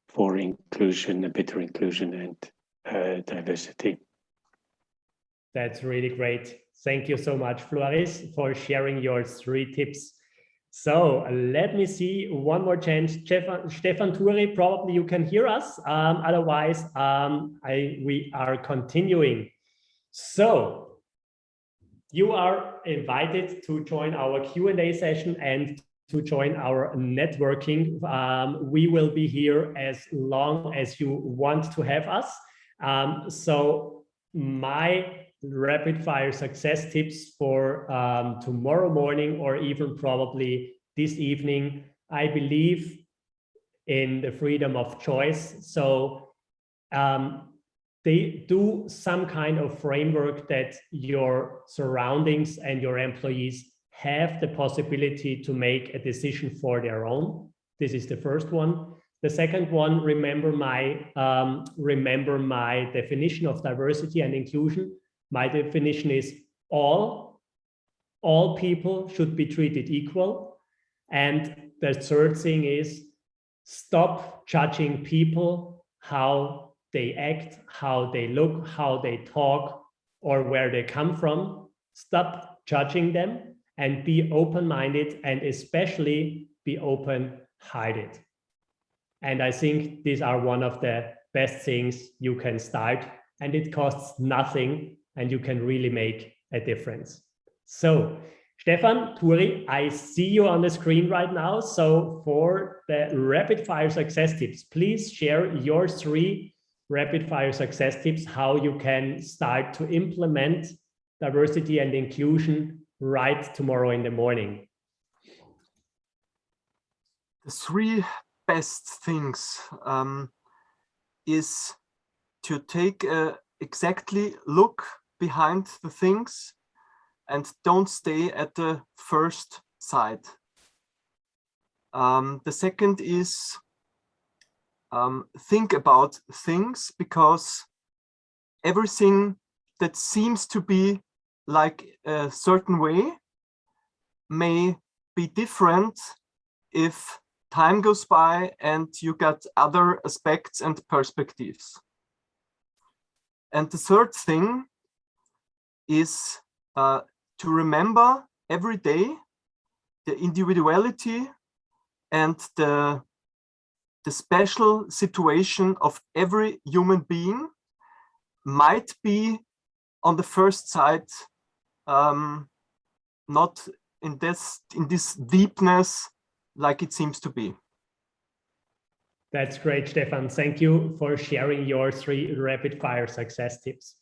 for inclusion, a better inclusion and diversity. That's really great. Thank you so much, Floris, for sharing your 3 tips. So let me see one more chance. Stefan Turi, probably you can hear us. Otherwise, we are continuing. So you are invited to join our Q&A session and to join our networking. We will be here as long as you want to have us. So my rapid fire success tips for tomorrow morning or even probably this evening. I believe in the freedom of choice. So they do some kind of framework that your surroundings and your employees have the possibility to make a decision for their own. This is the first one. The second one, remember my definition of diversity and inclusion. My definition is all people should be treated equal. And the third thing is stop judging people, how they act, how they look, how they talk, or where they come from. Stop judging them and be open-minded, and especially be open-hearted. And I think these are one of the best things you can start, and it costs nothing, and you can really make a difference. So, Stefan Turi, I see you on the screen right now. So for the rapid fire success tips, please share your 3 rapid fire success tips, how you can start to implement diversity and inclusion right tomorrow in the morning. The 3 best things is to take exactly look behind the things and don't stay at the first sight. The second is think about things, because everything that seems to be like a certain way may be different if time goes by and you get other aspects and perspectives. And the third thing is to remember every day the individuality and the special situation of every human being might be on the first sight not in this deepness like it seems to be. That's great, Stefan. Thank you for sharing your 3 rapid fire success tips.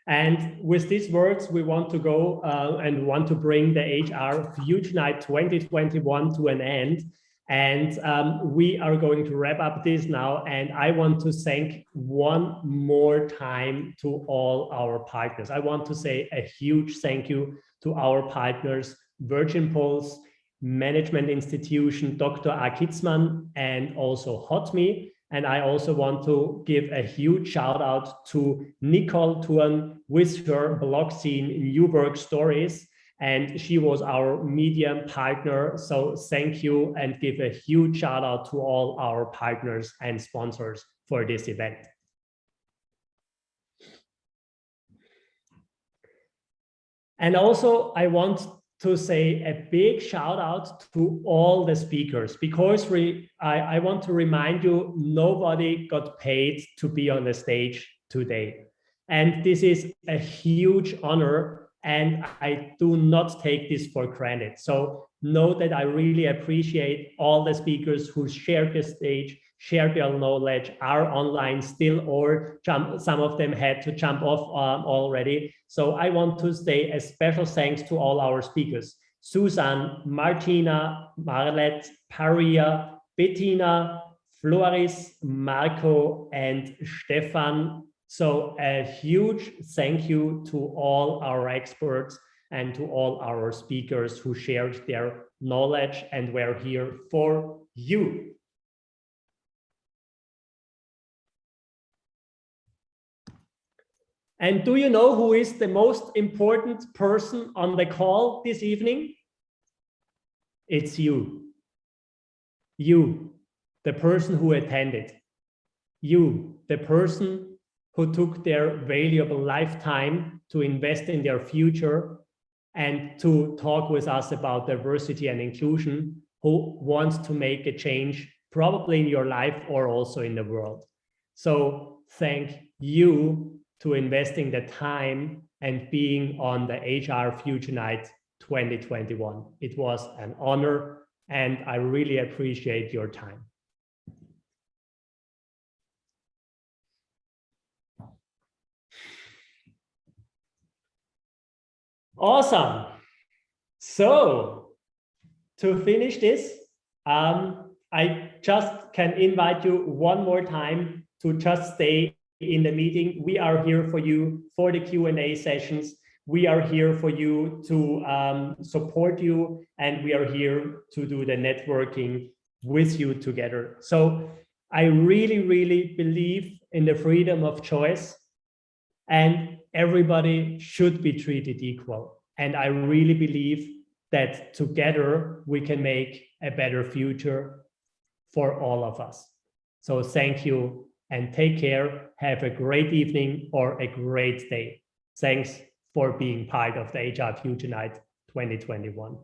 And with these words, we want to go and want to bring the HR Future Night 2021 to an end. And we are going to wrap up this now. And I want to thank one more time to all our partners. I want to say a huge thank you to our partners, Virgin Pulse, Management Institution, Dr. A. Kitzmann, and also HotMe. And I also want to give a huge shout out to Nicole Thurn with her blog scene New Work Stories. And she was our media partner. So thank you, and give a huge shout out to all our partners and sponsors for this event. And also I want to say a big shout out to all the speakers, because I want to remind you, nobody got paid to be on the stage today. And this is a huge honor, and I do not take this for granted. So know that I really appreciate all the speakers who shared the stage, shared their knowledge, are online still, or some of them had to jump off already. So I want to say a special thanks to all our speakers: Susan, Martina, Marlet, Paria, Bettina, Floris, Marco, and Stefan. So a huge thank you to all our experts and to all our speakers who shared their knowledge and were here for you. And do you know who is the most important person on the call this evening? It's you. You, the person who attended. You, the person who took their valuable lifetime to invest in their future and to talk with us about diversity and inclusion, who wants to make a change, probably in your life or also in the world. So thank you to investing the time and being on the HR Future Night 2021. It was an honor, and I really appreciate your time. Awesome. So to finish this, I just can invite you one more time to just stay in the meeting. We are here for you for the Q&A sessions. We are here for you to support you, and we are here to do the networking with you together. So I really, really believe in the freedom of choice, and everybody should be treated equal. And I really believe that together we can make a better future for all of us. So thank you. And take care. Have a great evening or a great day. Thanks for being part of the HR Future Night 2021.